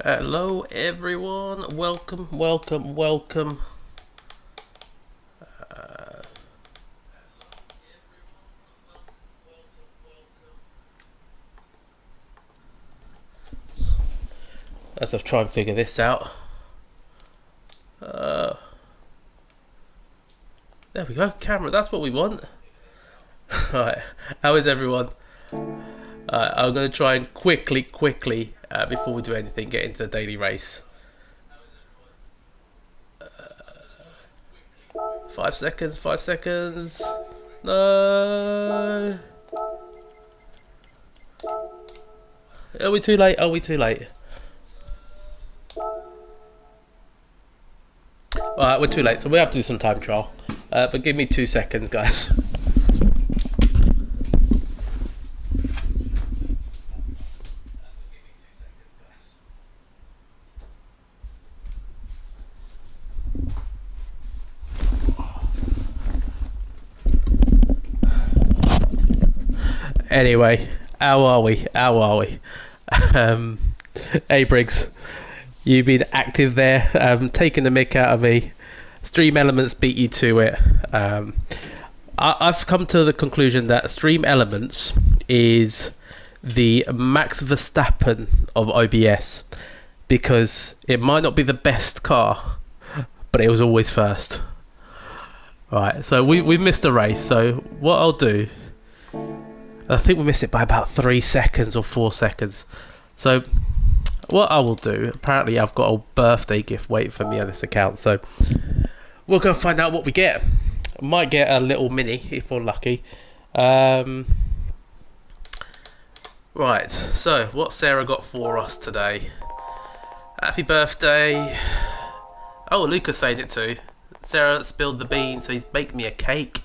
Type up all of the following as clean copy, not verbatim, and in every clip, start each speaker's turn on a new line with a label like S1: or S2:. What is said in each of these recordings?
S1: Hello everyone, welcome. Uh, as I try and figure this out. Uh, there we go, camera, that's what we want. Right, how is everyone? I'm going to try and quickly, before we do anything, get into the daily race. 5 seconds, 5 seconds. No. Are we too late? Are we too late? Alright, we're too late, so we have to do some time trial. But give me 2 seconds, guys. Anyway, how are we? How are we? Um, hey Briggs, you've been active there, taking the mick out of me. Stream Elements beat you to it. I've come to the conclusion that Stream Elements is the Max Verstappen of OBS because it might not be the best car, but it was always first. Right, so we missed a race. So what I'll do, I think we missed it by about 3 seconds or 4 seconds. So what I will do, apparently I've got a birthday gift waiting for me on this account, so we'll go find out what we get. Might get a little mini if we're lucky. Right, so what Sarah got for us today? Happy birthday. Oh, Lucas saying it too. Sarah spilled the beans, so he's baked me a cake.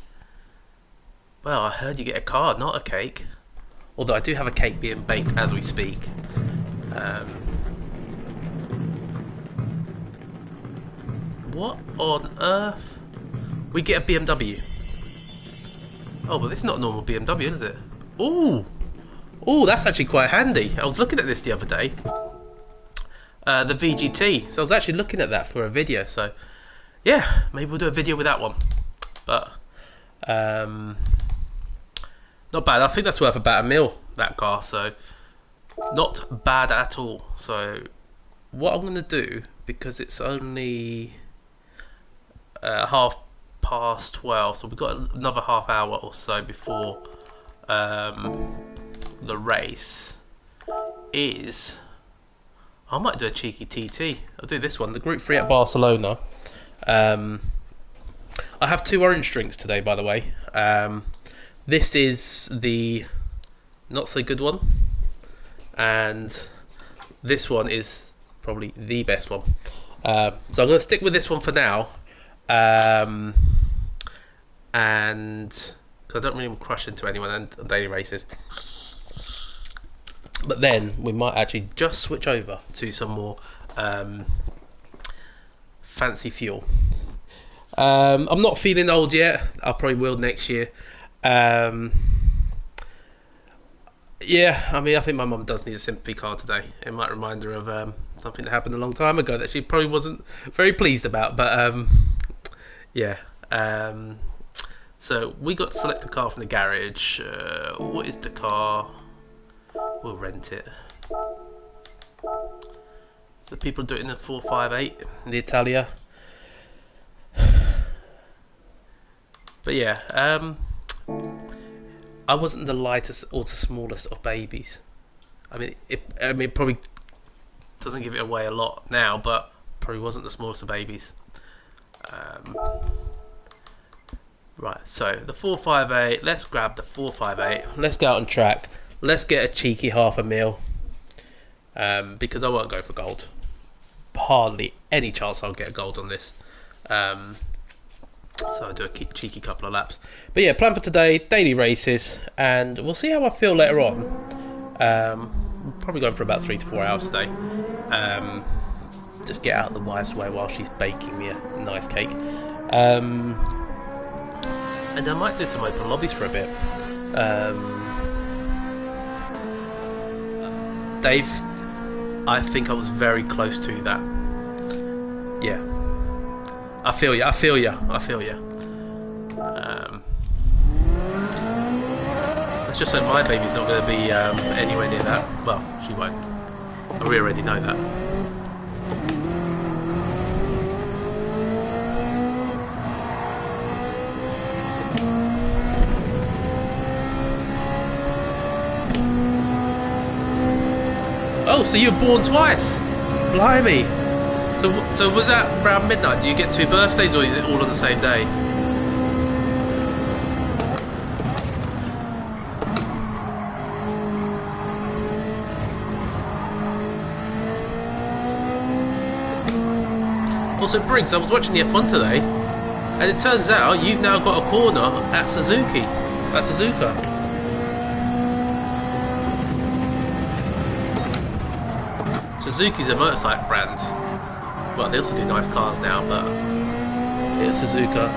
S1: Well, I heard you get a card, not a cake. Although I do have a cake being baked as we speak. What on earth? We get a BMW. Oh, but this is not a normal BMW, is it? Ooh! Ooh, that's actually quite handy. I was looking at this the other day. The VGT. So I was actually looking at that for a video, so... yeah, maybe we'll do a video with that one. But... not bad. I think that's worth about £1 million, that car, so not bad at all. So what I'm going to do, because it's only 12:30, so we've got another half hour or so before the race, is I might do a cheeky TT. I'll do this one, the Group 3 at Barcelona. I have 2 orange drinks today, by the way. This is the not so good one, and this one is probably the best one. So I'm going to stick with this one for now, and because I don't really crush into anyone on daily races. But then we might actually just switch over to some more fancy fuel. I'm not feeling old yet. I probably will next year. Yeah, I mean, I think my mum does need a sympathy card today. It might remind her of something that happened a long time ago that she probably wasn't very pleased about. But yeah. So we got to select a car from the garage. What is the car? We'll rent it. So people do it in the 458, the Italia. But yeah, I wasn't the lightest or the smallest of babies. I mean, it probably doesn't give it away a lot now, but probably wasn't the smallest of babies. Right, so the 458. Let's grab the 458. Let's go out on track. Let's get a cheeky £500,000. Because I won't go for gold. Hardly any chance I'll get a gold on this. So I'll do a cheeky couple of laps. But yeah, plan for today, daily races, and we'll see how I feel later on. Probably going for about 3 to 4 hours today. Just get out of the wife's way while she's baking me a nice cake. And I might do some open lobbies for a bit. Dave, I think I was very close to that. Yeah. I feel ya, I feel ya, I feel ya. Let's just say my baby's not going to be anywhere near that. Well, she won't. We already know that. Oh, so you were born twice? Blimey. So was that around midnight? Do you get 2 birthdays, or is it all on the same day? Also, Briggs, I was watching the F1 today, and it turns out you've now got a corner at Suzuka. Suzuki's a motorcycle brand. Well, they also do nice cars now, but it's Suzuka.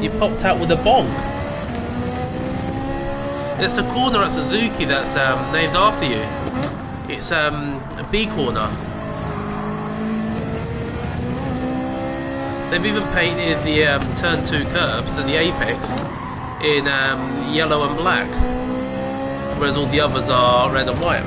S1: You popped out with a bong. There's a corner at Suzuki that's named after you. It's a B corner. They've even painted the turn 2 curbs and the apex in yellow and black, whereas all the others are red and white.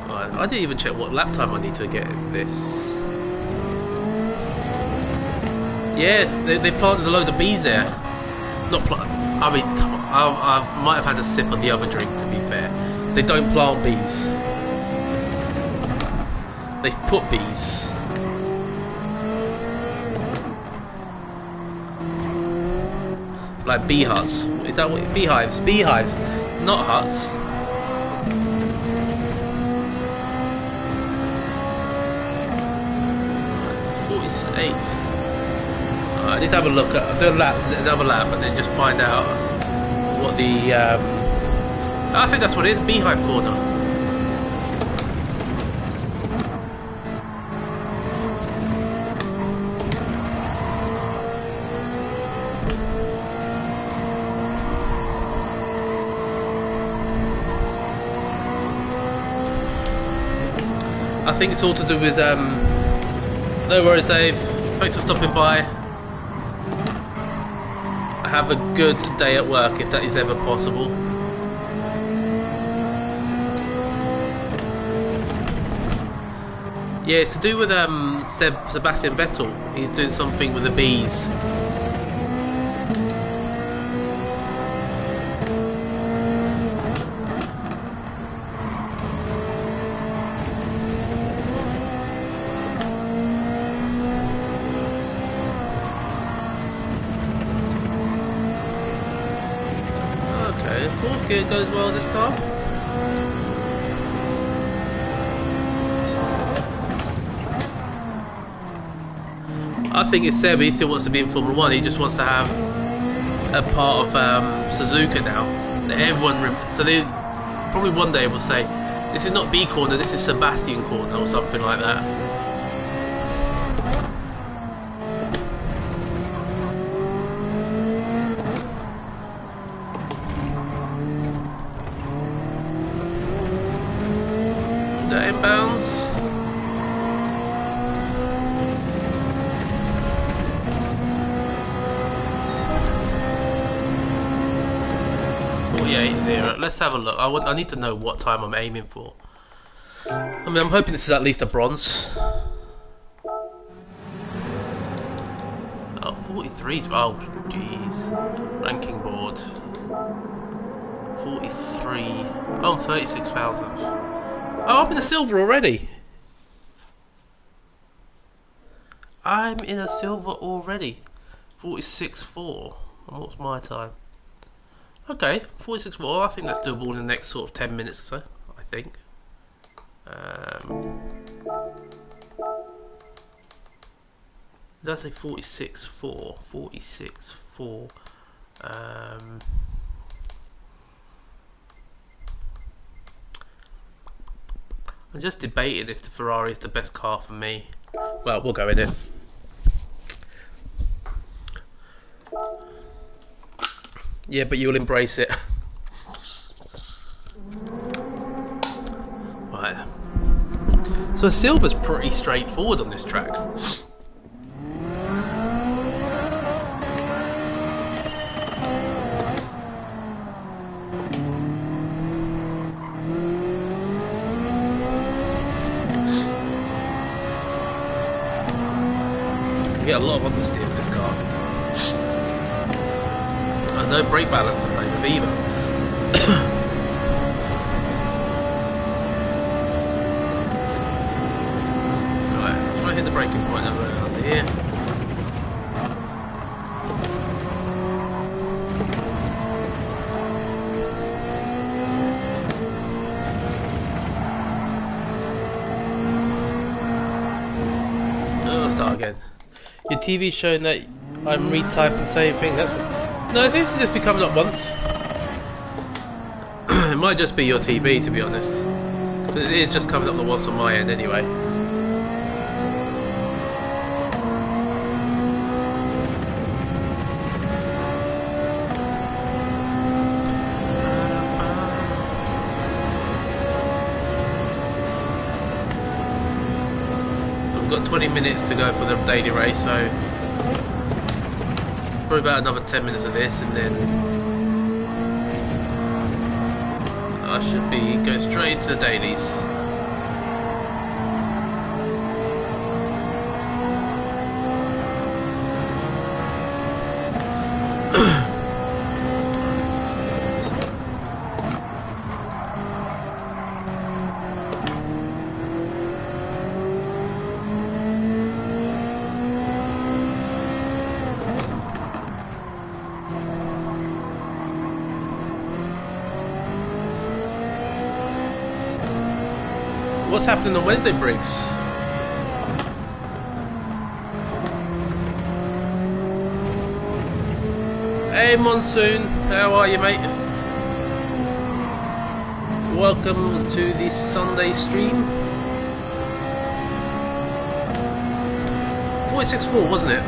S1: Right, I didn't even check what lap time I need to get this. Yeah, they planted a load of bees there. Not plant. I mean, come on. I might have had a sip of the other drink, to be fair. They don't plant bees. They put bees. Like bee huts. Is that what? Beehives. Beehives. Not huts. It's 48. I need to have a look at another lap and then just find out what the I think that's what it is, Beehive Corner. I think it's all to do with no worries, Dave. Thanks for stopping by. Have a good day at work if that is ever possible. Yeah, it's to do with Sebastian Vettel. He's doing something with the bees. It goes well, this car. I think it's Seb. He still wants to be in Formula 1. He just wants to have a part of Suzuka now. Everyone, so they probably one day will say, "This is not B corner. This is Sebastian corner," or something like that. Inbounds. Let's have a look. I need to know what time I'm aiming for. I mean, I'm hoping this is at least a bronze. Oh, 43's. Oh, jeez. Ranking board. 43. Oh, I'm 36,000. Oh, I'm in a silver already. I'm in a silver already. 46.4. And what's my time? Okay, 46.4. I think that's doable in the next sort of 10 minutes or so. I think. Did I say 46.4? 46.4. I'm just debating if the Ferrari is the best car for me. Well, we'll go in it. Yeah, but you'll embrace it. Right. So silver's pretty straightforward on this track. You get a lot of honesty in this car. And no brake balance to play with either. Right, try and hit the braking point over here. Oh, start again. Your TV's showing that I'm retyping the same thing. That's what... No, it seems to just be coming up once. It might just be your TV, to be honest. But it is just coming up the once on my end anyway. We've got 20 minutes to go for the daily race, so probably about another 10 minutes of this, and then I should be going straight to the dailies. What's happening on Wednesday, Briggs? Hey Monsoon, how are you, mate? Welcome to the Sunday stream. 464, wasn't it?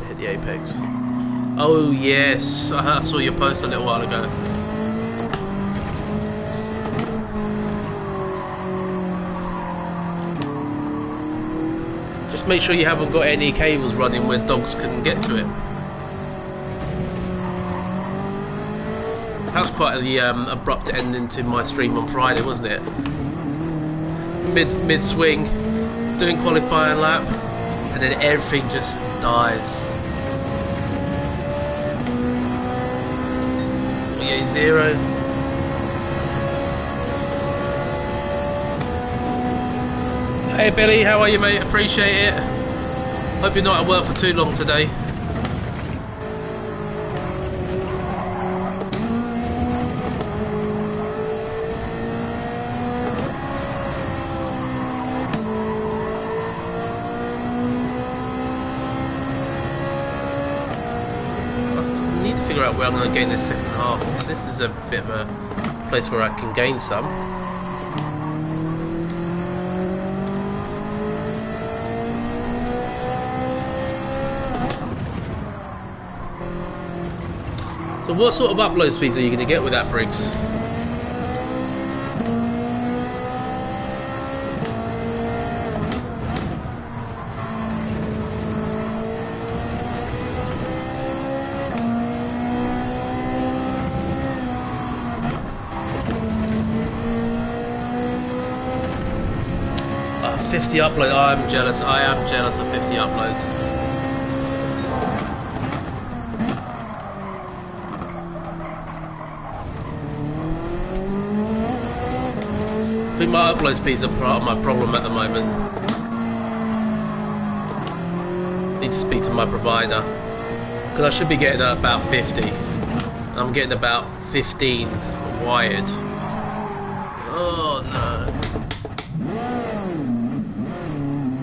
S1: Hit the apex. Oh yes, I saw your post a little while ago. Just make sure you haven't got any cables running where dogs can get to it. That was quite the abrupt ending to my stream on Friday, wasn't it? Mid swing, doing qualifying lap, and then everything just dies. 0. Hey Billy, how are you, mate? Appreciate it. Hope you're not at work for too long today. I need to figure out where I'm going to gain this second half. This is a bit of a place where I can gain some. So what sort of upload speeds are you going to get with that, Briggs? Oh, 50 uploads. Oh, I'm jealous. I am jealous of 50 uploads. I think my upload speeds are part of my problem at the moment. Need to speak to my provider, because I should be getting at about 50. I'm getting about 15 wired. Oh no.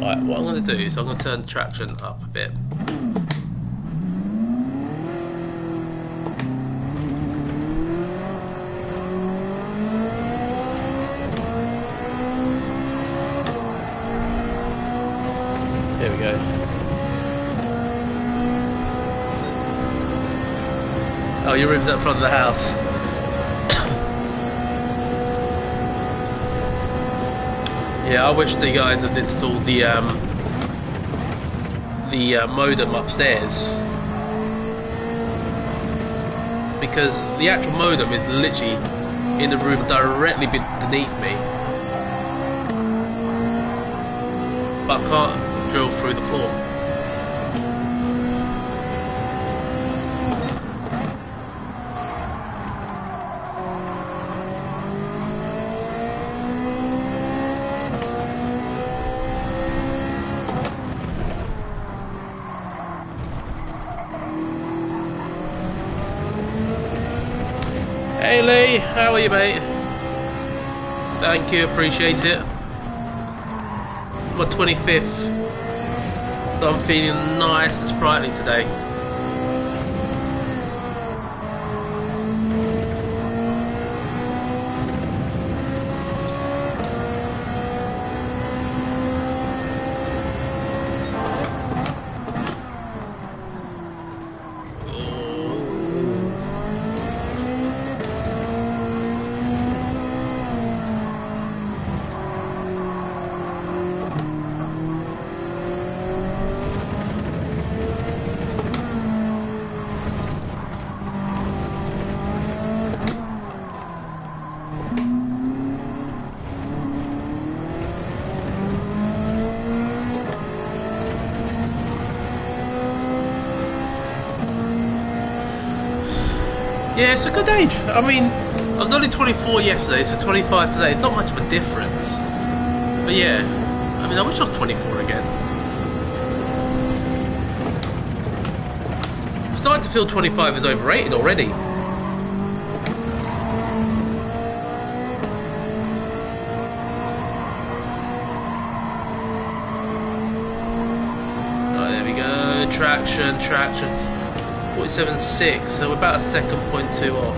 S1: Right, what I'm going to do is I'm going to turn traction up a bit. Oh, your room's at the front of the house. Yeah, I wish the guys had installed the modem upstairs, because the actual modem is literally in the room directly beneath me, but I can't drill through the floor. Hey Lee, how are you, mate? Thank you, appreciate it. It's my 25th, so I'm feeling nice and sprightly today. Yeah, it's a good age. I mean, I was only 24 yesterday, so 25 today. It's not much of a difference. But yeah, I mean, I wish I was 24 again. I'm starting to feel 25 is overrated already. Oh, there we go. Traction, traction. 47.6, so we're about a second, 0.2 off.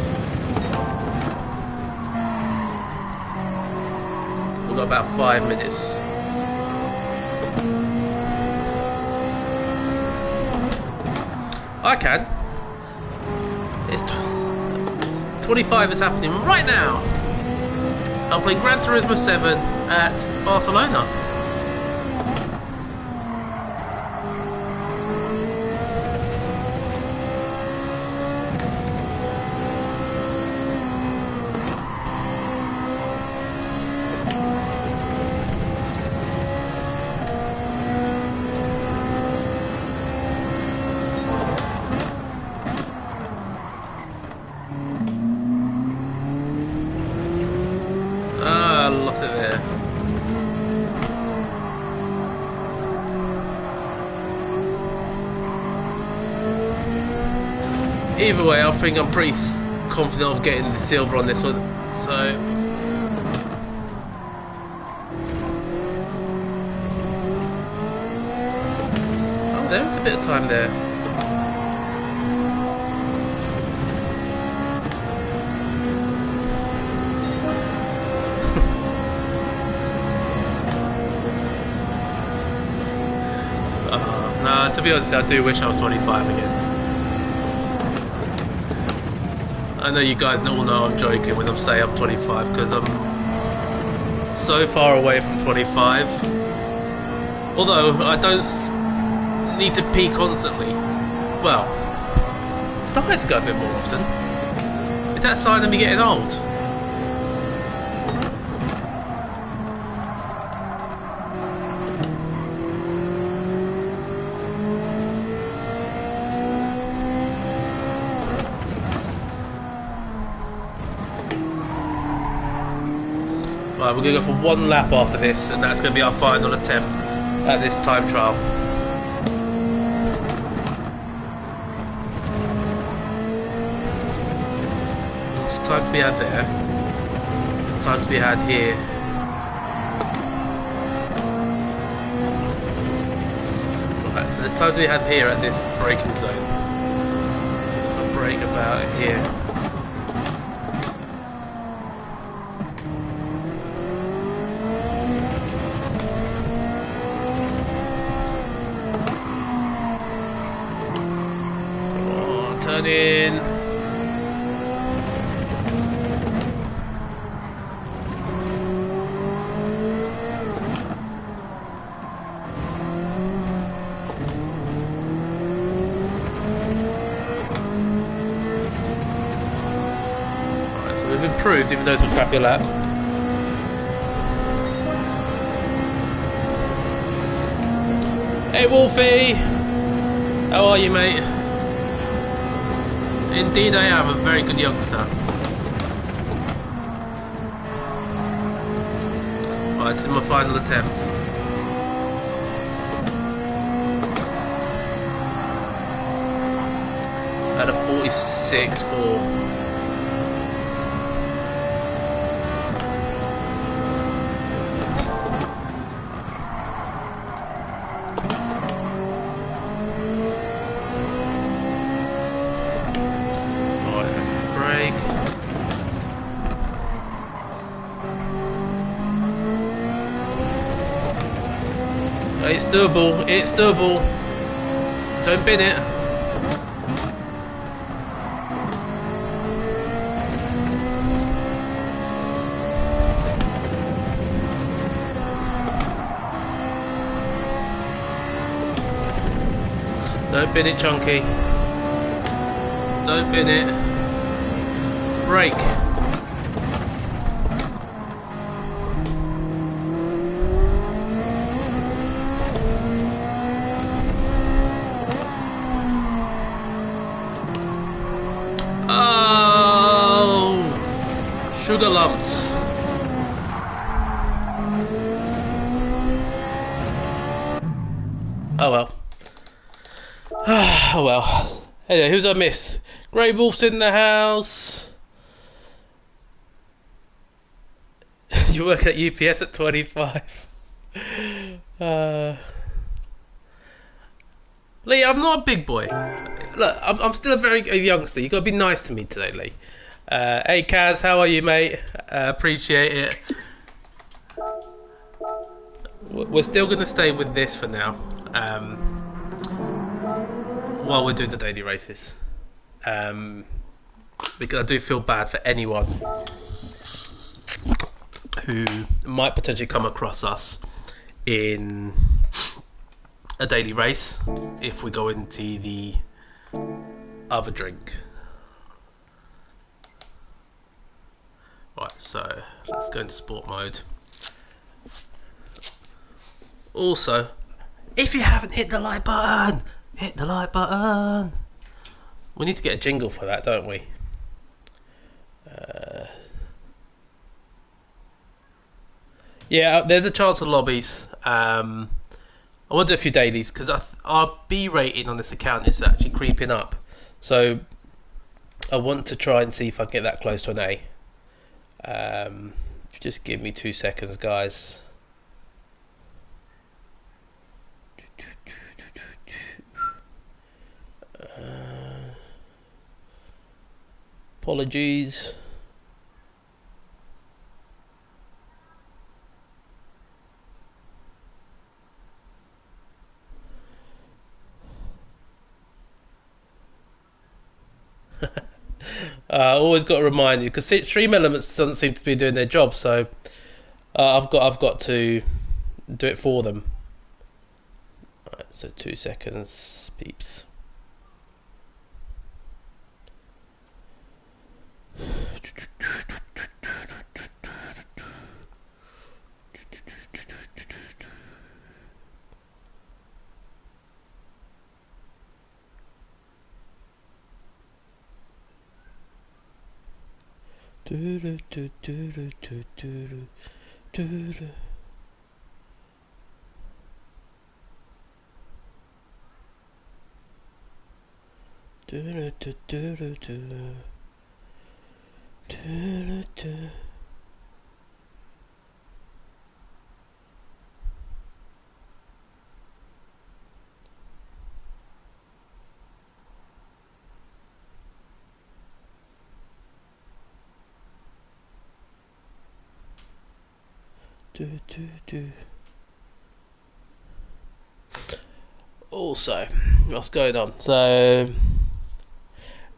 S1: We've got about 5 minutes. I can. It's 25 is happening right now. I'm playing Gran Turismo 7 at Barcelona. Lost it there. Either way, I think I'm pretty confident of getting the silver on this one. So oh, there's a bit of time there. Nah, to be honest, I do wish I was 25 again. I know you guys all know I'm joking when I'm saying I'm 25, because I'm so far away from 25. Although I don't need to pee constantly. Well, I'm starting to go a bit more often. Is that a sign of me getting old? Right, we're going to go for one lap after this, and that's going to be our final attempt at this time trial. There's time to be had there. There's time to be had here. Right, so there's time to be had here at this braking zone. I'll brake about here. Turn in. we've improved, even though it's a crappy lap. Hey Wolfie! How are you, mate? Indeed I am, a very good youngster. Right, this is my final attempt. At a 46.4. It's doable, it's doable. Don't bin it. Don't bin it, Chunky. Don't bin it. Brake. Sugar lumps. Oh well. Oh well. Anyway, who's I miss? Grey Wolf's in the house. You work at UPS at 25. Lee, I'm not a big boy. Look, I'm still a youngster. You got to be nice to me today, Lee. Hey Kaz, how are you, mate? Appreciate it. We're still going to stay with this for now, while we're doing the daily races, because I do feel bad for anyone who might potentially come across us in a daily race if we go into the other drink. Right, so let's go into sport mode. Also, if you haven't hit the like button, hit the like button. We need to get a jingle for that, don't we? Yeah, there's a chance of lobbies. I want to do a few dailies because our B rating on this account is actually creeping up. So I want to try and see if I can get that close to an A. Just give me 2 seconds, guys. Apologies. Always got to remind you because Stream Elements doesn't seem to be doing their job, so I've got to do it for them. Right, so 2 seconds, peeps. Also, what's going on? So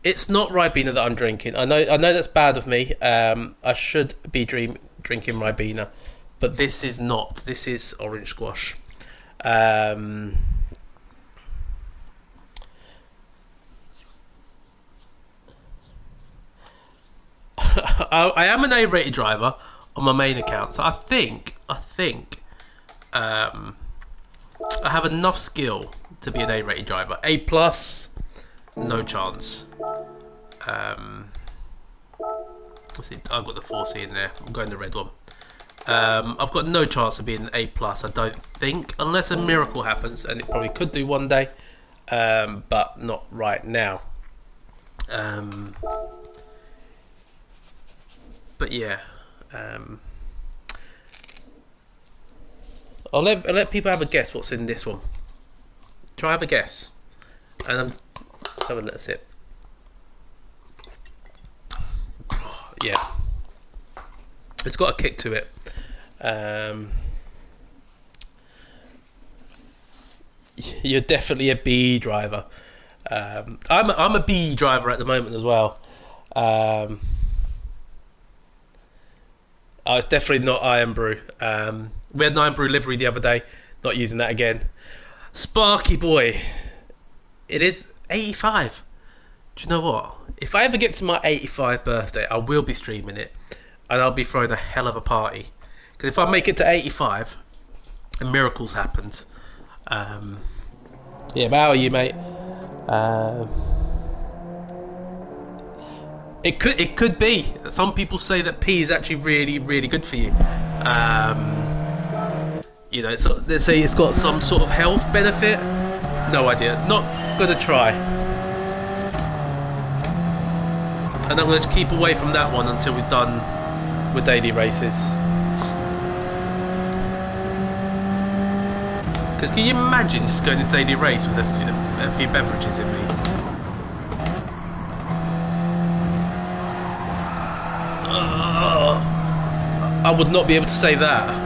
S1: it's not Ribena that I'm drinking. I know that's bad of me. I should be drinking Ribena, but this is not. This is orange squash. I am an A-rated driver on my main account, so I think I have enough skill to be an A-rated driver. A plus, no chance. Let's see, I've got the 4C in there. I'm going the red one. I've got no chance of being an A plus, I don't think, unless a miracle happens, and it probably could do one day, but not right now. But yeah, I'll let people have a guess what's in this one. Try have a guess, and I'm have a little sip. Yeah, it's got a kick to it. You're definitely a B driver. I'm a B driver at the moment as well. It's definitely not Iron Brew. We had an Iron Brew livery the other day. Not using that again. Sparky boy. It is 85. Do you know what? If I ever get to my 85th birthday, I will be streaming it, and I'll be throwing a hell of a party. Because if I make it to 85, and miracles happens. Yeah, but how are you, mate? It could be. Some people say that P is actually really, really good for you. You know, so they say it's got some sort of health benefit. No idea. Not gonna try. And I'm gonna keep away from that one until we're done with daily races. Because can you imagine just going to daily race with a few beverages in me? I would not be able to say that.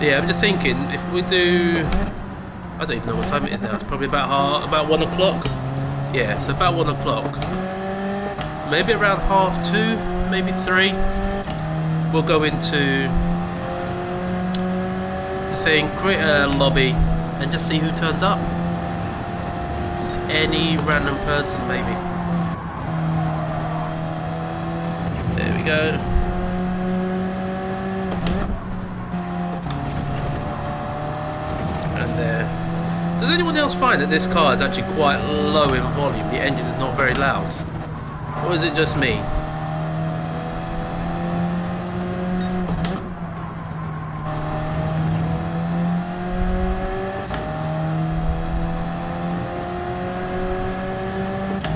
S1: Yeah, I'm just thinking if we do, I don't even know what time it is now. It's probably about 1 o'clock. Yeah, so about 1 o'clock. Maybe around 2:30, maybe 3. We'll go into the thing, create a lobby, and just see who turns up. Just any random person, maybe. There we go. And there. Does anyone else find that this car is actually quite low in volume? The engine is not very loud. Or is it just me?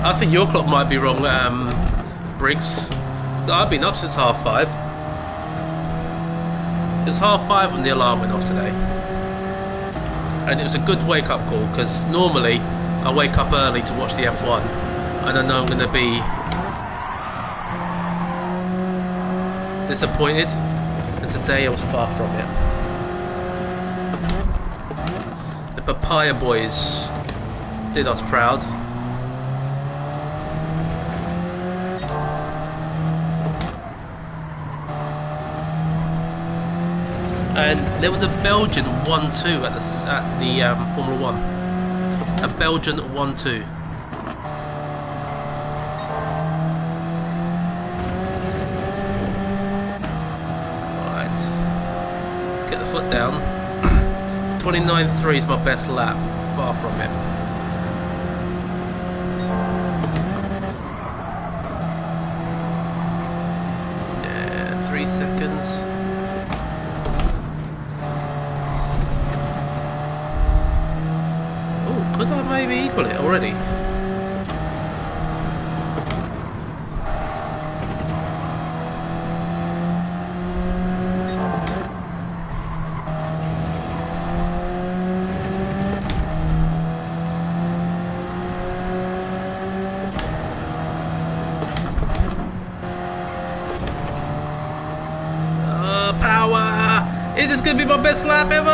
S1: I think your clock might be wrong, Briggs. I've been up since 5:30. It was 5:30 when the alarm went off today. And it was a good wake up call, because normally I wake up early to watch the F1 and I know I'm going to be disappointed, and today I was far from it. The Papaya Boys did us proud. And there was a Belgian 1-2 at the Formula 1. A Belgian 1-2. Get the foot down. 29.3 is my best lap, far from it. Yeah, 3 seconds. Oh, could I maybe equal it already? Power! Is this gonna be my best lap ever?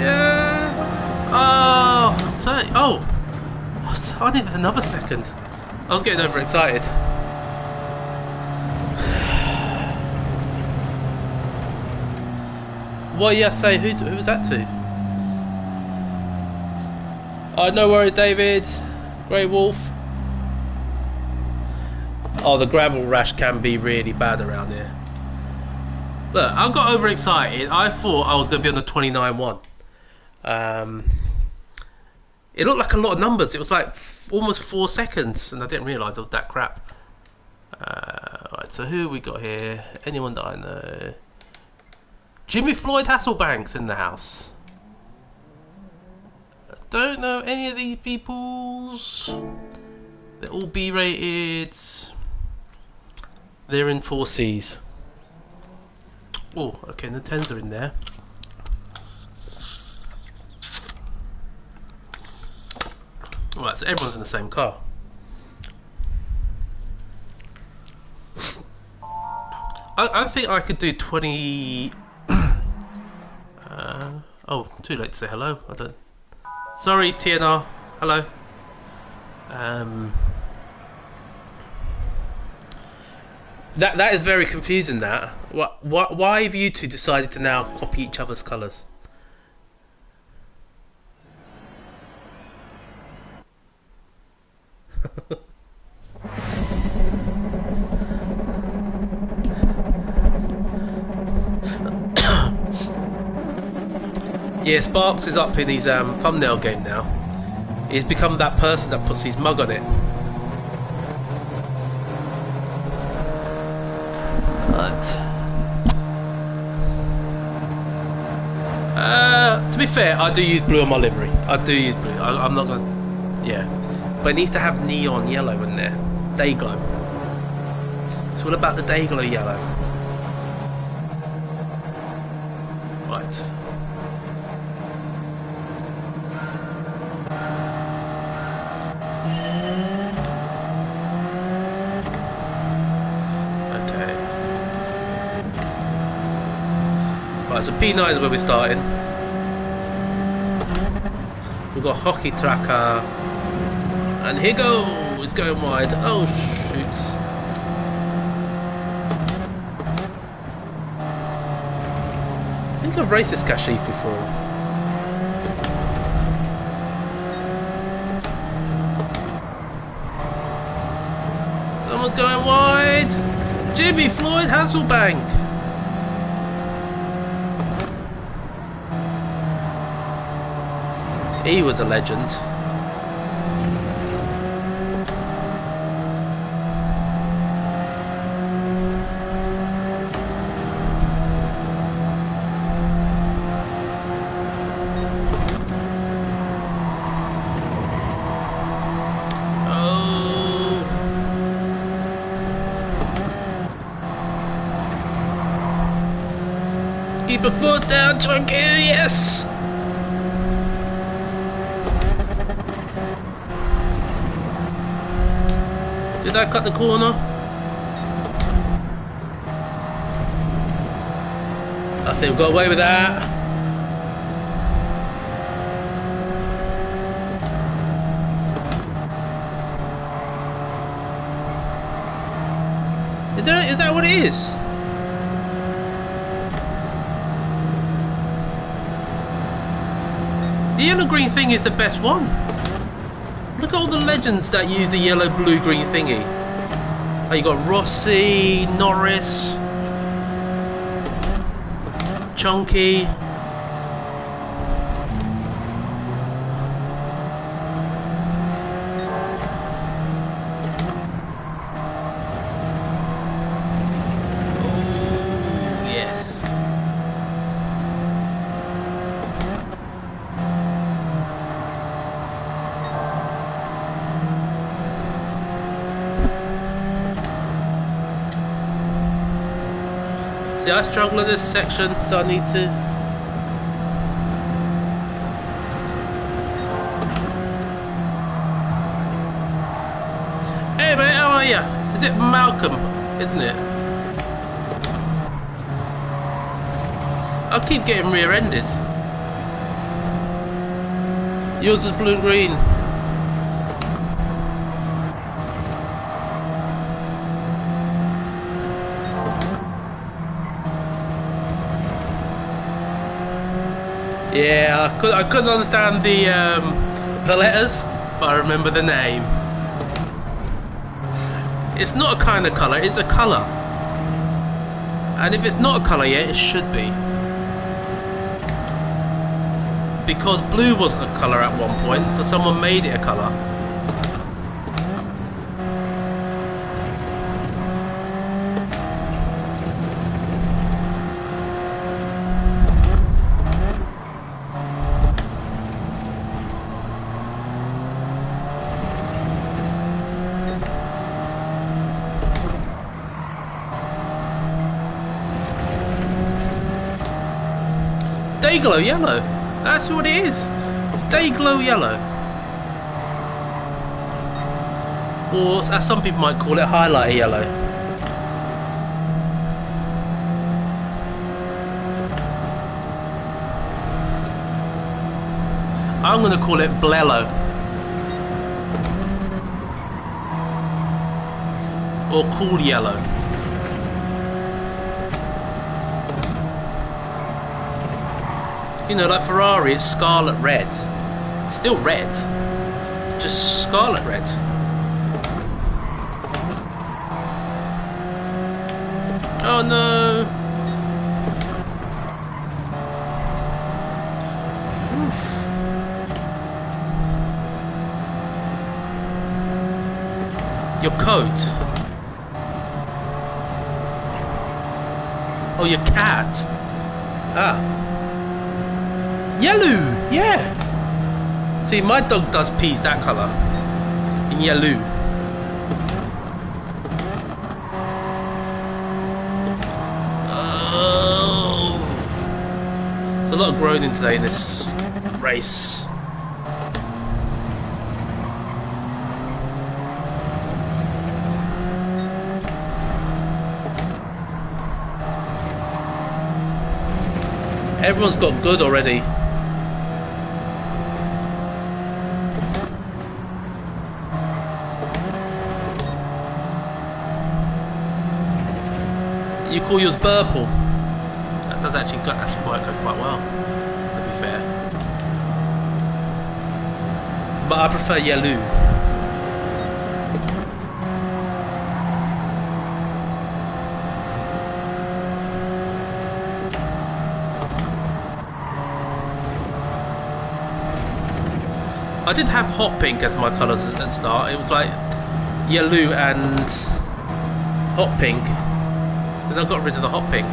S1: Yeah. Oh, 30. Oh, What? I needed another second. I was getting overexcited. What? Yeah, say who was that to? Oh, no worries, David. Grey Wolf. Oh, the gravel rash can be really bad around here. Look, I got overexcited. I thought I was going to be on the 29-1. It looked like a lot of numbers. It was like almost 4 seconds, and I didn't realise it was that crap. Right, so who we got here? Anyone that I know? Jimmy Floyd Hasselbank's in the house. I don't know any of these peoples. They're all B-rated. They're in 4Cs. Oh, okay, the 10s are in there. Right, so everyone's in the same car. I think I could do 20... oh, too late to say hello. I don't... Sorry, TNR. Hello. That is very confusing. That why have you two decided to now copy each other's colours? Yeah, Sparks is up in his thumbnail game now. He's become that person that puts his mug on it. To be fair, I do use blue on my livery. I do use blue. I'm not gonna... Yeah. But it needs to have neon yellow in there. Day glow. It's all about the day glow yellow. Right. Okay. Right, so P9 is where we're starting. We've got Hockey Tracker. And here goes! It's going wide. Oh, shoot. I think I've raced this Kashif before. Someone's going wide! Jimmy Floyd Hasselbank! He was a legend. Keep a foot down, Chunky, yes! Did I cut the corner? I think we got away with that. Is that what it is? The yellow-green thing is the best one. Look at all the legends that use the yellow-blue-green thingy. Oh, you got Rossi, Norris, Chunky. I struggle in this section, so I need to... Hey mate, how are ya? Is it Malcolm, isn't it? I'll keep getting rear-ended. Yours is blue and green. Yeah, I couldn't understand the letters, but I remember the name. It's not a kind of colour, it's a colour. And if it's not a colour yet, it should be. Because blue wasn't a colour at one point, so someone made it a colour. Dayglow yellow. That's what it is. It's Dayglow yellow. Or as some people might call it, highlighter yellow. I'm going to call it Blello. Or cool yellow. You know, like Ferrari, it's scarlet red. It's still red. Just scarlet red. Oh no! Oof. Your coat. Oh, your cat. Ah. Yellow, yeah. See, my dog does peas that colour, in yellow. Oh, there's a lot of groaning today in this race. Everyone's got good already. You call yours purple. That does actually go quite well, to be fair. But I prefer yellow. I did have hot pink as my colours at the start. It was like yellow and hot pink. Then I got rid of the hot pink.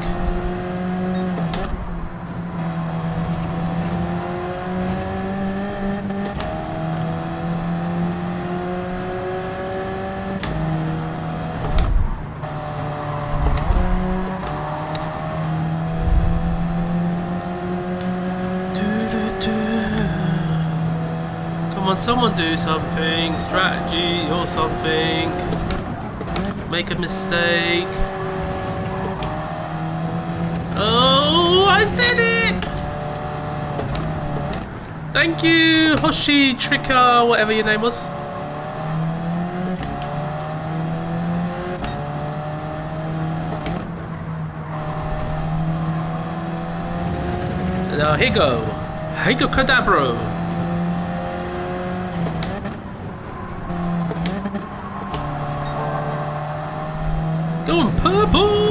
S1: Come on, someone do something. Strategy or something. Make a mistake. Oh, I did it! Thank you, Hoshi Trika, whatever your name was. Now, here go. Higo Cadabro. Going purple!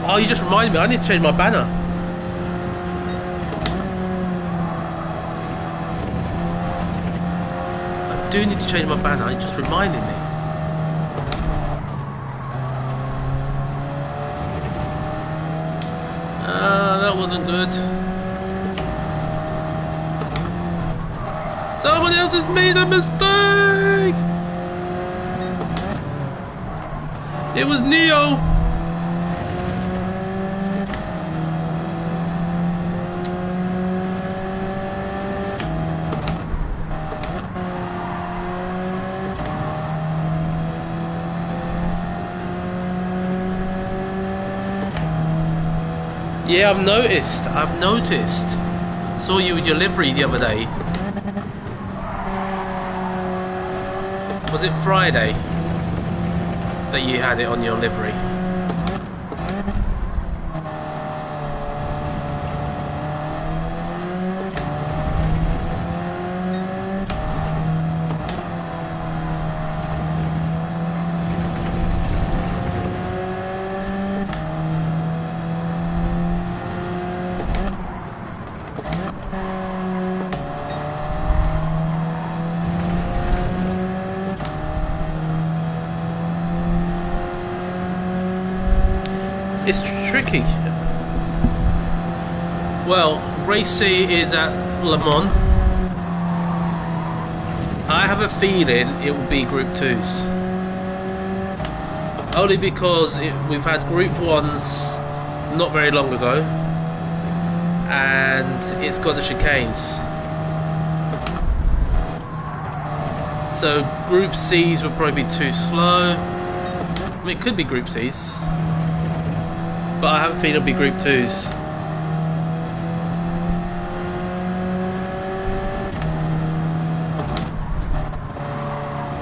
S1: Oh, you just reminded me, I need to change my banner. I do need to change my banner, it just reminded me. That wasn't good. Someone else has made a mistake! It was Neo! Yeah, I've noticed. Saw you with your livery the other day. Was it Friday? that you had it on your livery. It's tricky. Well, Race C is at Le Mans. I have a feeling it will be Group 2s. Only because we've had Group 1s not very long ago. And it's got the chicanes. So Group C's would probably be too slow. I mean, it could be Group C's. But I have a feeling it'll be Group 2s.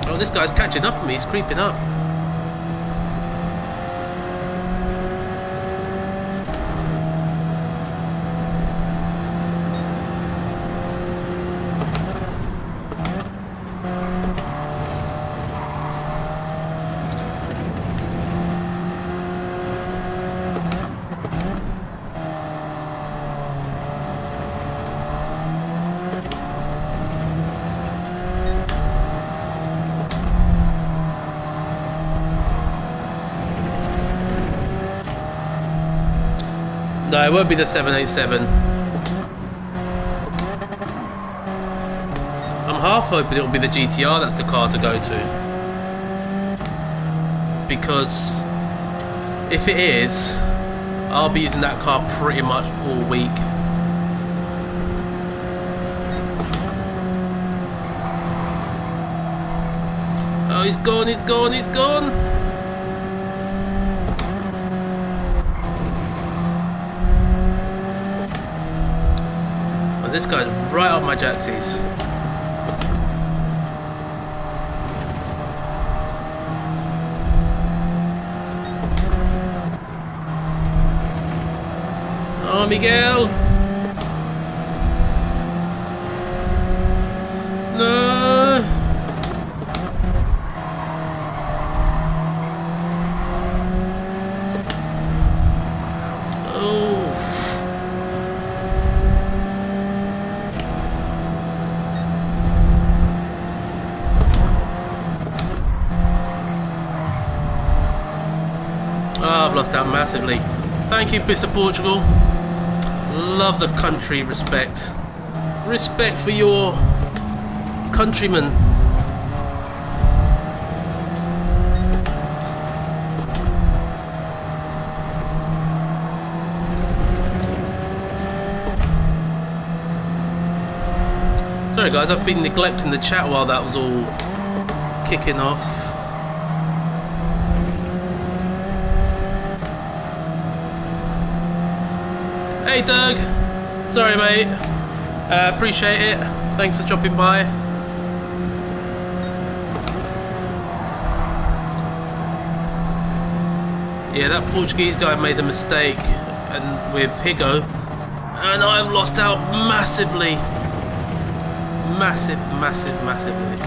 S1: Oh, this guy's catching up on me, he's creeping up. No, it won't be the 787. I'm half hoping it'll be the GTR that's the car to go to. Because if it is, I'll be using that car pretty much all week. Oh, he's gone, he's gone, he's gone! This guy's right up my jacksies. Oh, Miguel! No! Oh! Oh, I've lost out massively. Thank you, Mr. Portugal. Love the country respect. Respect for your countrymen. Sorry guys, I've been neglecting the chat while that was all kicking off. Hey Doug, sorry mate, appreciate it, thanks for dropping by. Yeah, that Portuguese guy made a mistake and with Higo, and I've lost out massively. Massively.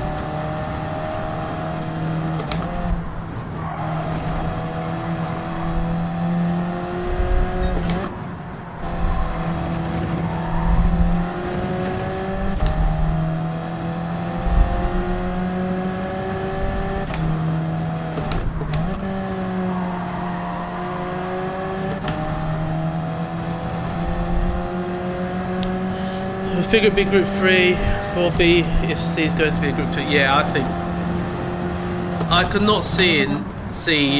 S1: I figure it'd be Group 3, 4B, if C is going to be a Group 2. Yeah, I think I could not see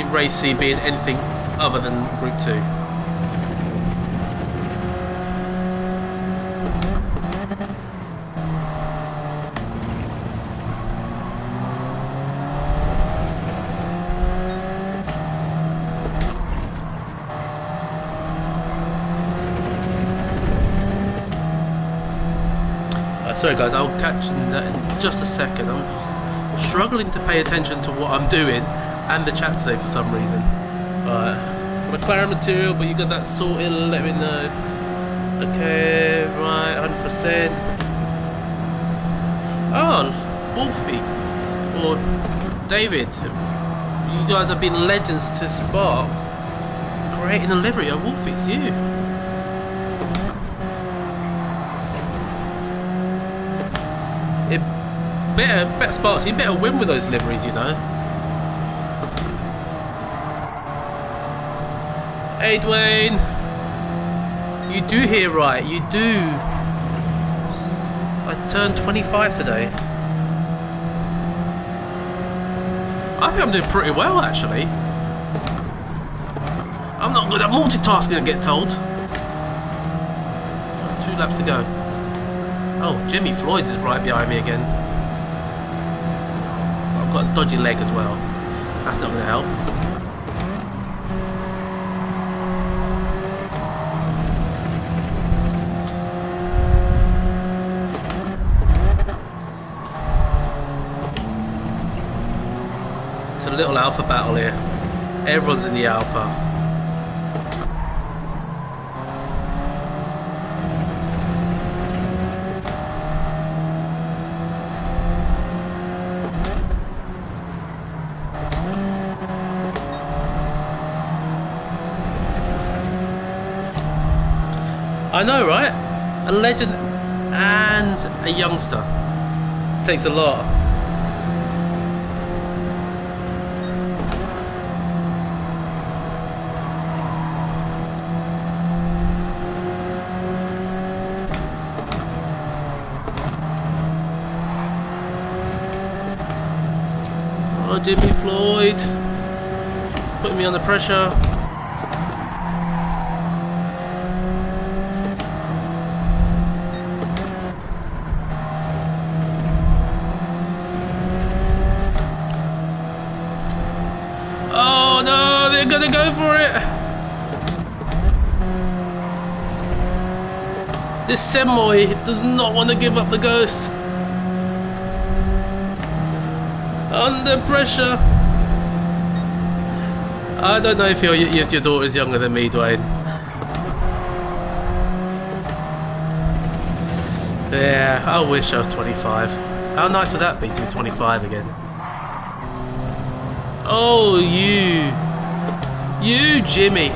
S1: Race C being anything other than Group 2. Sorry guys, I'll catch that in just a second. I'm struggling to pay attention to what I'm doing and the chat today for some reason. Alright. McLaren material, but you got that sorted, let me know. Okay, right, 100%. Oh, Wolfie. Or David. You guys have been legends to Sparks. Creating a livery. Oh, Wolfie, it's you. It better Sparks, you better win with those liveries, you know. Hey Dwayne, you do hear right, you do. I turned 25 today. I think I'm doing pretty well actually. I'm not good at multitasking, I get told. 2 laps to go. Oh, Jimmy Floyd's is right behind me again. I've got a dodgy leg as well. That's not going to help. It's a little alpha battle here. Everyone's in the alpha. I know, right? A legend and a youngster. Takes a lot. Oh, Jimmy Floyd. Putting me under pressure. They're gonna go for it. This semi does not want to give up the ghost. Under pressure. I don't know if your daughter is younger than me, Dwayne. Yeah, I wish I was 25. How nice would that be to be 25 again? Oh, you, Jimmy.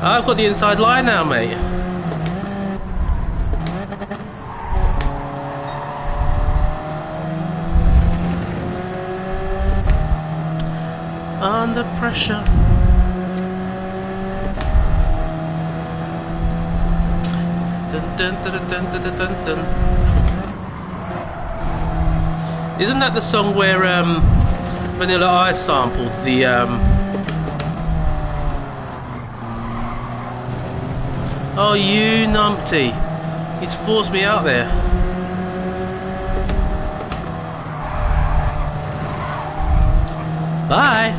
S1: I've got the inside line now, mate. Under pressure. Dun, dun, dun, dun, dun, dun, dun. Isn't that the song where Vanilla Ice sampled the Oh, you numpty. He's forced me out there. Bye.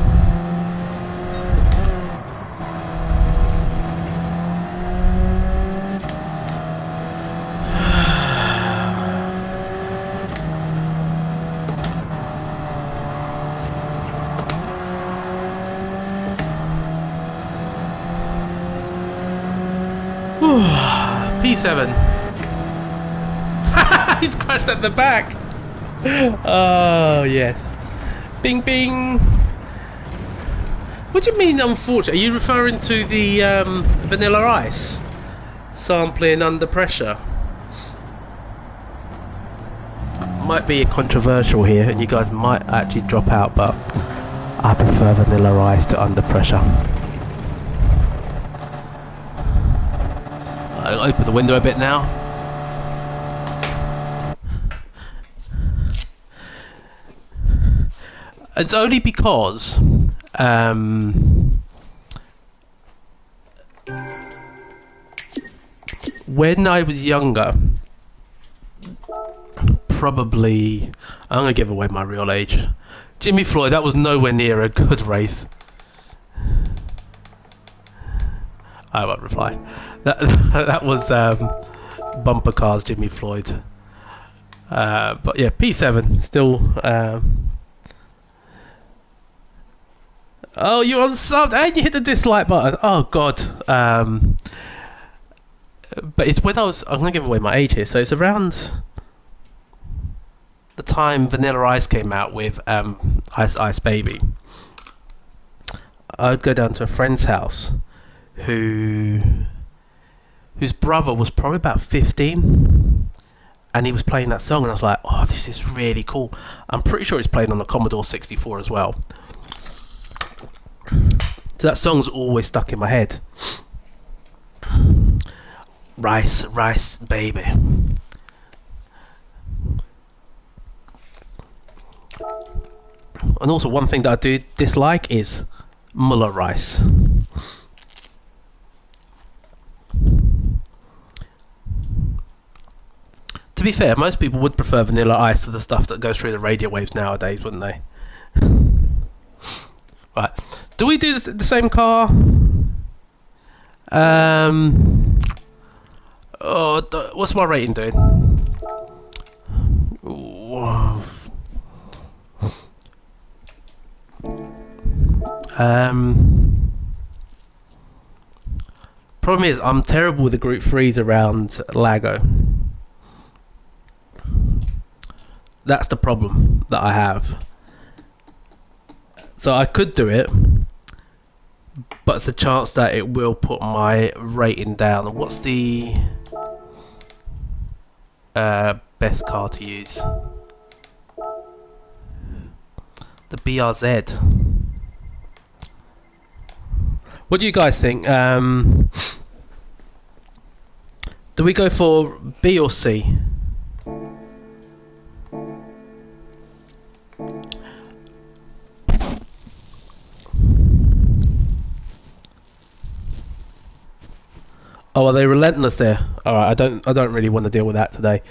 S1: P7. He's crashed at the back. Oh yes. Bing bing. What do you mean unfortunate? Are you referring to the Vanilla Ice sampling Under Pressure? Might be controversial here and you guys might actually drop out, but I prefer Vanilla Ice to Under Pressure. I'll open the window a bit now. It's only because when I was younger, probably, I'm going to give away my real age. Jimmy Floyd, that was nowhere near a good race. I won't reply. That that was Bumper Cars, Jimmy Floyd. But yeah, P7 still. Oh, you unsubbed and you hit the dislike button. Oh God. But it's when I was. I'm gonna give away my age here. So it's around the time Vanilla Ice came out with Ice Ice Baby. I'd go down to a friend's house whose brother was probably about 15, and he was playing that song, and I was like, oh, this is really cool. I'm pretty sure it's playing on the Commodore 64 as well. So that song's always stuck in my head. Rice, rice, baby. And also one thing that I do dislike is Muller rice. To be fair, most people would prefer Vanilla Ice to the stuff that goes through the radio waves nowadays, wouldn't they? Right. Do we do the same car? What's my rating doing? Whoa. Problem is, I'm terrible with the group threes around Lago. That's the problem that I have. So I could do it, but it's a chance that it will put my rating down. What's the best car to use? The BRZ. What do you guys think? Do we go for B or C? Oh, are they relentless there? Alright, I don't really want to deal with that today.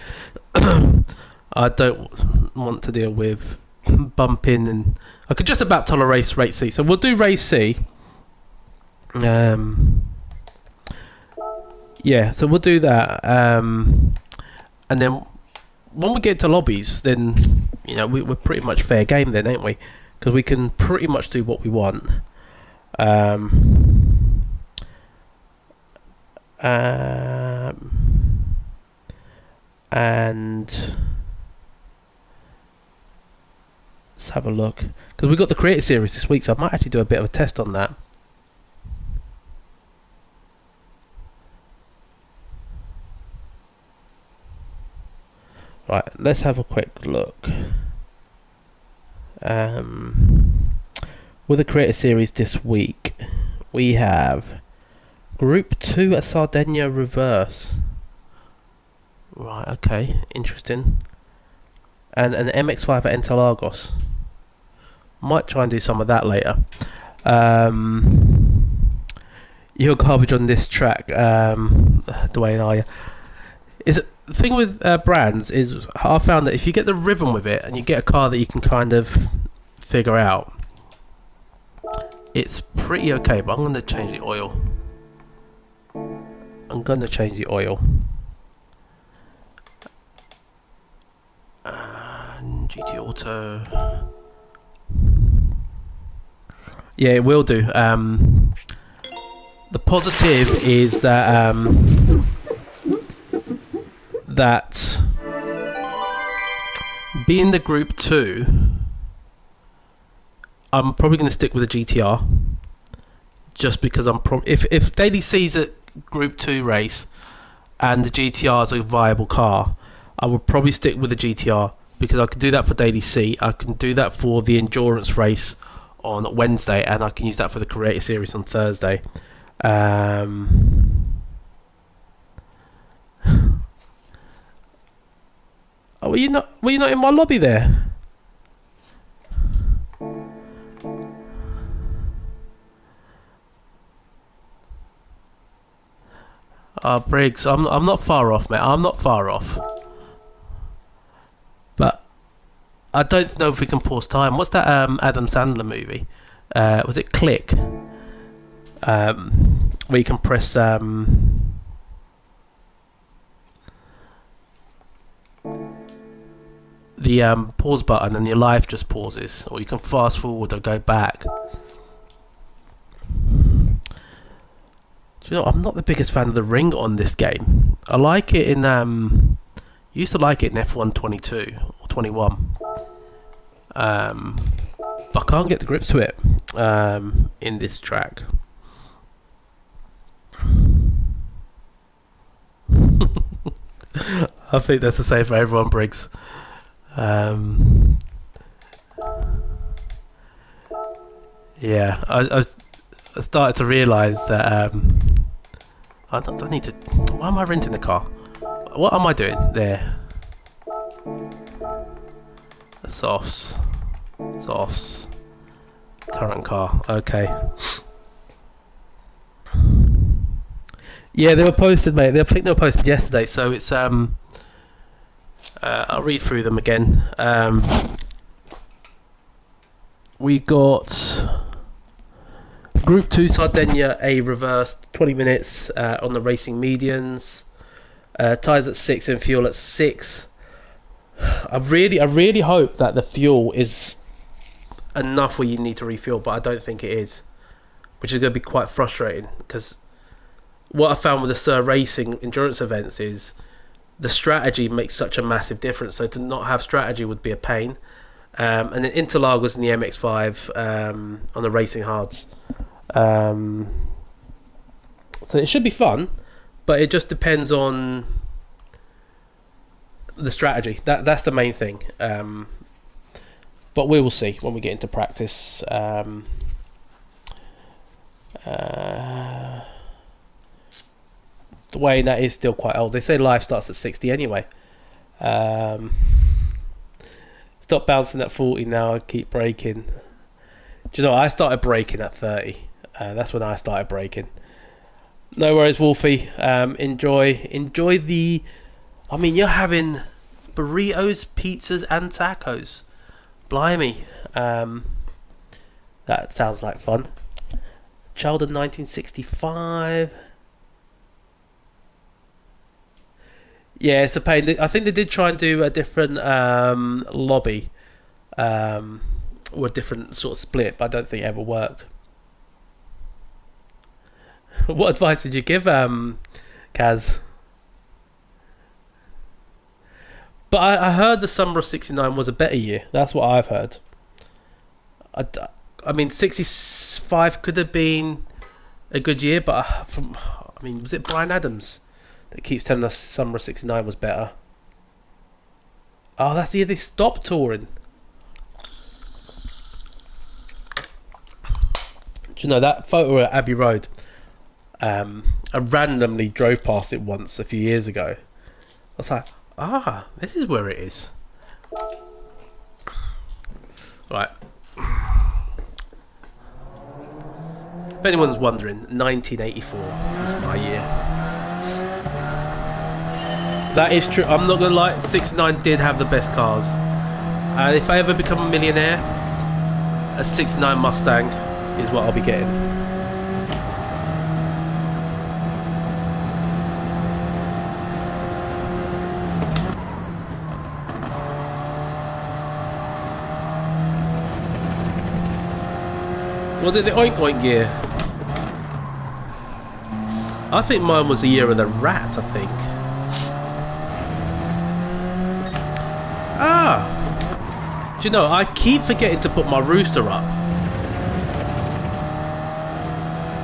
S1: I don't want to deal with bumping, and I could just about tolerate race C. So we'll do race C. Yeah, so we'll do that. And then when we get to lobbies, then we're pretty much fair game then, ain't we? Because we can pretty much do what we want. And let's have a look, because we've got the Creator Series this week, so I might actually do a bit of a test on that. Right, let's have a quick look. With the Creator Series this week, we have Group 2 at Sardinia Reverse. Right, okay, interesting. And an MX5 at Interlagos. Might try and do some of that later. You're garbage on this track, Dwayne, are you? The thing with brands is, I found that if you get the rhythm with it and you get a car that you can kind of figure out, it's pretty okay. But I'm going to change the oil. GT Auto. Yeah, it will do. The positive is that that being the Group 2, I'm probably going to stick with a GTR, just because if Daily C's a Group 2 race and the GTR is a viable car, I would probably stick with the GTR, because I can do that for Daily C, I can do that for the endurance race on Wednesday, and I can use that for the Creator Series on Thursday. Oh, were you not in my lobby there? Briggs, I'm not far off, mate. I'm not far off. But I don't know if we can pause time. What's that Adam Sandler movie? Was it Click? where you can press the pause button and your life just pauses, or you can fast forward or go back. Do you know, I'm not the biggest fan of the ring on this game. I like it in used to like it in F1 22 or 21. But I can't get the grips to it in this track. I think that's the same for everyone, Briggs. Yeah, I started to realise that I don't need to. Why am I renting the car? What am I doing there? Softs. Current car. Okay. Yeah, they were posted, mate. I think they were posted yesterday, so it's I'll read through them again. We got Group 2 Sardinia, a reversed 20 minutes on the racing medians. Tyres at 6 and fuel at 6. I really hope that the fuel is enough where you need to refuel, but I don't think it is, which is going to be quite frustrating, because what I found with the Sir Racing endurance events is the strategy makes such a massive difference. So to not have strategy would be a pain. And then Interlagos in the MX-5 on the racing hards. So it should be fun, but it just depends on the strategy. That's the main thing. But we will see when we get into practice. Dwayne, that is still quite old. They say life starts at 60 anyway. Stop bouncing at 40 now. I keep braking. Do you know, I started braking at 30. That's when I started braking. No worries, Wolfie. Enjoy the. I mean, you're having burritos, pizzas, and tacos. Blimey. That sounds like fun. Child of 1965. Yeah, it's a pain. I think they did try and do a different lobby, or a different sort of split, but I don't think it ever worked. What advice did you give, Kaz? But I heard the summer of '69 was a better year. That's what I've heard. I mean, '65 could have been a good year, but was it Brian Adams that keeps telling us summer of '69 was better? Oh, that's the year they stopped touring. Do you know that photo at Abbey Road? I randomly drove past it once a few years ago. I was like, this is where it is. Right. If anyone's wondering, 1984 was my year. That is true. I'm not going to lie, 69 did have the best cars. And if I ever become a millionaire, a 69 Mustang is what I'll be getting. Was it the Oink Oink year? I think mine was the year of the rat, I think. Do you know, I keep forgetting to put my rooster up.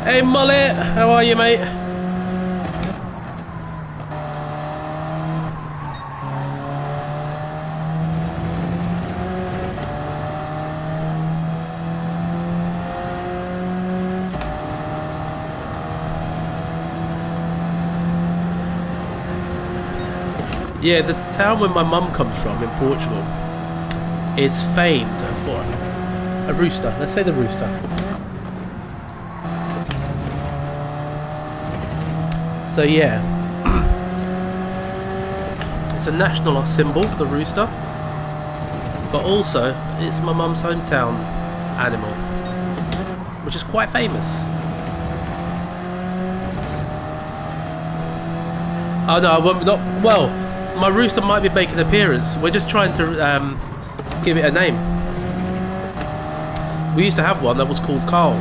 S1: Hey Mullet, how are you, mate? Yeah, the town where my mum comes from in Portugal is famed for a rooster. Let's say the rooster. So yeah, it's a national symbol, the rooster, but also it's my mum's hometown animal, which is quite famous. Oh no, I won't, not well. My rooster might be making an appearance. We're just trying to give it a name. We used to have one that was called Carl,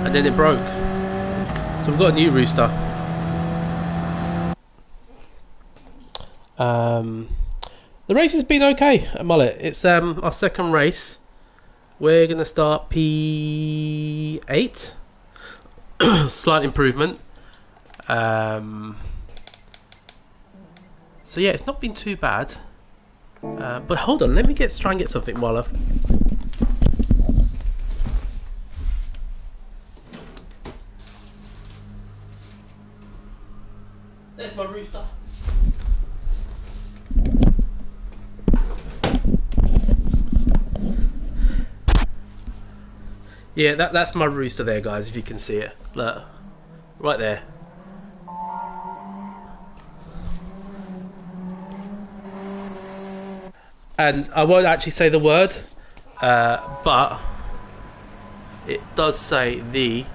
S1: and then it broke. So we've got a new rooster. The race has been okay at Mullet. It's our second race. We're gonna start P8. Slight improvement. So yeah, it's not been too bad. But hold on, let me try and get something while I've... There's my rooster. Yeah, that's my rooster there, guys, if you can see it. Look, right there. And I won't actually say the word, but it does say the...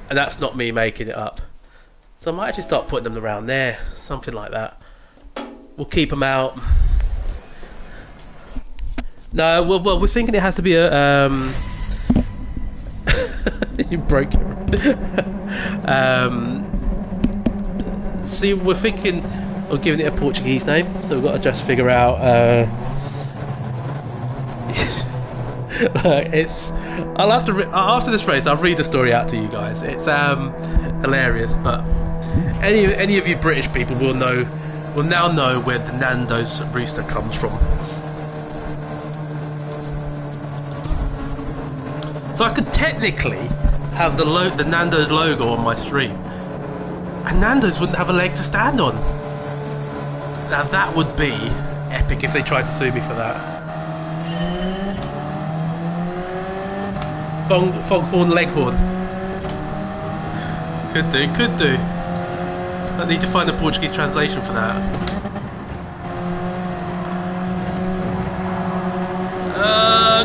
S1: And that's not me making it up. So I might actually start putting them around there, something like that. We'll keep them out. No, well, we're thinking it has to be a... You broke it. See, we're thinking of giving it a Portuguese name, so we've got to just figure out... it's... I'll have to... After this race, I'll read the story out to you guys. It's hilarious, but... Any of you British people will now know where the Nando's rooster comes from. So I could technically have the Nando's logo on my stream, and Nando's wouldn't have a leg to stand on. Now that would be epic if they tried to sue me for that. Foghorn Leghorn. Could do. I need to find a Portuguese translation for that.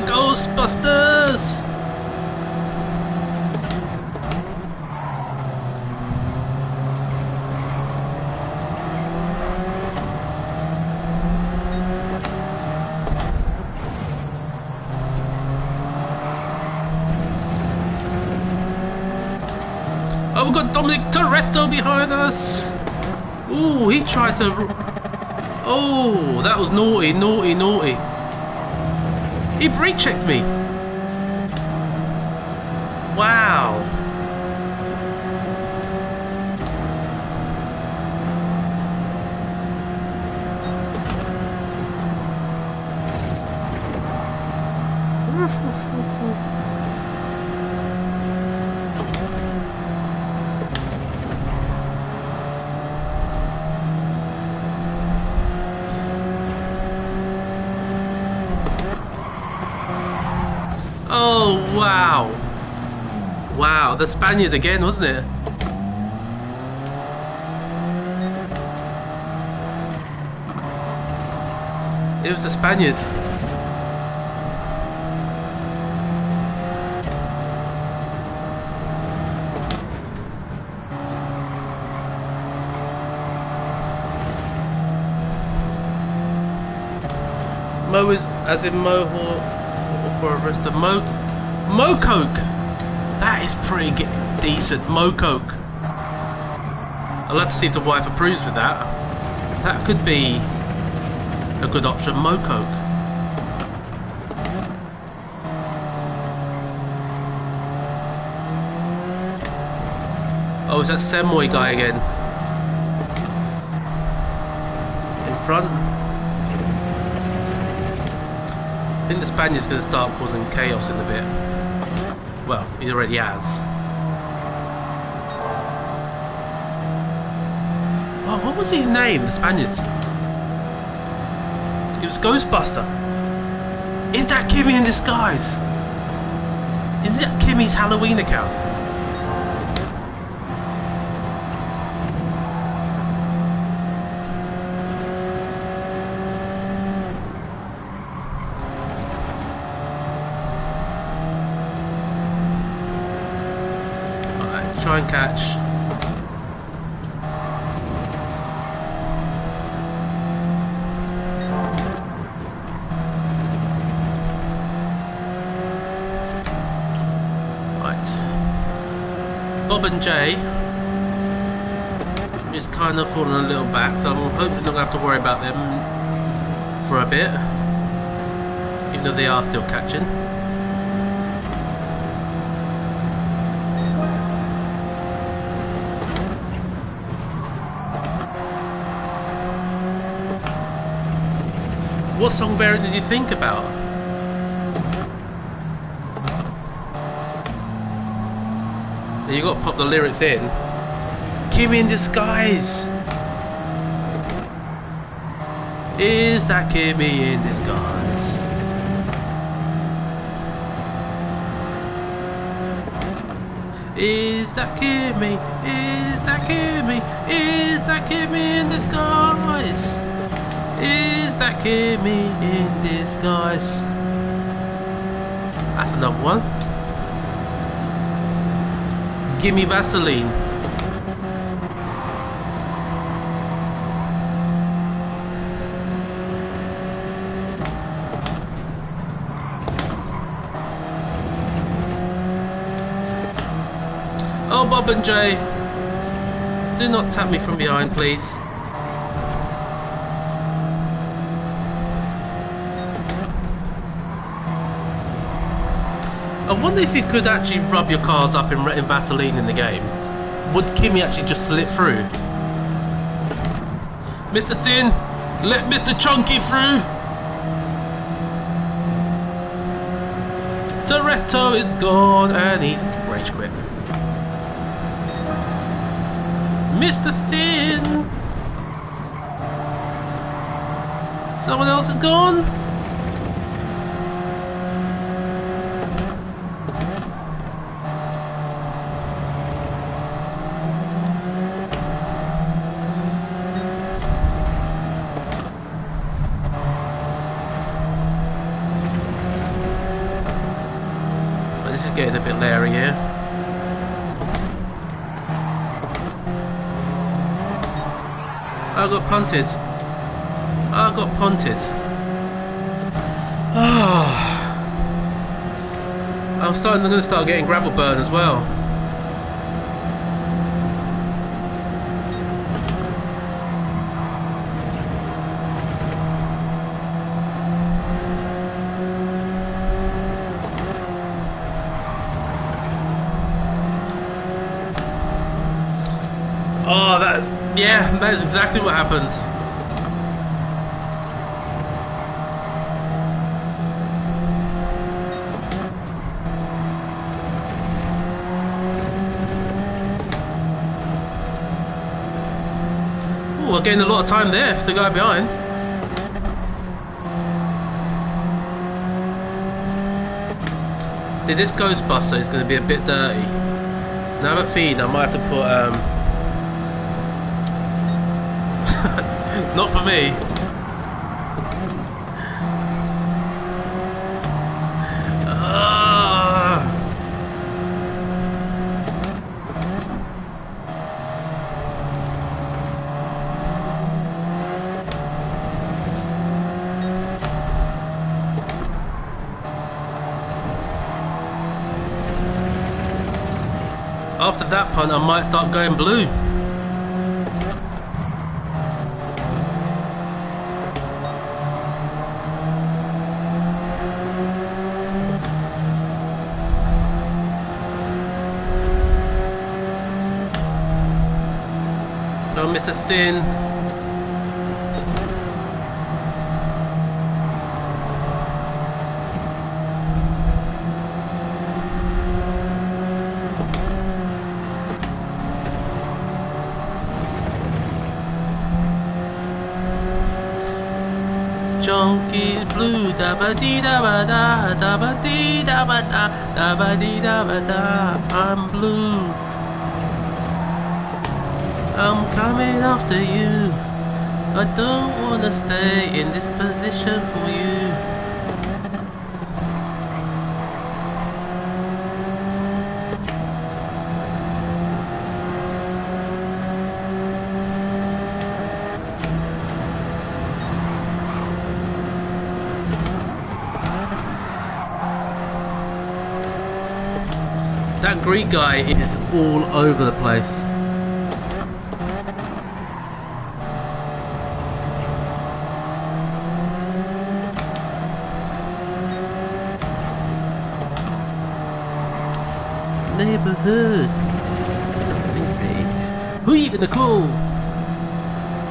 S1: Ghostbusters! Oh, we've got Dominic Toretto behind us! Ooh, he tried to... Oh, that was naughty. He brake checked me! Wow! Oh, wow. Wow, the Spaniard again, wasn't it? It was the Spaniard. Mo is as in Mohawk for a rest of Mocoke. That is pretty decent. Mocoke. I'll have to see if the wife approves with that. That could be a good option. Mocoke. Oh, is that Semoy guy again? In front. I think the Spaniard's going to start causing chaos in a bit. Well, he already has. Oh, what was his name, the Spaniard's? It was Ghostbuster. Is that Kimmy in disguise? Is that Kimmy's Halloween account? try and catch. Right. Bob and Jay is kind of falling a little back, so I'm hoping not going to have to worry about them for a bit, even though they are still catching. What song variant did you think about? You got to pop the lyrics in. Kimmy in disguise. Is that Kimmy in disguise? Is that Kimmy? Is that Kimmy? Is that Kimmy in disguise? Is that Kimmy in disguise? That's another one. Gimme Vaseline. Oh, Bob and Jay, do not tap me from behind, please. I wonder if you could actually rub your cars up in Vaseline in the game. Would Kimmy actually just slip through? Mr. Thin, let Mr. Chunky through! Toretto is gone and he's rage quit. Mr. Thin! Someone else is gone? Getting a bit leery here. I got punted. I got punted. I'm going to start getting gravel burn as well. Oh, that is exactly what happened. Oh, I gained a lot of time there for the guy behind. See, this Ghostbuster is going to be a bit dirty. Now I'm a fiend, I might have to put not for me. After that punt, I might start going blue. Oh, Mr. Thin. Junkies blue, da ba dee da ba dee da ba dee da ba da. I'm blue. I'm coming after you. I don't wanna stay in this position for you. That green guy is all over the place. Neighborhood. Something big. Who eating the claw?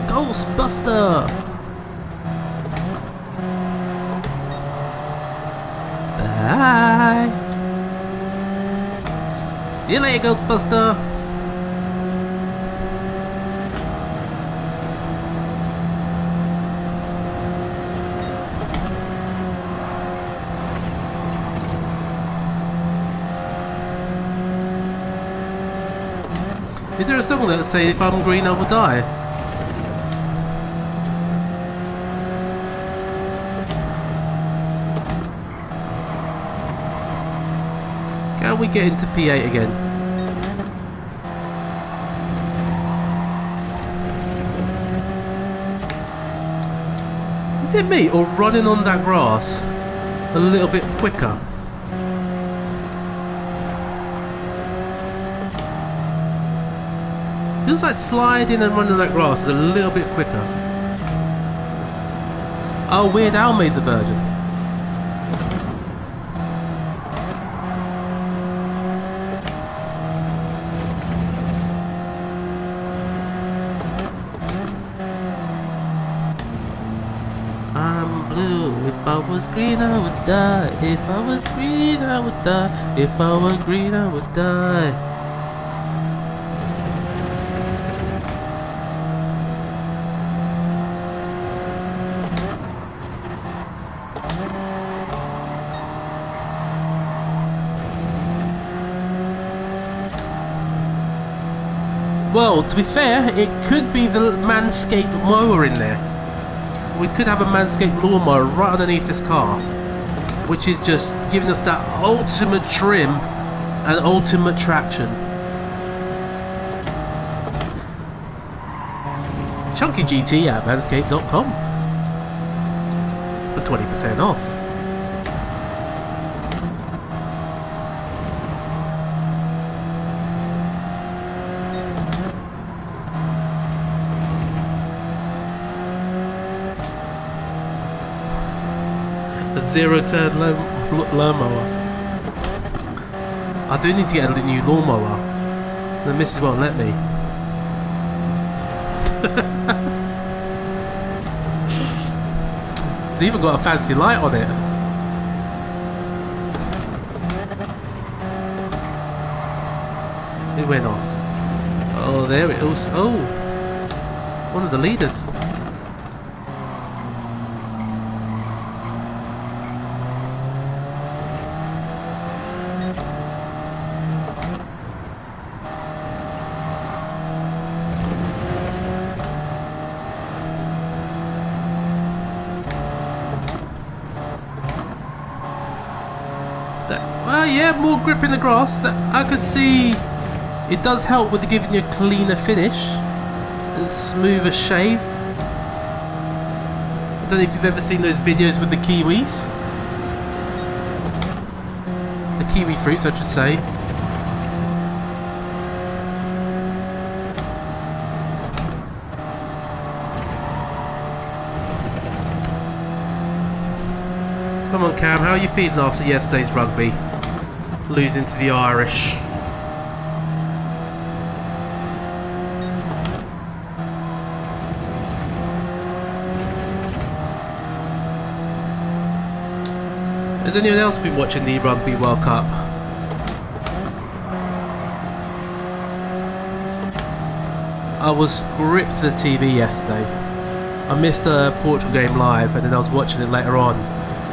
S1: Ghostbuster. Bye. See you later, Ghostbuster. Is there a song that says if I'm green I will die? Can we get into P8 again? Is it me or running on that grass a little bit quicker? Feels like sliding and running on that grass is a little bit quicker. Oh, Weird Al made the version. I'm blue. If I was green, I would die. If I was green, I would die. If I was green, I would die. Well, to be fair, it could be the Manscaped mower in there. We could have a Manscaped lawnmower right underneath this car, which is just giving us that ultimate trim and ultimate traction. Chunky GT at manscaped.com for 20% off. Zero-turn lawnmower. I do need to get a new lawnmower. The missus won't let me. It's even got a fancy light on it. It went off. Oh, there it is. Oh, one of the leaders. Well, yeah, more grip in the grass. I can see it does help with giving you a cleaner finish and smoother shave. I don't know if you've ever seen those videos with the kiwis. The kiwi fruits, I should say. Come on, Cam, how are you feeling after yesterday's rugby? Losing to the Irish. Has anyone else been watching the Rugby World Cup? I was gripped to the TV yesterday. I missed the Portugal game live and then I was watching it later on.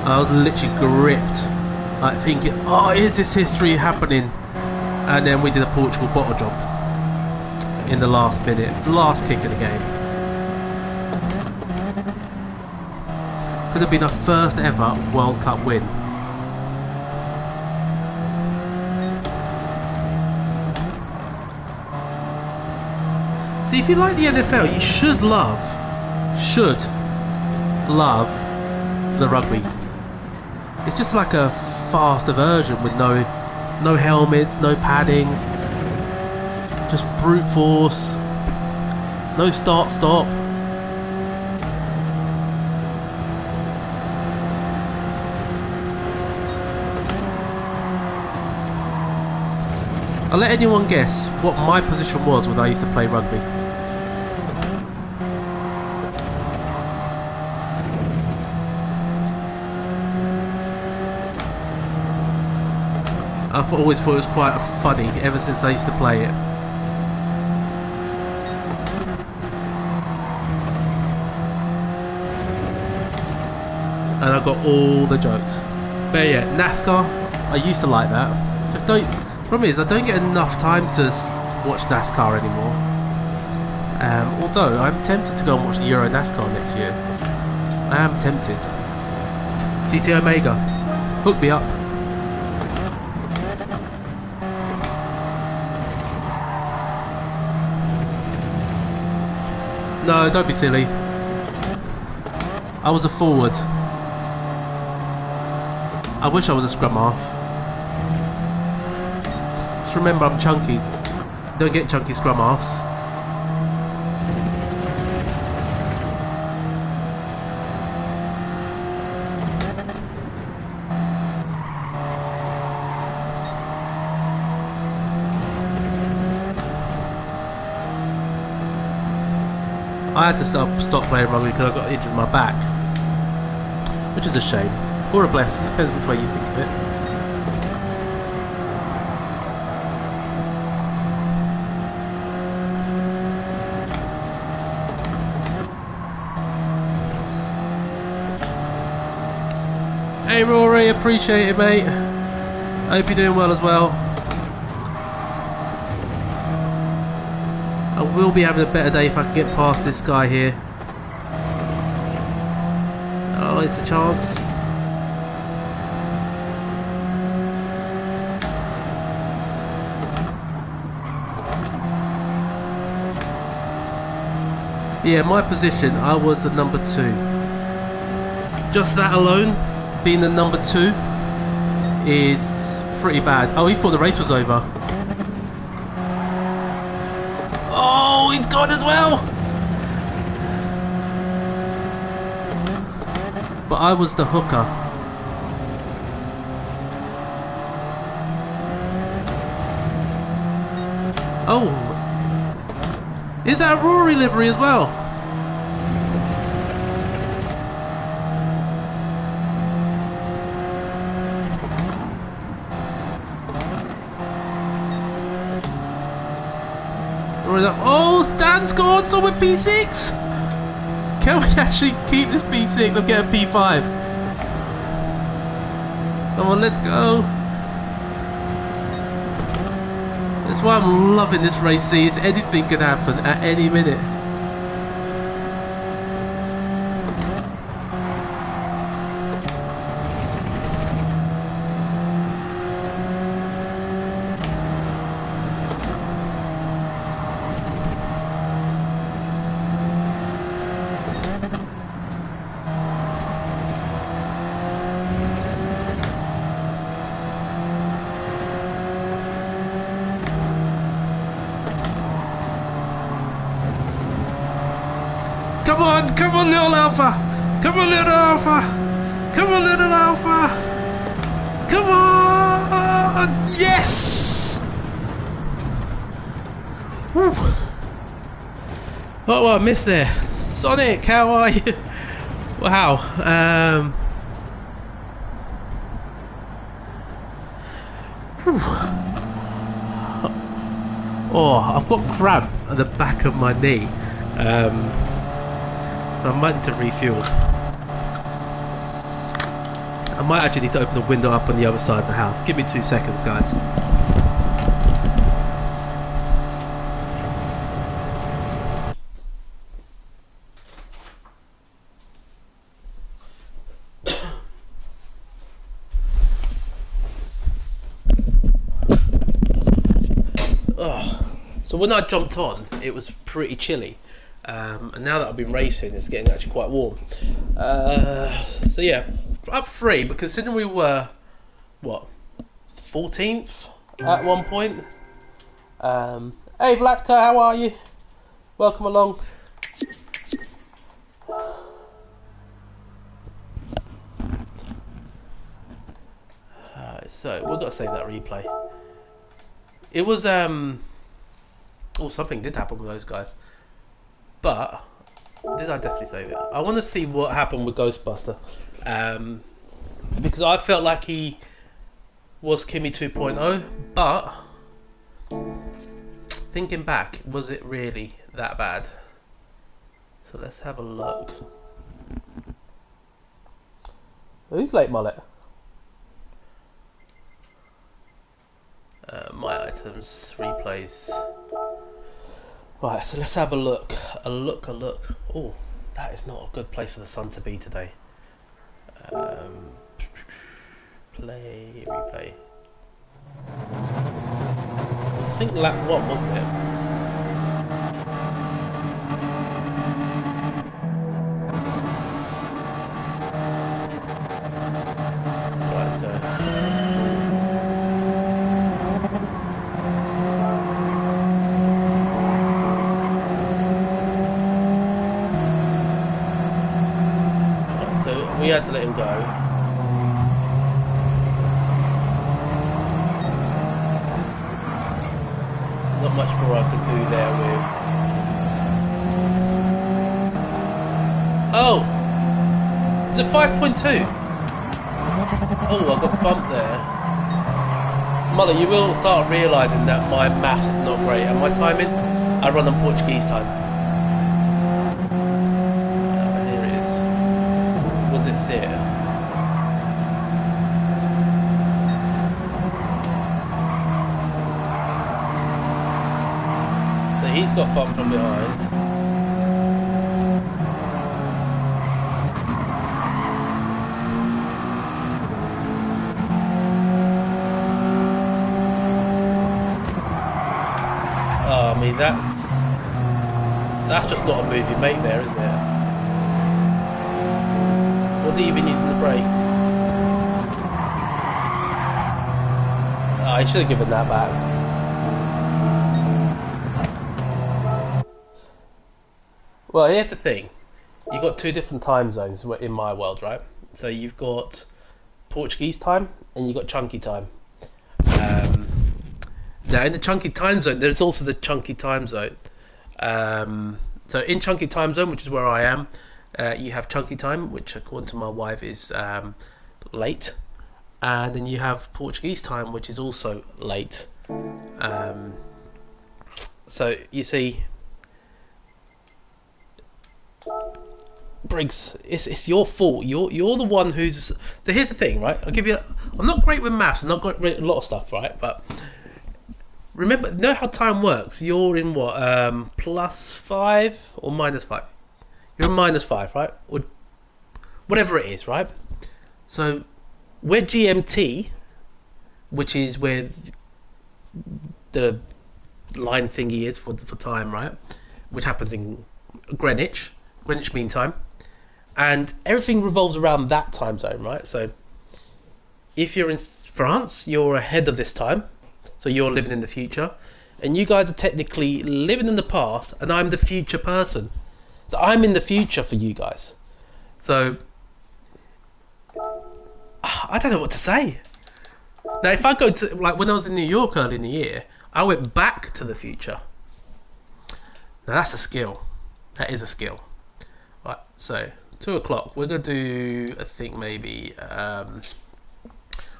S1: I was literally gripped, like thinking, oh, is this history happening? And then we did a Portugal bottle job in the last minute, last kick of the game. Could have been our first ever World Cup win. See, if you like the NFL, you should love the rugby. It's just like a faster version with no No helmets, no padding, just brute force. No start stop. I'll let anyone guess what my position was when I used to play rugby. Always thought it was quite funny ever since I used to play it. And I got all the jokes. But yeah, NASCAR, I used to like that. Just don't. Problem is, I don't get enough time to watch NASCAR anymore. Although I'm tempted to go and watch the Euro NASCAR next year. I am tempted. GT Omega, hook me up. No, don't be silly. I was a forward. I wish I was a scrum half. Just remember, I'm chunky. Don't get chunky scrum halves. I had to stop playing rugby because I got injured in my back, which is a shame, or a blessing, depends which way you think of it. Hey Rory, appreciate it mate. Hope you're doing well as well. I will be having a better day if I can get past this guy here. Oh, it's a chance. Yeah, my position, I was the number 2. Just that alone, being the number 2, is pretty bad. Oh, he thought the race was over. Oh, he's gone as well! But I was the hooker. Oh! Is that a Rory livery as well? Oh, Dan scored some with P6! Can we actually keep this P6 and get a P5? Come on, let's go! That's why I'm loving this race. See, anything can happen at any minute. Come on, little alpha! Come on, little alpha! Come on, little alpha! Come on! Yes! Whew. Oh, well, I missed there. Sonic, how are you? Wow. Oh, I've got cramp at the back of my knee. So I might need to refuel. I might actually need to open the window up on the other side of the house. Give me 2 seconds, guys. Oh. So when I jumped on, it was pretty chilly. And now that I've been racing, it's getting actually quite warm. So yeah, up 3, but considering we were, what, 14th at one point. Hey Vlatka, how are you? Welcome along. So we've got to save that replay. It was oh, something did happen with those guys, but did I definitely save it? I want to see what happened with Ghostbuster, because I felt like he was Kimmy 2.0, but thinking back, was it really that bad? So let's have a look. Who's late mullet? My items, replays. Right, so let's have a look. A look. Oh, that is not a good place for the sun to be today. Play, replay. I think lap 1, wasn't it? Right, so we had to let him go. Not much more I could do there with. Oh! Is it 5.2? Oh, I got bumped there. Mullet, you will start realising that my maths is not great. And my timing, I run on Portuguese time. It. So he's got bumped from behind. Oh, I mean that's just not a move you make there, is it? Was he even using the brakes? Oh, I should have given that back. Well, here's the thing. You've got 2 different time zones in my world, right? So you've got Portuguese time and you've got chunky time. Now, in the chunky time zone, there's also the chunky time zone. So in chunky time zone, which is where I am, you have chunky time, which according to my wife is late, and then you have Portuguese time, which is also late. So you see, Briggs, it's your fault. You're the one who's. So here's the thing, right? I'm not great with maths. I'm not great with a lot of stuff, right? But remember, know how time works. You're in what? +5 or -5? You're -5, right? Or whatever it is, right? So we're GMT, which is where the line thingy is for time, right? Which happens in Greenwich Mean Time, and everything revolves around that time zone, right? So if you're in France, you're ahead of this time, so you're living in the future, and you guys are technically living in the past, and I'm the future person. So I'm in the future for you guys. So I don't know what to say. Now, if I go to, like when I was in New York early in the year, I went back to the future. Now that's a skill. That is a skill. Right, so 2 o'clock. We're gonna do, I think maybe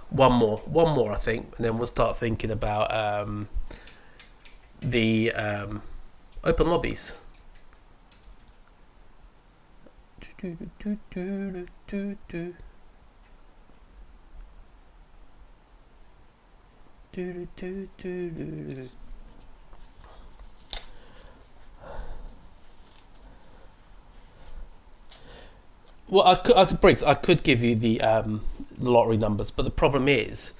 S1: one more, I think, and then we'll start thinking about the open lobbies. Well, Briggs, I could give you the lottery numbers, but the problem is,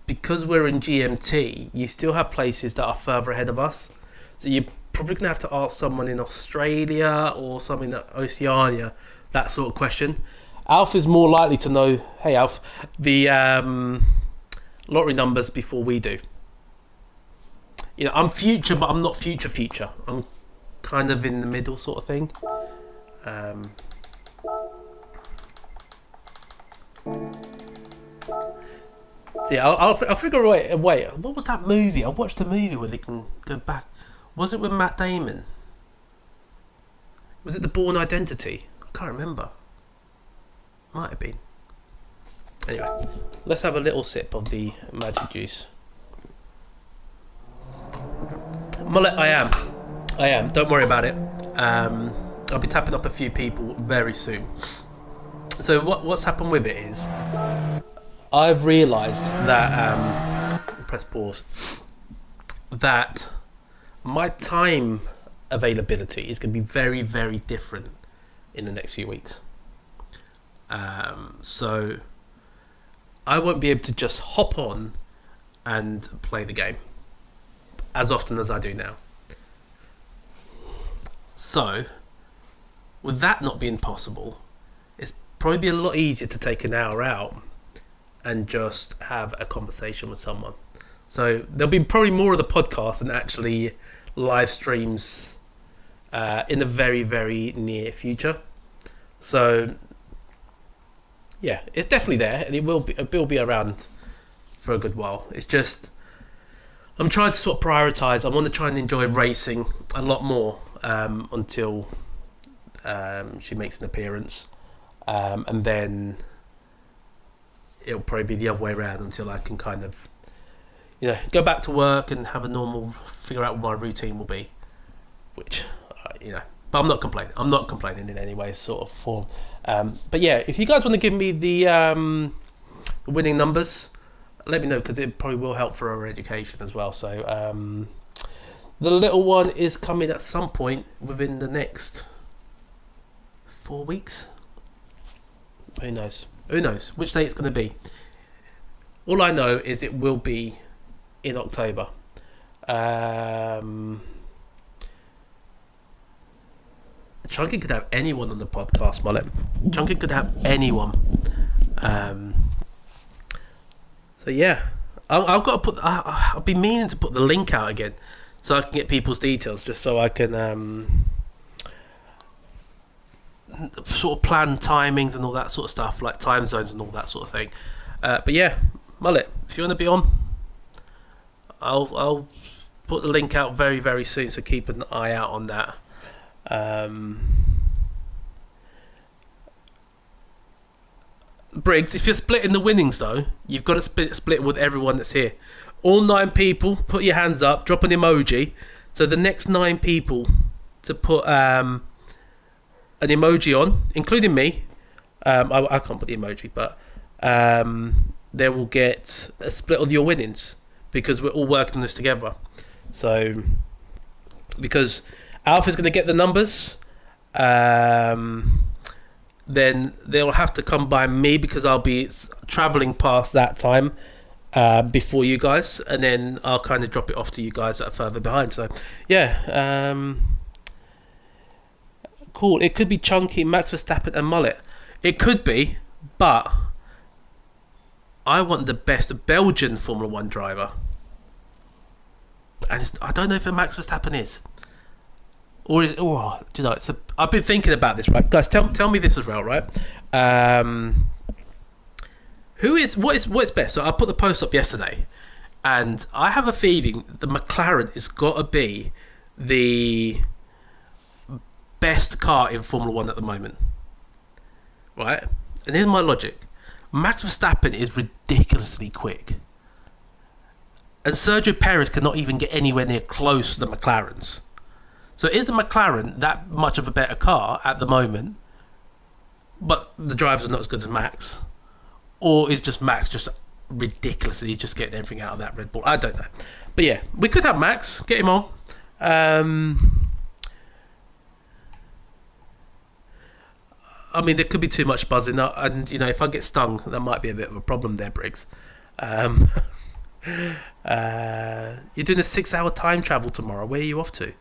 S1: because we're in GMT, you still have places that are further ahead of us. So you're probably going to have to ask someone in Australia or something in Oceania, that sort of question. Alf is more likely to know, hey Alf, the lottery numbers before we do. You know, I'm future, but I'm not future. I'm kind of in the middle sort of thing. See, I'll figure a way. What was that movie? I watched a movie where they can go back. Was it with Matt Damon? Was it The Bourne Identity? I can't remember. Might have been. Anyway, let's have a little sip of the magic juice. Mullet, I am. Don't worry about it. I'll be tapping up a few people very soon. So what's happened with it is, I've realised that press pause. That my time availability is going to be very, very different in the next few weeks. So I won't be able to just hop on and play the game as often as I do now. So with that not being possible, it's probably be a lot easier to take an hour out and just have a conversation with someone. So there'll be probably more of the podcast and actually live streams in the very, very near future. So yeah, it's definitely there, and it will be around for a good while. It's just I'm trying to sort of prioritise. I want to try and enjoy racing a lot more until she makes an appearance, and then it'll probably be the other way around until I can kind of, you know, go back to work and have a normal, figure out what my routine will be, which, you know, but I'm not complaining. I'm not complaining in any way, sort of form. But yeah, if you guys want to give me the winning numbers, let me know, because it probably will help for our education as well. So the little one is coming at some point within the next 4 weeks. Who knows? Who knows which day it's going to be? All I know is it will be in October. Chunky could have anyone on the podcast, Mullet. Chunky could have anyone. So yeah, I've got to put. I'll be meaning to put the link out again, so I can get people's details, just so I can sort of plan timings and all that sort of stuff, like time zones and all that sort of thing. But yeah, Mullet, if you want to be on, I'll put the link out very, very soon. So keep an eye out on that. Briggs, if you're splitting the winnings though, you've got to split with everyone that's here. All 9 people, put your hands up, drop an emoji. So the next 9 people to put an emoji on, including me, I can't put the emoji, but they will get a split of your winnings, because we're all working on this together. So because Alpha's going to get the numbers, then they'll have to come by me, because I'll be travelling past that time before you guys, and then I'll kind of drop it off to you guys that are further behind. So yeah, cool. It could be Chunky, Max Verstappen and Mullet. It could be, but I want the best Belgian Formula 1 driver, and I don't know if a Max Verstappen is. Or is, oh, do you know? I've been thinking about this, right, guys? Tell me this as well, right? What is best? So I put the post up yesterday, and I have a feeling the McLaren has got to be the best car in Formula 1 at the moment, right? And here's my logic: Max Verstappen is ridiculously quick, and Sergio Perez cannot even get anywhere near close to the McLarens. So is the McLaren that much of a better car at the moment, but the drivers are not as good as Max? Or is just Max just ridiculously just getting everything out of that Red Bull? I don't know. But yeah, we could have Max, get him on. I mean, there could be too much buzzing, and you know, if I get stung, that might be a bit of a problem there, Briggs. You're doing a 6-hour time travel tomorrow. Where are you off to?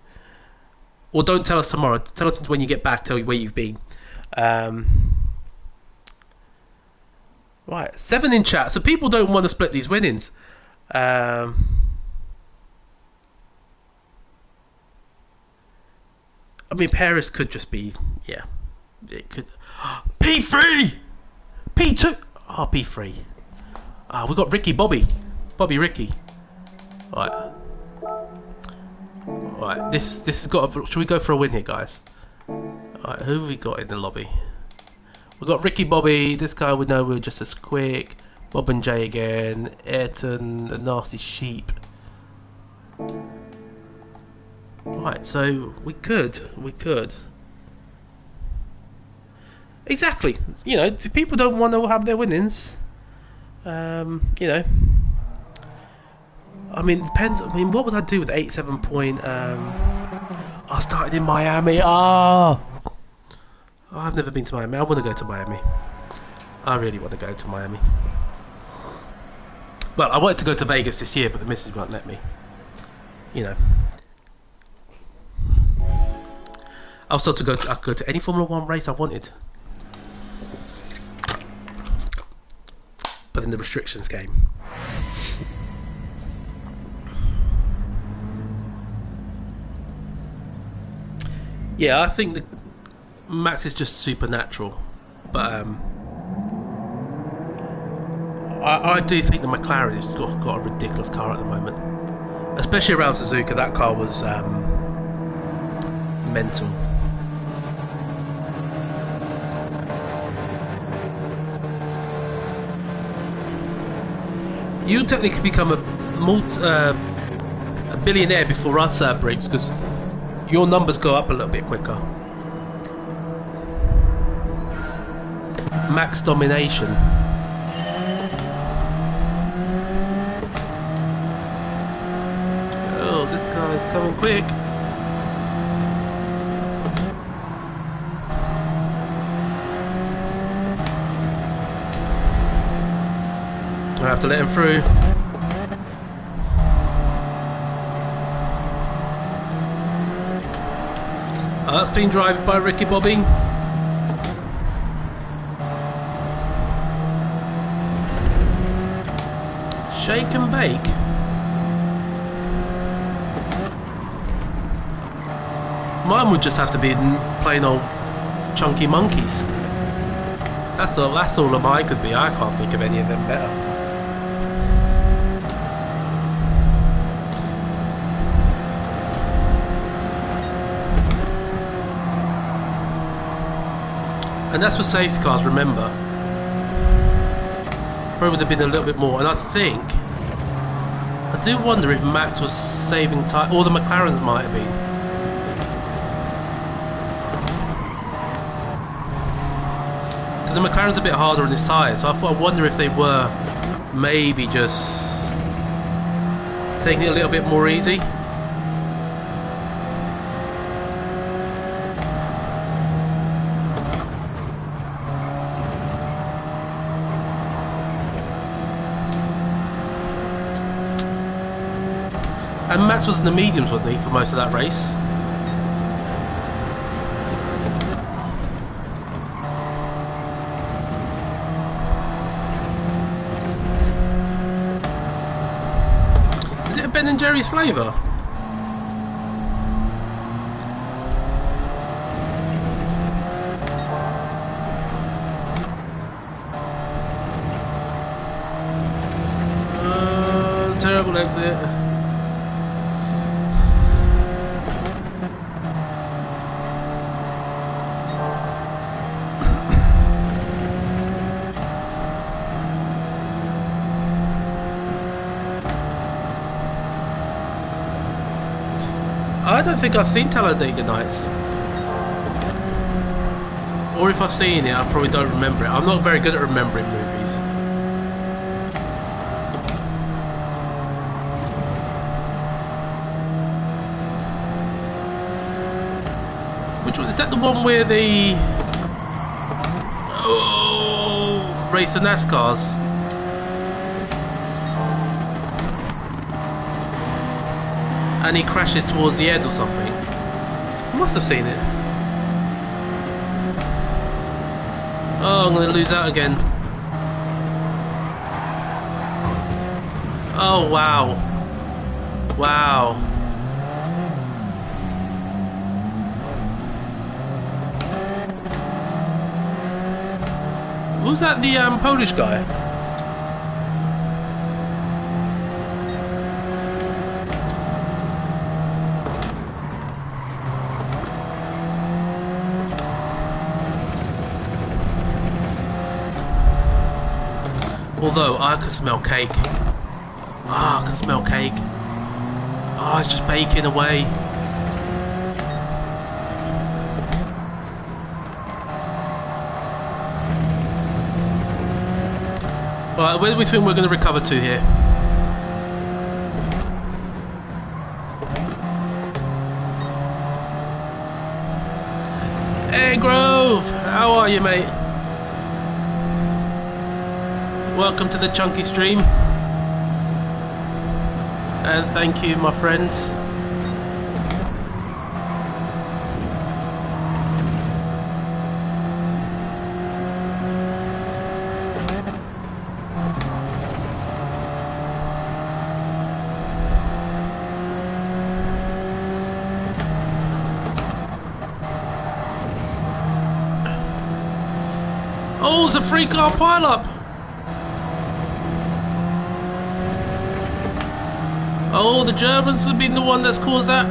S1: Or don't tell us tomorrow. Tell us when you get back. Tell you where you've been. Right, 7 in chat. So people don't want to split these winnings. I mean, Paris could just be, yeah, it could. P3, P2, oh P3. Ah, we got Bobby Ricky. Right, right. This has got. Should we go for a win here, guys? Right, who have we got in the lobby? We got Ricky Bobby. This guy we know we're just as quick. Bob and Jay again. Ayrton, the nasty sheep. Right, so we could. Exactly. You know, if people don't want to have their winnings, you know. I mean, it depends. I mean, what would I do with 8-7 point? I started in Miami. I've never been to Miami. I want to go to Miami. I really want to go to Miami. Well, I wanted to go to Vegas this year, but the missus won't let me. You know. I was told to go to. I could go to any Formula 1 race I wanted, but then the restrictions came. Yeah, I think the Max is just supernatural, but I do think the McLaren has got a ridiculous car at the moment, especially around Suzuka. That car was mental. You technically become a billionaire before us, Briggs, because your numbers go up a little bit quicker. Max domination. Oh, this guy's coming quick. I have to let him through. That's been driven by Ricky Bobby. Shake and bake. Mine would just have to be plain old chunky monkeys. That's all of mine could be. I can't think of any of them better. And that's for safety cars, remember. Probably would have been a little bit more. And I do wonder if Max was saving time, or the McLarens might have been. Because the McLaren's a bit harder on his tyres, so I wonder if they were maybe just taking it a little bit more easy. And Max was in the mediums, wasn't he, for most of that race? Is it a Ben and Jerry's flavour? Terrible exit. I don't think I've seen Talladega Nights. Or if I've seen it, I probably don't remember it. I'm not very good at remembering movies. Which one? Is that the one where they race the NASCARs? And he crashes towards the end or something. I must have seen it. Oh, I'm going to lose out again. Oh wow. Wow. Was that the Polish guy? Although I can smell cake. Ah, I can smell cake. Oh, it's just baking away. Right, where do we think we're going to recover to here? Hey Grove! How are you, mate? Welcome to the Chunky stream. And thank you, my friends. Oh, it's a free car pile-up! Oh, the Germans have been the one that's caused that.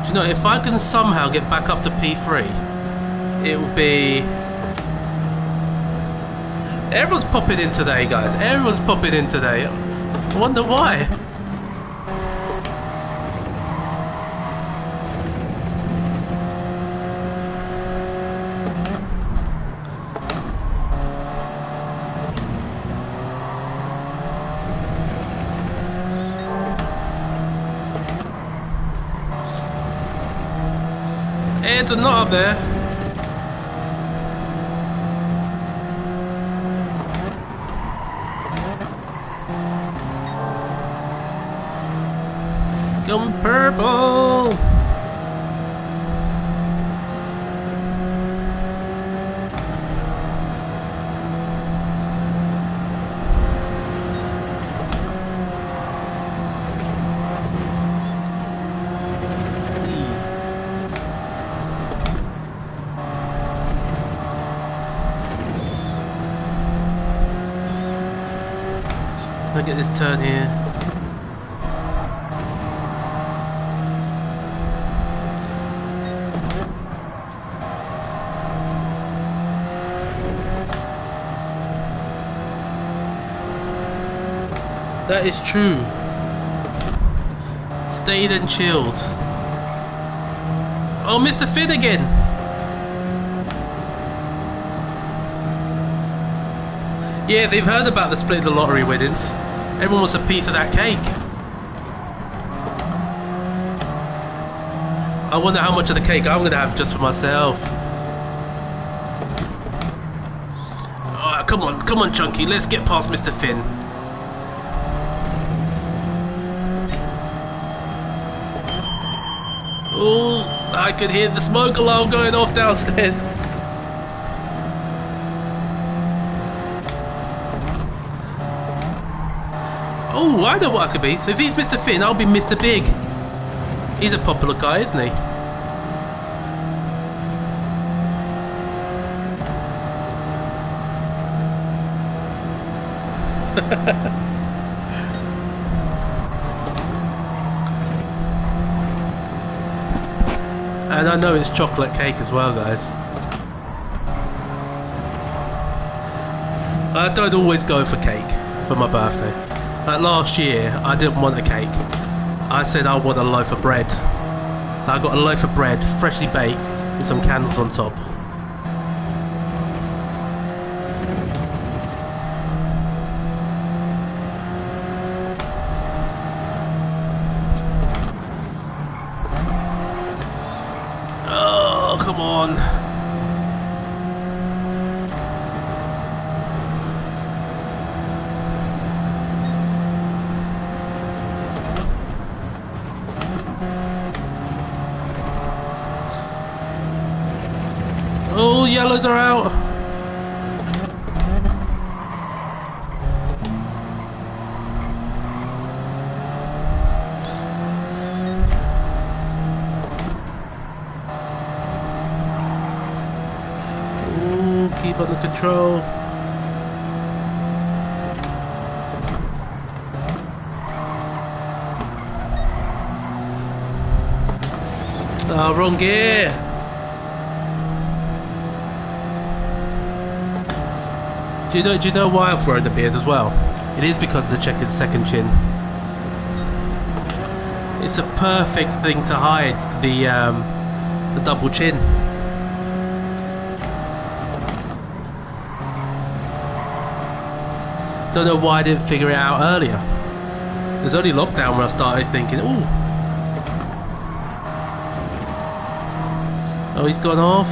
S1: Do you know, if I can somehow get back up to P3, it will be... Everyone's popping in today, guys. Everyone's popping in today. I wonder why. It's not up there. Going purple. Look at this turn here. That is true. Stayed and chilled. Oh, Mr. Finn again. Yeah, they've heard about the split of the lottery winnings. Everyone wants a piece of that cake. I wonder how much of the cake I'm gonna have just for myself. Alright, come on, Chunky, let's get past Mr. Finn. Oh, I could hear the smoke alarm going off downstairs. Oh, I know what I could be. So if he's Mr. Finn, I'll be Mr. Big. He's a popular guy, isn't he? And I know it's chocolate cake as well, guys. I don't always go for cake for my birthday. Like last year, I didn't want a cake. I said I want a loaf of bread. So I got a loaf of bread, freshly baked, with some candles on top. Oh, come on. Oh, yellows are out. keep under control. Oh, wrong gear. Do you know why I've grown the beard as well? It is because of the checkered second chin. It's a perfect thing to hide the double chin. Don't know why I didn't figure it out earlier. It was only lockdown when I started thinking, ooh. Oh, he's gone off.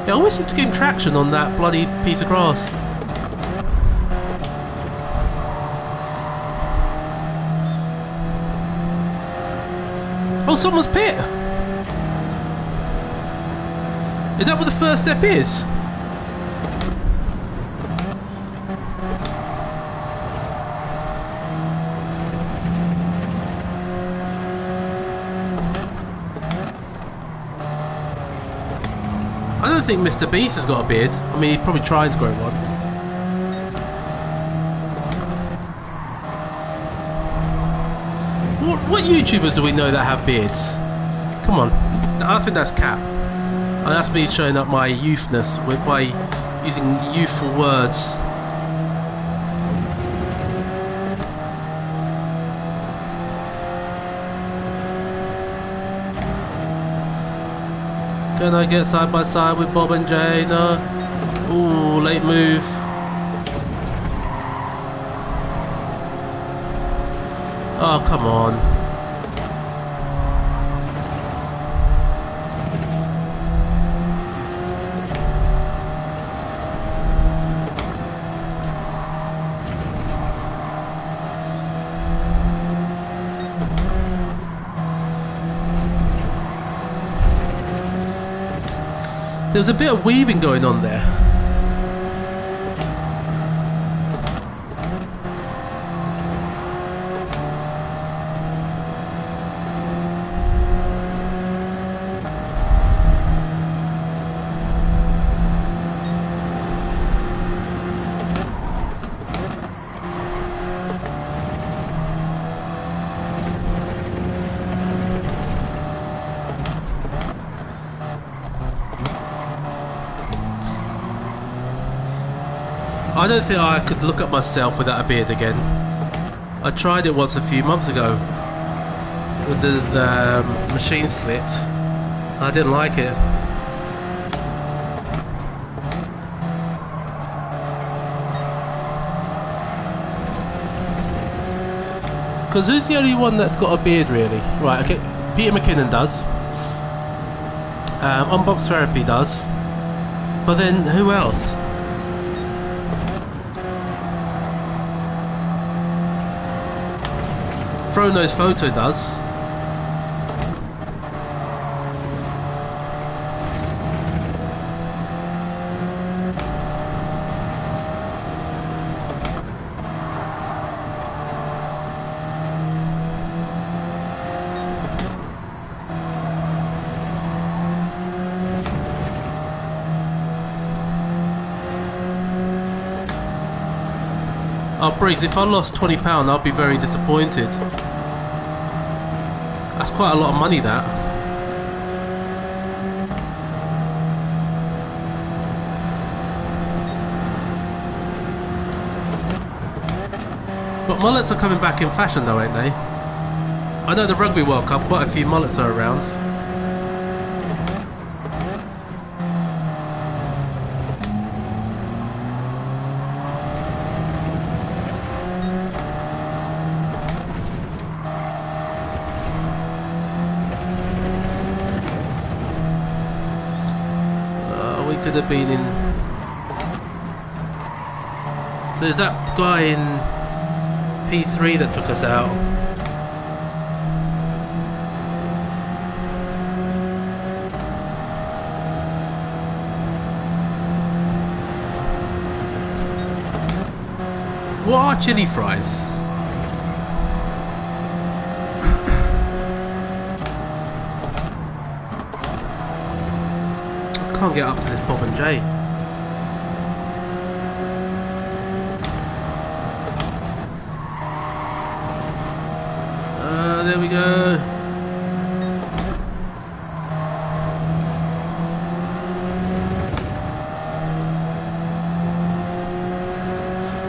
S1: I always seem to gain traction on that bloody piece of grass. Oh, someone's pit! Is that what the first step is? I don't think Mr. Beast has got a beard. I mean, he's probably trying to grow one. What YouTubers do we know that have beards? Come on, I think that's cap. And that's me showing up my youthness by using youthful words. Can I get side by side with Bob and Jay? No. Ooh, late move. Oh, come on. There was a bit of weaving going on there. I don't think I could look at myself without a beard again. I tried it once a few months ago when the machine slipped. I didn't like it. Because who's the only one that's got a beard really? Right, okay, Peter McKinnon does. Unbox Therapy does. But then who else? Frono's Photo does. Oh, Briggs, if I lost £20, I'd be very disappointed. That's quite a lot of money, that. But mullets are coming back in fashion though, ain't they? I know the Rugby World Cup, quite a few mullets are around. Could have been in. So there's that guy in P3 that took us out. What are chili fries? can't get up to this Bob and J. There we go.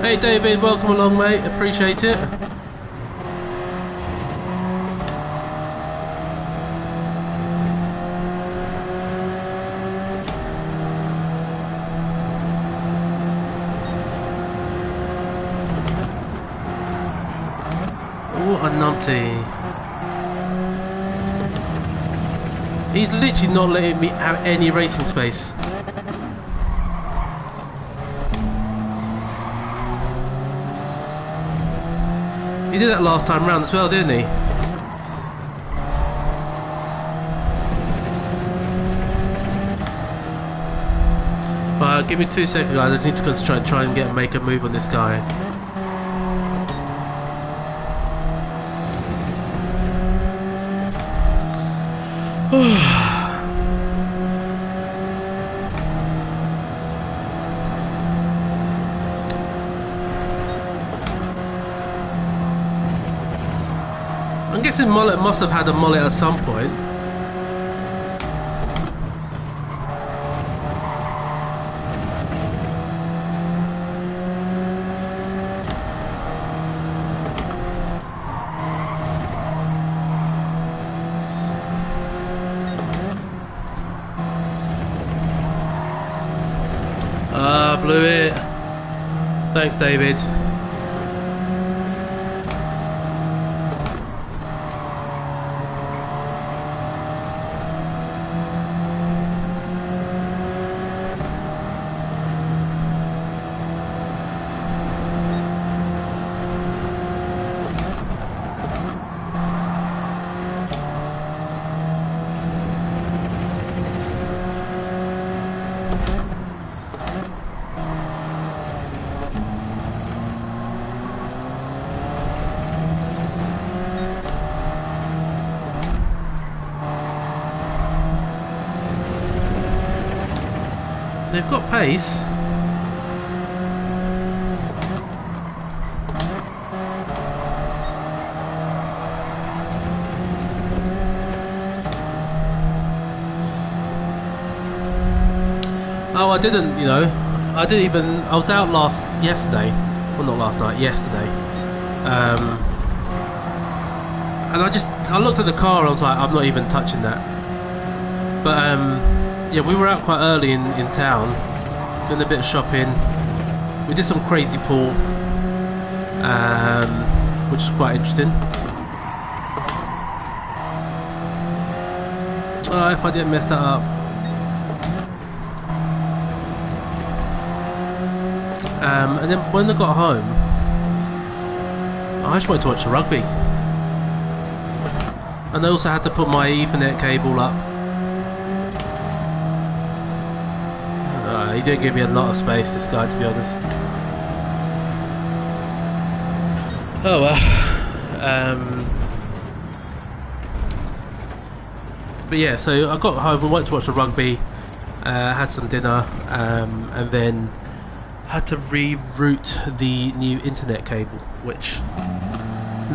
S1: Hey David, welcome along mate, appreciate it. What a numpty. He's literally not letting me have any racing space. He did that last time round as well, didn't he? But give me 2 seconds guys, I need to concentrate and try and make a move on this guy. I'm guessing Mullet must have had a mullet at some point. Ah, blew it. Thanks, David. They've got pace. Oh, I didn't, you know, I didn't even, I was out yesterday, well not last night, yesterday, and I looked at the car and I was like, I'm not even touching that, but yeah, we were out quite early in town, doing a bit of shopping. We did some crazy pool, which is quite interesting. Oh, if I didn't mess that up. And then when I got home, I just wanted to watch the rugby. And I also had to put my Ethernet cable up. He didn't give me a lot of space, this guy, to be honest. Oh well. But yeah, so I got home, we went to watch the rugby, had some dinner, and then had to reroute the new internet cable, which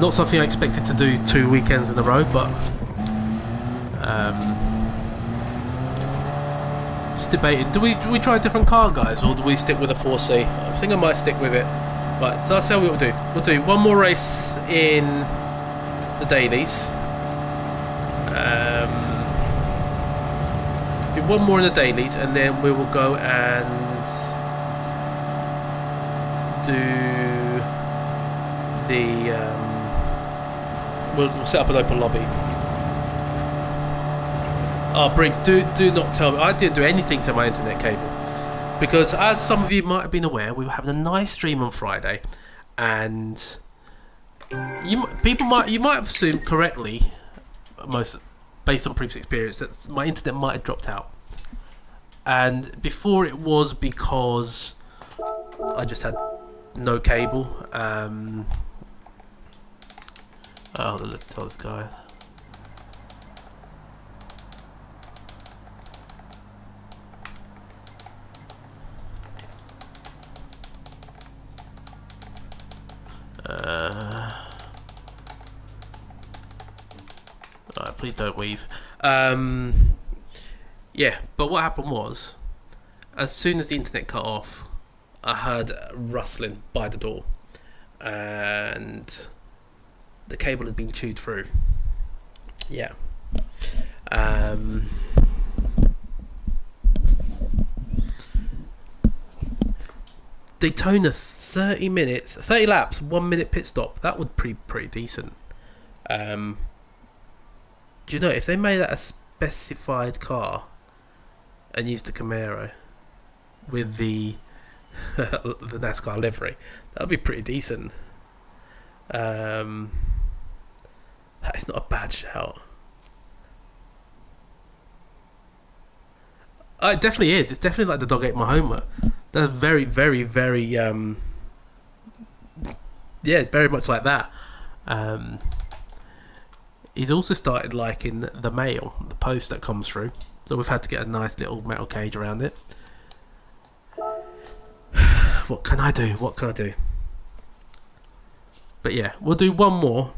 S1: not something I expected to do 2 weekends in a row, but debating, do we try a different car guys, or do we stick with a 4C? I think I might stick with it. Right, so that's how we'll do. We'll do one more race in the dailies, do one more in the dailies, and then we will go and do the we'll set up an open lobby. Oh, Briggs, do not tell me. I didn't do anything to my internet cable, because as some of you might have been aware, we were having a nice stream on Friday, and you might have assumed correctly, most based on previous experience, that my internet might have dropped out. And before it was because I just had no cable. Oh, let's tell this guy. Alright, please don't weave. Yeah, but what happened was, as soon as the internet cut off, I heard rustling by the door, and the cable had been chewed through. Yeah. Daytona 30 minutes, 30 laps, 1 minute pit stop. That would be pretty decent. Do you know if they made that a specified car and used a Camaro with the the NASCAR livery, that would be pretty decent. That is not a bad shout. It definitely is. It's definitely like the dog ate my homework. That's very, very, very, yeah, very much like that. Um, he's also started liking the mail, the post that comes through. So we've had to get a nice little metal cage around it. What can I do? What can I do? But yeah, we'll do one more.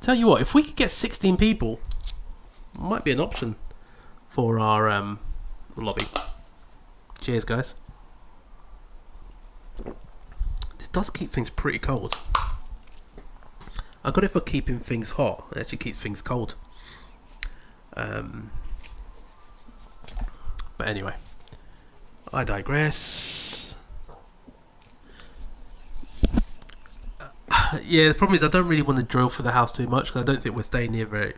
S1: Tell you what, if we could get 16 people, it might be an option for our lobby. Cheers, guys. This does keep things pretty cold. I got it for keeping things hot. It actually keeps things cold. But anyway, I digress. Yeah, the problem is I don't really want to drill for the house too much because I don't think we're staying near very.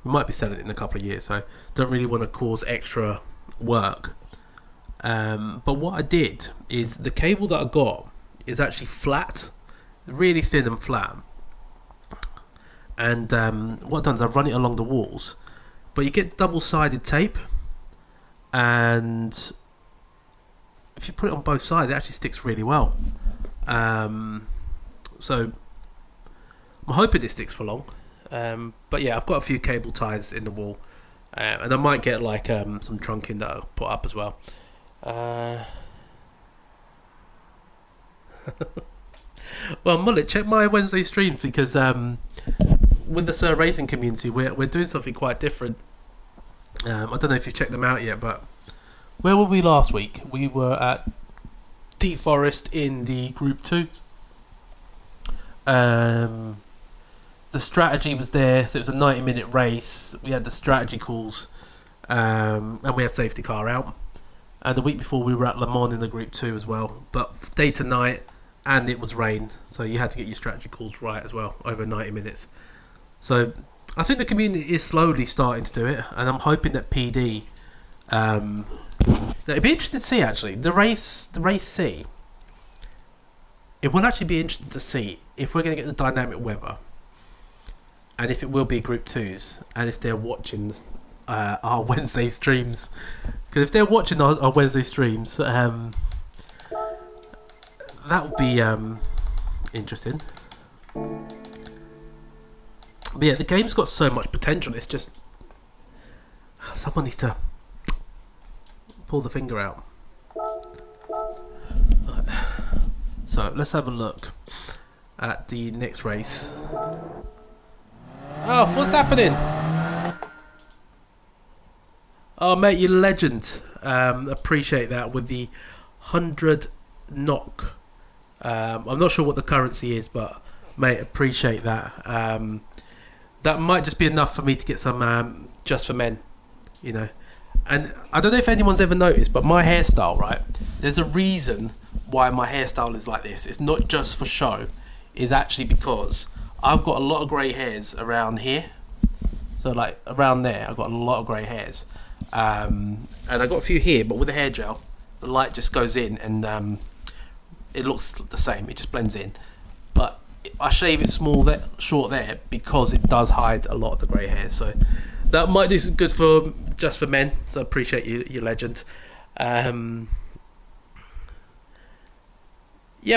S1: We might be selling it in a couple of years, so don't really want to cause extra work. But what I did is the cable that I got is actually flat, really thin and flat. And what I've done is I've run it along the walls, but you get double-sided tape, and if you put it on both sides, it actually sticks really well. So I'm hoping it sticks for long. But yeah, I've got a few cable ties in the wall, and I might get like some trunking that I'll put up as well. Well, Mullet, check my Wednesday streams because with the Sir Racing community, we're doing something quite different. I don't know if you've checked them out yet, but where were we last week? We were at Deep Forest in the Group 2. The strategy was there, so it was a 90-minute race. We had the strategy calls, and we had safety car out. And the week before, we were at Le Mans in the Group 2 as well, but day to night, and it was rain, so you had to get your strategy calls right as well over 90 minutes. So I think the community is slowly starting to do it, and I'm hoping that PD. It'd be interesting to see actually the race C. It will actually be interesting to see if we're going to get the dynamic weather, and if it will be Group 2s, and if they're watching our Wednesday streams. Because if they're watching our Wednesday streams, that would be interesting. But yeah, the game's got so much potential. It's just someone needs to pull the finger out. So let's have a look at the next race. Oh, what's happening? Oh, mate, you're a legend. Appreciate that with the 100 knock. I'm not sure what the currency is, but mate, appreciate that. That might just be enough for me to get some just for men, you know. And I don't know if anyone's ever noticed, but my hairstyle, right? There's a reason why my hairstyle is like this. It's not just for show. It's actually because I've got a lot of grey hairs around here. So like around there, I've got a lot of grey hairs. And I've got a few here, but with the hair gel, the light just goes in and it looks the same. It just blends in. But I shave it short there because it does hide a lot of the grey hair. So that might do some good for just for men. So I appreciate you legend. Yeah,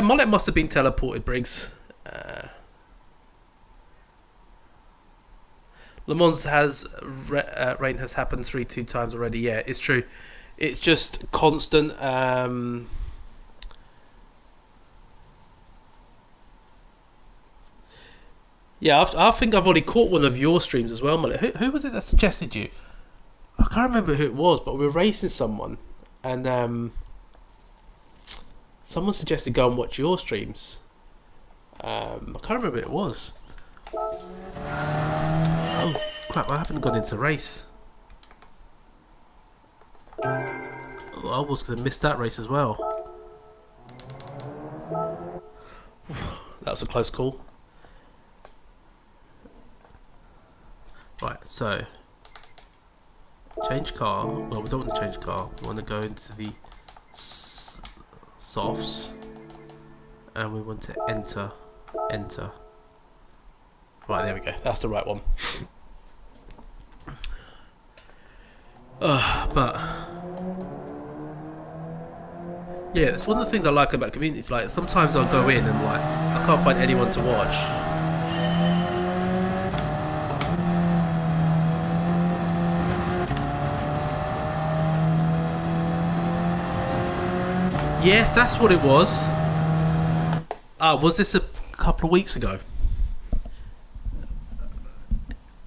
S1: Mullet must have been teleported, Briggs. Le Mans rain has happened 2 times already. Yeah, it's true. It's just constant. Yeah, I think I've already caught one of your streams as well, Mullet. Who was it that suggested you? I can't remember who it was, but we were racing someone, and someone suggested go and watch your streams. I can't remember who it was. Oh crap! I haven't gone into race. Oh, I was gonna miss that race as well. That was a close call. Right, so change car. Well, we don't want to change car. We want to go into the softs, and we want to enter. Right, there we go. That's the right one. But yeah, it's one of the things I like about communities. Like sometimes I'll go in and like I can't find anyone to watch. Yes, that's what it was. Was this a couple of weeks ago?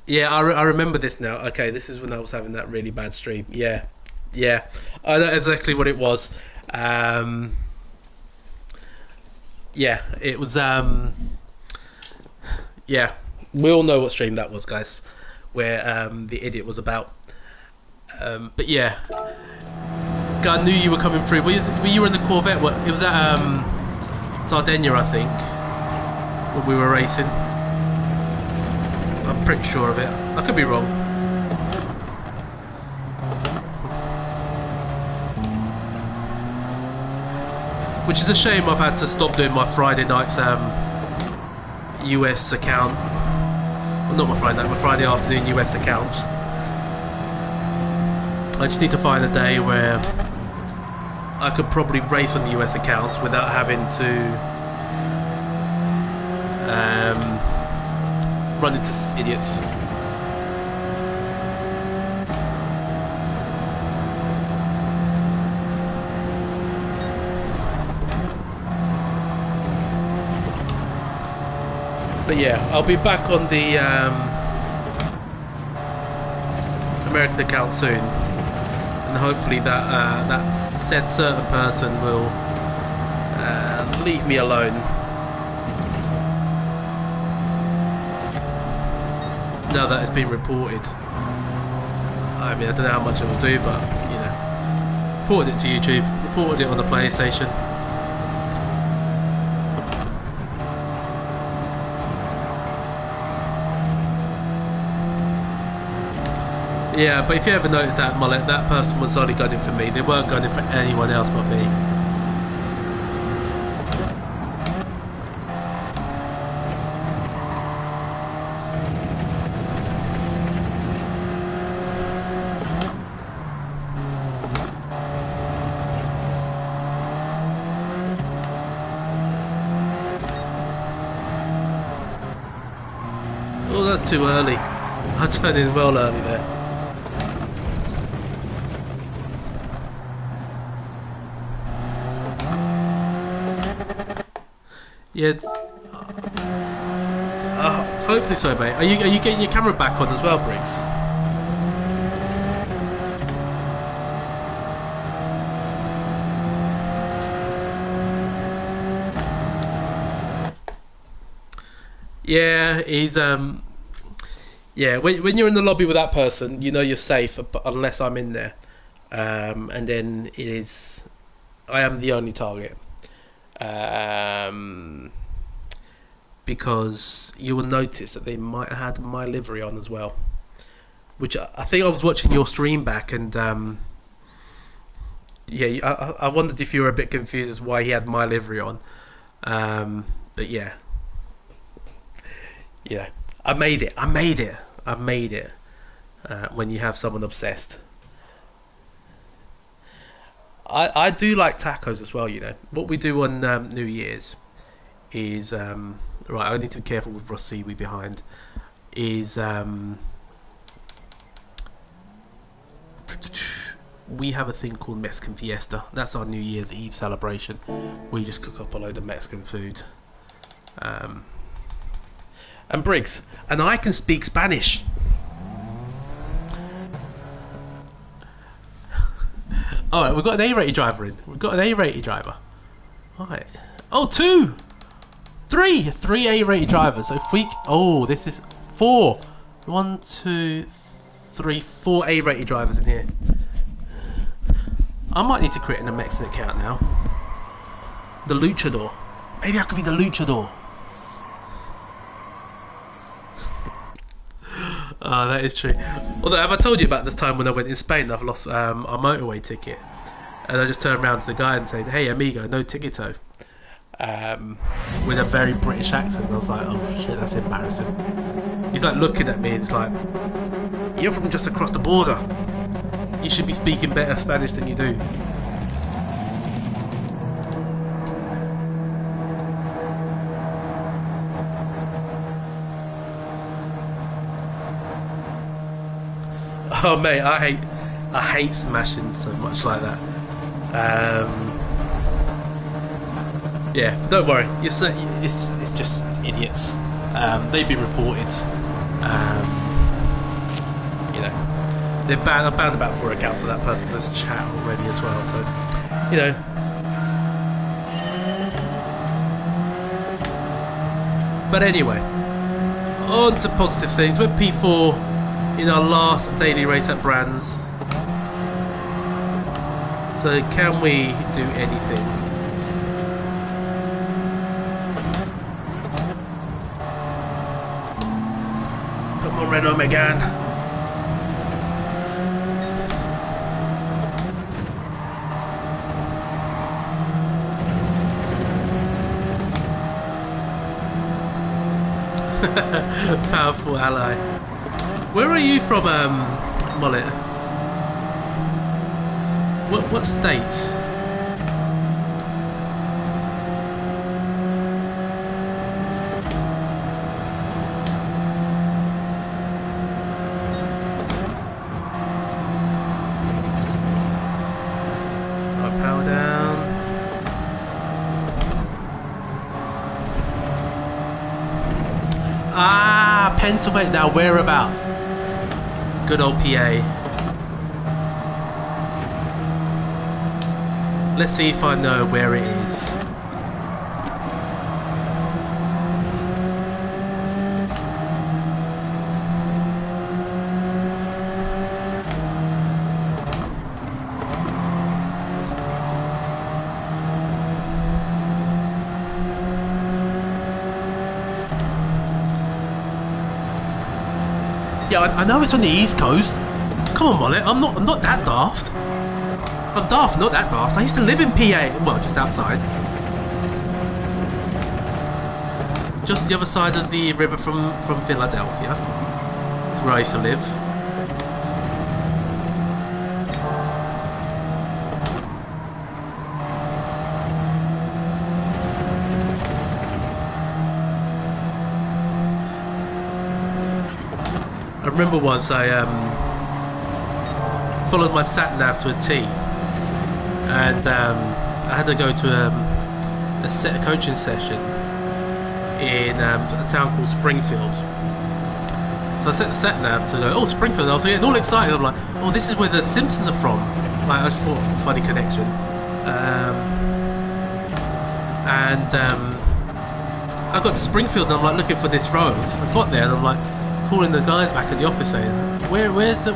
S1: Yeah, I remember this now. Okay, this is when I was having that really bad stream. Yeah, yeah, I know exactly what it was. Um, yeah, it was. Yeah, we all know what stream that was, guys. Where the idiot was about. But yeah, I knew you were coming through. Were you in the Corvette? What? It was at Sardinia, I think, when we were racing. I'm pretty sure of it. I could be wrong. Which is a shame. I've had to stop doing my Friday nights US account. Well, not my Friday night, my Friday afternoon US account. I just need to find a day where I could probably race on the US accounts without having to run into idiots. But yeah, I'll be back on the American account soon, and hopefully that said certain person will leave me alone. Now that it's been reported. I mean, I don't know how much it will do, but you know, reported it to YouTube, reported it on the PlayStation. Yeah, but if you ever noticed that, Mullet, that person was only gunning for me. They weren't gunning for anyone else but me. Oh, that's too early. I turned in well early there. Yeah. Hopefully so, mate. Are you getting your camera back on as well, Briggs? Yeah, he's yeah, when you're in the lobby with that person, you know you're safe, unless I'm in there. And then it is, I am the only target. Because you will notice that they might have had my livery on as well. Which I think I was watching your stream back, and yeah, I wondered if you were a bit confused as why he had my livery on. But yeah. Yeah, I made it. When you have someone obsessed. I do like tacos as well, you know. What we do on New Year's is right. I need to be careful with Rossi behind. Is we have a thing called Mexican Fiesta. That's our New Year's Eve celebration. We just cook up a load of Mexican food. And Briggs, and I can speak Spanish. Alright, we've got an A-rated driver in. We've got an A-rated driver. Alright. Oh, three A-rated drivers. So if we... Oh, this is 4. 1, 2, 3, 4 A-rated drivers in here. I might need to create a Mexican account now. The Luchador. Maybe I could be the Luchador. Oh, that is true. Although, have I told you about this time when I went in Spain? I've lost our motorway ticket, and I just turned around to the guy and said, "Hey, amigo, no tickito," with a very British accent. I was like, "Oh shit, that's embarrassing." He's like looking at me, and it's like, "You're from just across the border. You should be speaking better Spanish than you do." Oh mate, I hate smashing so much like that. Yeah, don't worry. It's just idiots. They've been reported. You know, I'm banned about 4 accounts of that person that's chat already as well. So, you know. But anyway, on to positive things. When people in our last daily race at Brands. So can we do anything? Come on, Renault Megane. Powerful ally. Where are you from, Mullet? What state? Right, power down. Ah, Pennsylvania. Now whereabouts? Good old PA. Let's see if I know where it is. Yeah, I know it's on the East Coast. Come on, Mollet, I'm not that daft. I'm daft, not that daft. I used to live in PA, well, just outside. Just the other side of the river from Philadelphia. That's where I used to live. I remember once I followed my sat nav to a T, and I had to go to a coaching session in a town called Springfield. So I set the sat nav to go, oh, Springfield. I was getting all excited. I'm like, oh, this is where the Simpsons are from. Like, I just thought it was a funny connection. I got to Springfield and I'm like looking for this road. I got there and I'm like calling the guys back at the office saying, where's the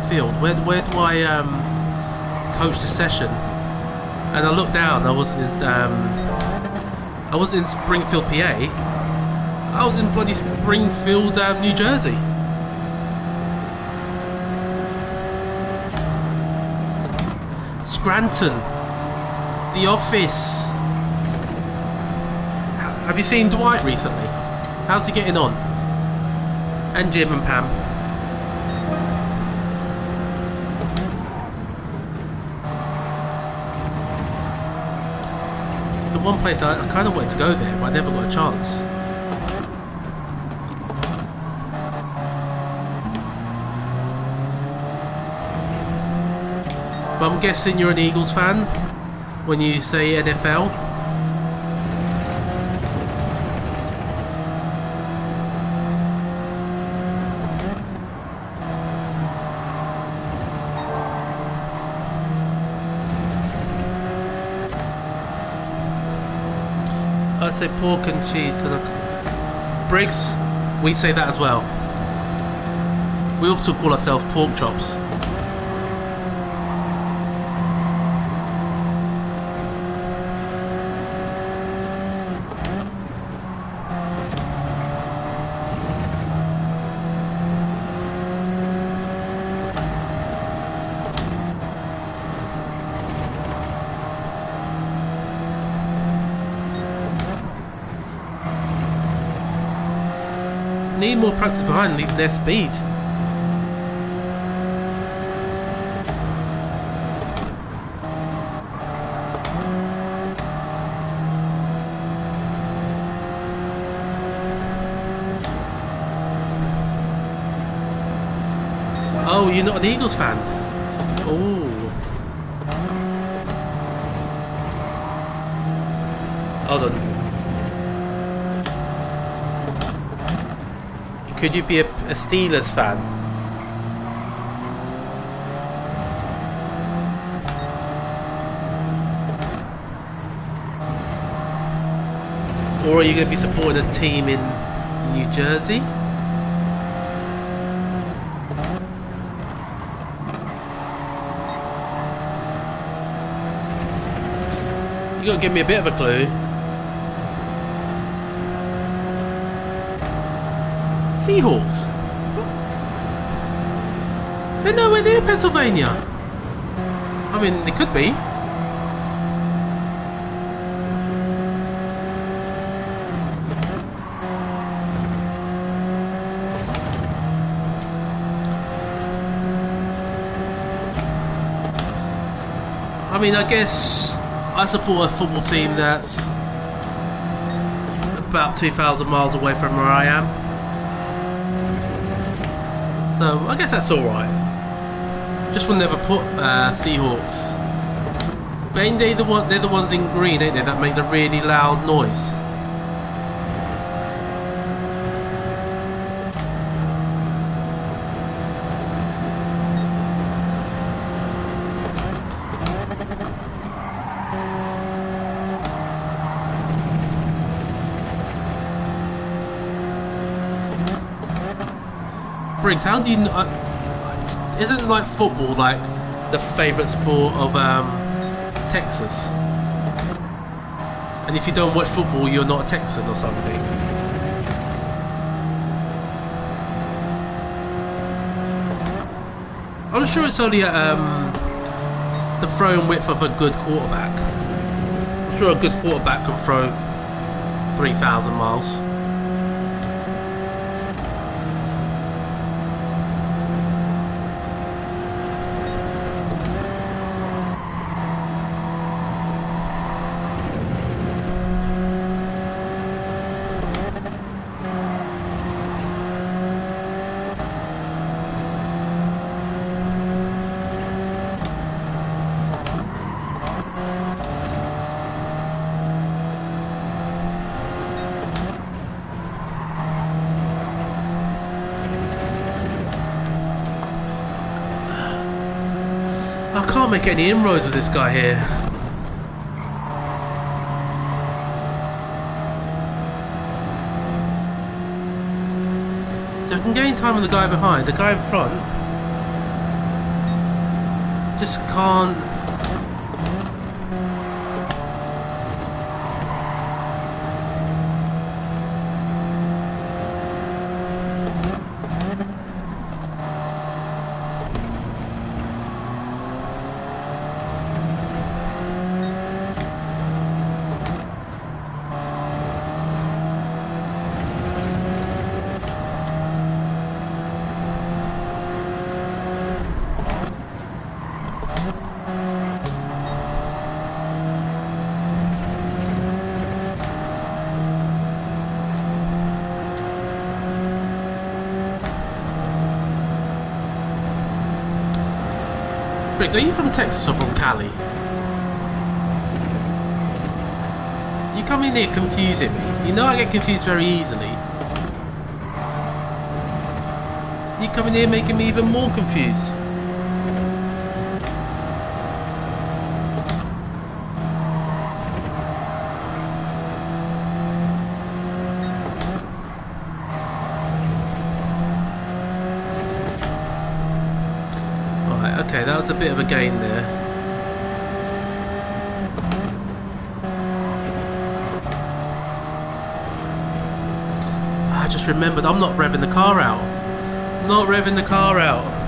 S1: field? Where do I coach the session? And I looked down. I wasn't in Springfield, PA. I was in bloody Springfield, New Jersey. Scranton, The Office. Have you seen Dwight recently? How's he getting on? And Jim and Pam. The one place I kind of wanted to go there, but I never got a chance. But I'm guessing you're an Eagles fan when you say NFL. I say pork and cheese because Briggs, we say that as well. We also call ourselves pork chops. Need more practice behind, need their speed. Oh, you're not an Eagles fan? Oh. Hold on. Could you be a Steelers fan? Or are you going to be supporting a team in New Jersey? You got to give me a bit of a clue. Seahawks? They're nowhere near Pennsylvania. I mean, they could be. I mean, I guess I support a football team that's about 2,000 miles away from where I am. So I guess that's alright. Just will never put Seahawks. But ain't they they're the ones in green, ain't they, that make the really loud noise? Briggs, how do you isn't like football like the favourite sport of Texas? And if you don't watch football, you're not a Texan or something. I'm sure it's only at the throwing width of a good quarterback. I'm sure a good quarterback can throw 3,000 miles. I can't make any inroads with this guy here. So I can gain time on the guy behind. The guy in front just can't. Briggs, are you from Texas or from Cali? You come in here confusing me. You know I get confused very easily. You come in here making me even more confused. Right, okay, that was a bit of a gain there. I just remembered I'm not revving the car out. Not revving the car out.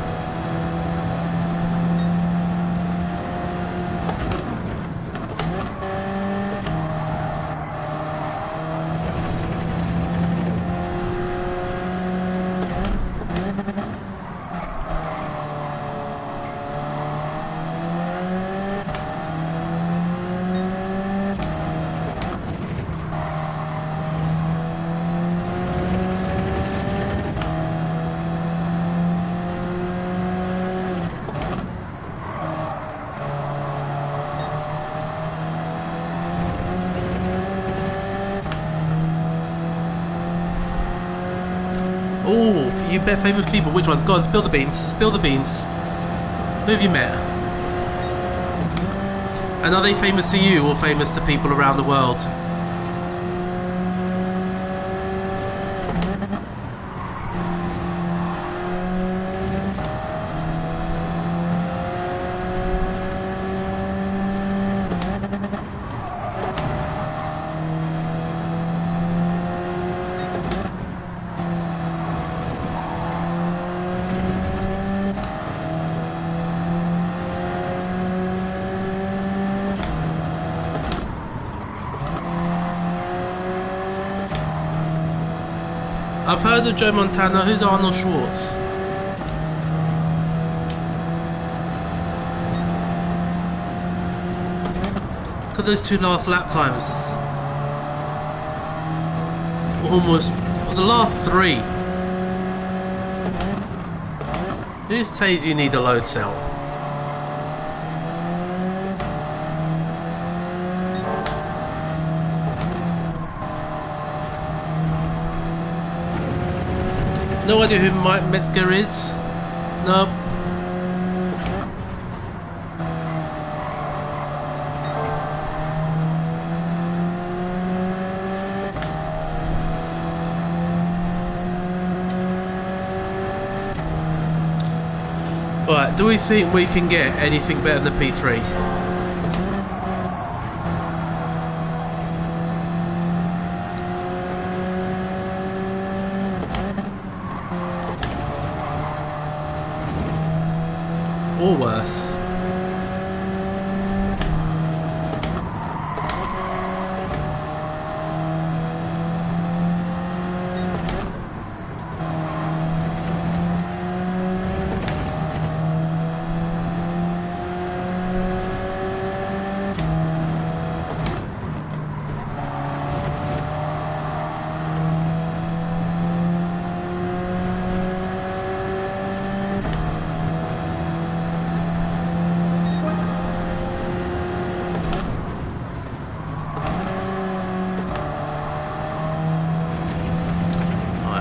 S1: Oh, you bet famous people. Which ones? Go on, spill the beans. Spill the beans. Who have you met? And are they famous to you or famous to people around the world? I've heard of Joe Montana. Who's Arnold Schwartz? Look at those two last lap times. Almost. Well, the last three. Who says you need a load cell? No idea who Mike Metzger is? No. Right, do we think we can get anything better than the P3? Or worse.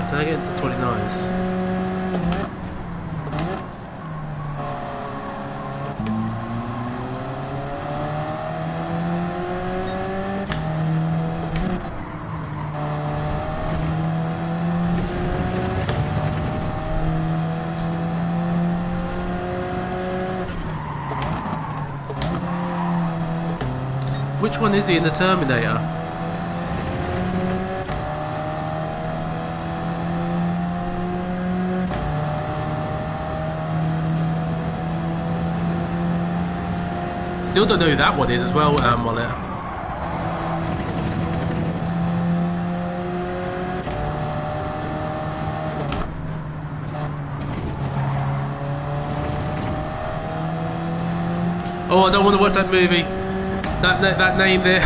S1: Can I get into the 29s? Which one is he in the Terminator? Still don't know who that one is as well, Mollet. Oh, I don't want to watch that movie. That name there.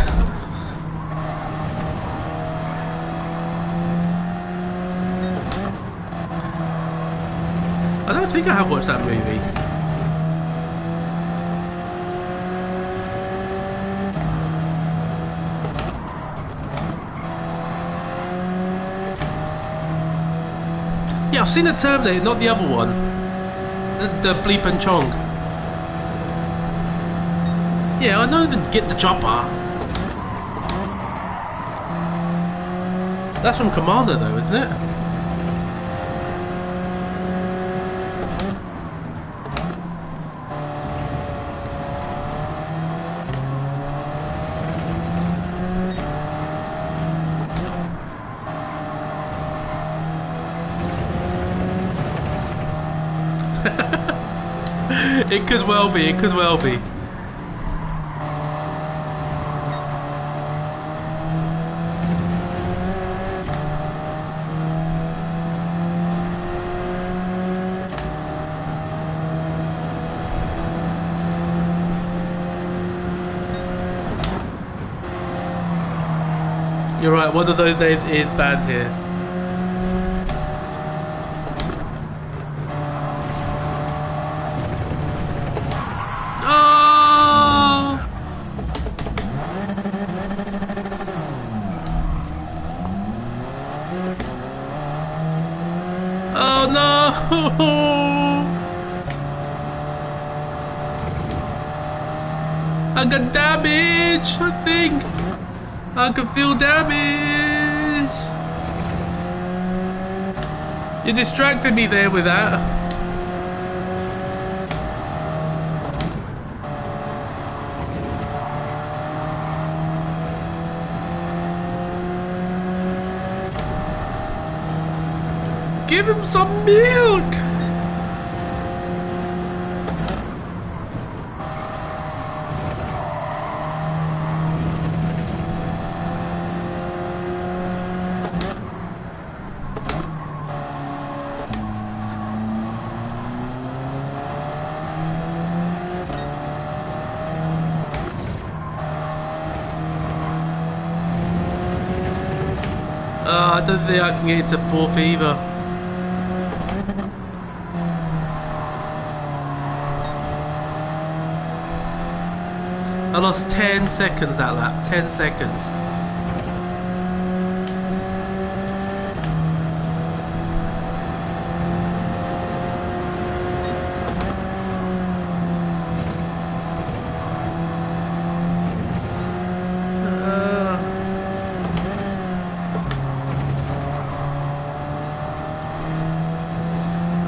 S1: I don't think I have watched that movie. I've seen the Terminator, not the other one. The Bleep and Chong. Yeah, I know the Get the Chopper. That's from Commander though, isn't it? It could well be, it could well be. You're right, one of those names is banned here. Oh! Oh no! I got damage, I think. I can feel damage. You distracted me there with that. Give him some milk. I don't think I can get into fourth either. I lost 10 seconds that lap, 10 seconds.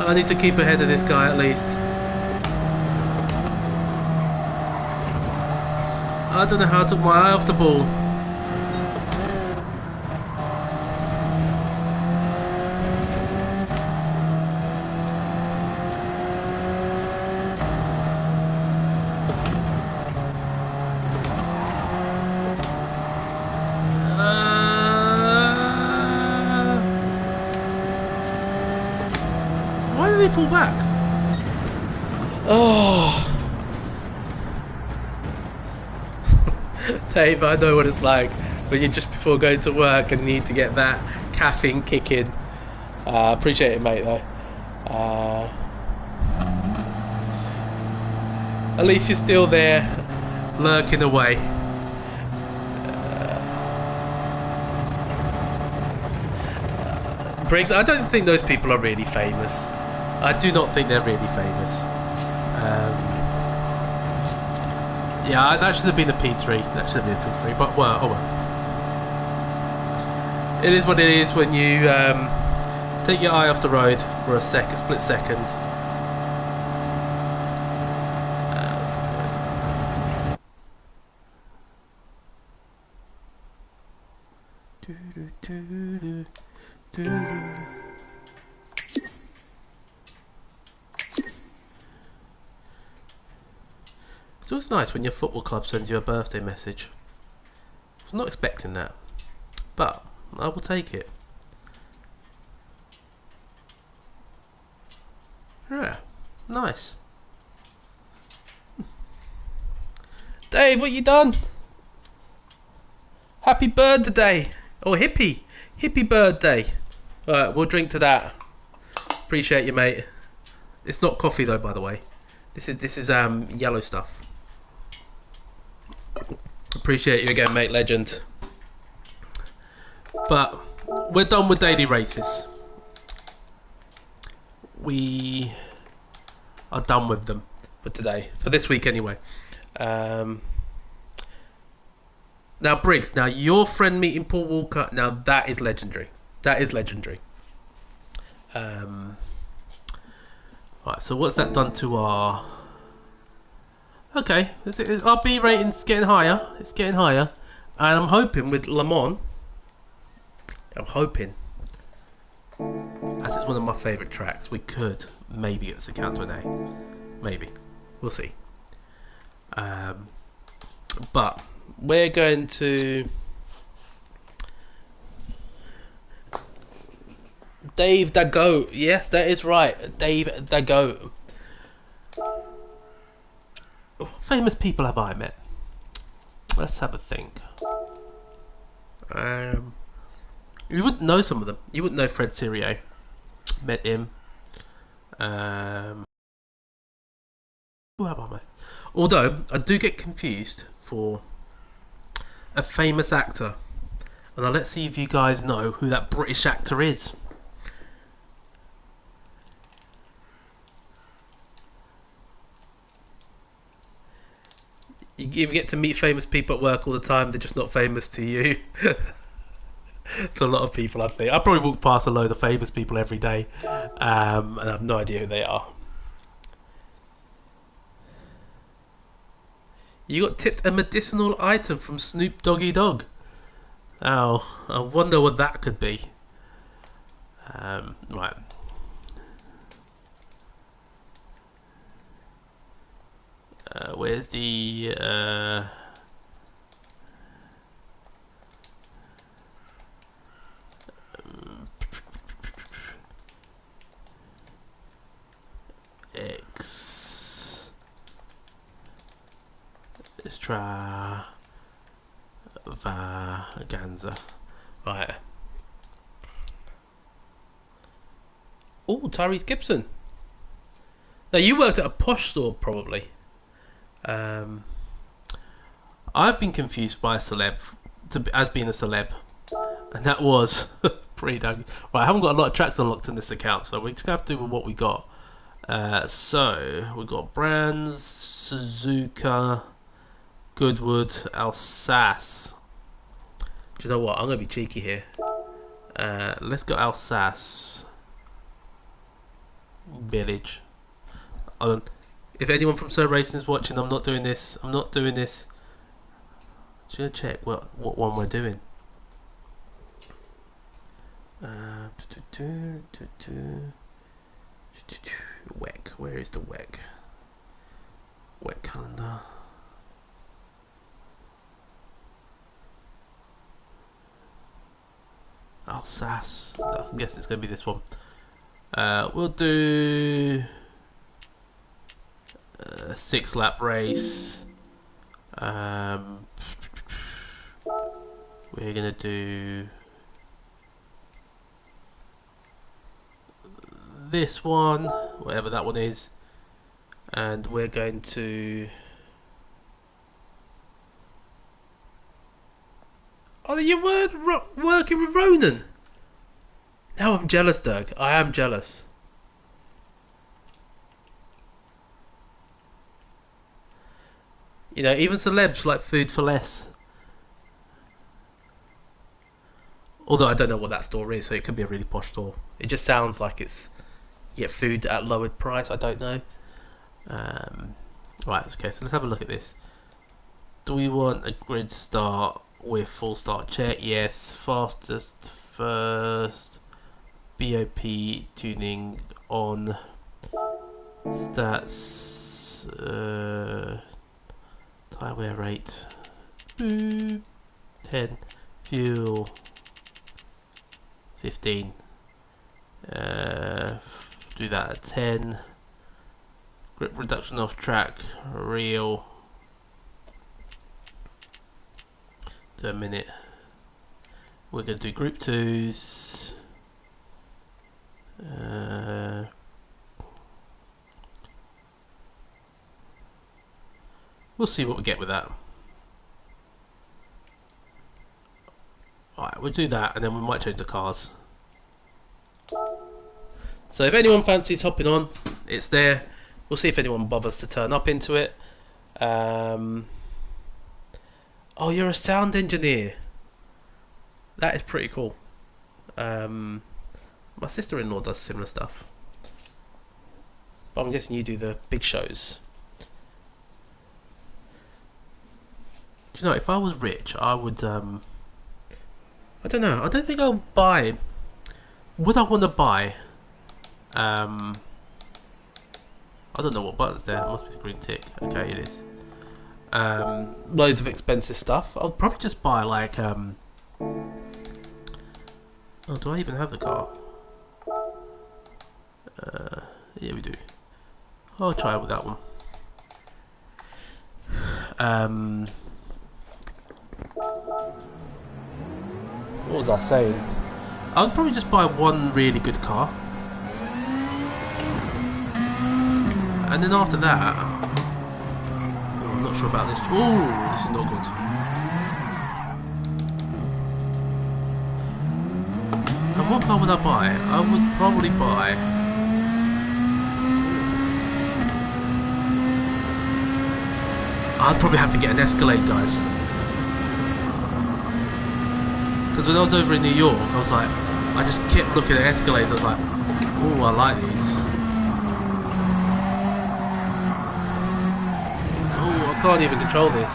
S1: I need to keep ahead of this guy at least. I don't know how I took my eye off the ball. Why did they pull back? Oh. Dave, I know what it's like when you're just before going to work and need to get that caffeine kick in. Appreciate it, mate, though. At least you're still there, lurking away. Briggs, I don't think those people are really famous. I do not think they're really famous. Yeah, that should have been a P3. That should have been a P3. But well, oh well. It is what it is when you take your eye off the road for a split second. It's always nice when your football club sends you a birthday message. I was not expecting that, but I will take it. Yeah, nice. Dave, what you done? Happy birthday, or hippie birthday. Alright, we'll drink to that. Appreciate you, mate. It's not coffee though, by the way. This is yellow stuff. Appreciate you again, mate, legend. But we're done with daily races. we are done with them for today, for this week anyway. Now, Briggs, now your friend meeting Paul Walker, now that is legendary. That is legendary. Right, so what's that done to our... Okay, our B rating's getting higher. It's getting higher. And I'm hoping with Le Mans, I'm hoping, as it's one of my favourite tracks, we could maybe get this account to an A. Maybe. We'll see. But we're going to... Dave Dago. Yes, that is right. Dave Dago. What famous people have I met? Let's have a think. You wouldn't know some of them. You wouldn't know Fred Sirio. Met him. Who have I met? Although I do get confused for a famous actor, and now let's see if you guys know who that British actor is. You get to meet famous people at work all the time. They're just not famous to you. To a lot of people, I think. I probably walk past a load of famous people every day, and I have no idea who they are. You got tipped a medicinal item from Snoop Doggy Dogg. Oh, I wonder what that could be. Right. Where's the... Extravaganza. Right. Oh, Tyrese Gibson. Now you worked at a posh store, probably. I've been confused by a celeb as being a celeb, and that was pretty damn. Right, I haven't got a lot of tracks unlocked in this account, so we're just gonna have to do with what we got. So we've got Brands, Suzuka, Goodwood, Alsace. Do you know what? I'm gonna be cheeky here. Let's go Alsace Village. If anyone from So Racing is watching, I'm not doing this. I'm not doing this. Just gonna check what one we're doing. WEC. Where is the WEC? WEC calendar. Alsace. I guess it's gonna be this one. We'll do a 6-lap race. We're gonna do this one, whatever that one is, and we're going to... Oh, you weren't working with Ronan? Now I'm jealous, Doug. I am jealous. You know, even celebs like food for less. Although I don't know what that store is, so it could be a really posh store. It just sounds like it's... You get food at lowered price, I don't know. Right, okay, so let's have a look at this. Do we want a grid start with full start check? Yes. Fastest first. BOP tuning on. Stats. Tire wear rate. 10. Fuel. 15. Do that at 10. Grip reduction off track. Real. Do a minute. We're going to do group 2s. We'll see what we get with that. Alright, we'll do that and then we might change the cars. So if anyone fancies hopping on, it's there. We'll see if anyone bothers to turn up into it. Oh, you're a sound engineer. That is pretty cool. My sister-in-law does similar stuff, but I'm guessing you do the big shows. Do you know, if I was rich, I would. I don't know. I don't think I'll buy. Would I want to buy? I don't know what button's there. It must be the green tick. Okay, it is. Loads of expensive stuff. I'll probably just buy like. Oh, do I even have the car? Yeah, we do. I'll try it with that one. What was I saying? I would probably just buy one really good car, and then after that, I'm not sure about this. Oh, this is not good. And what car would I buy? I would probably buy. I'd probably have to get an Escalade, guys. Because when I was over in New York, I was like, I just kept looking at Escalades. I was like, oh, I like these. Oh, I can't even control this.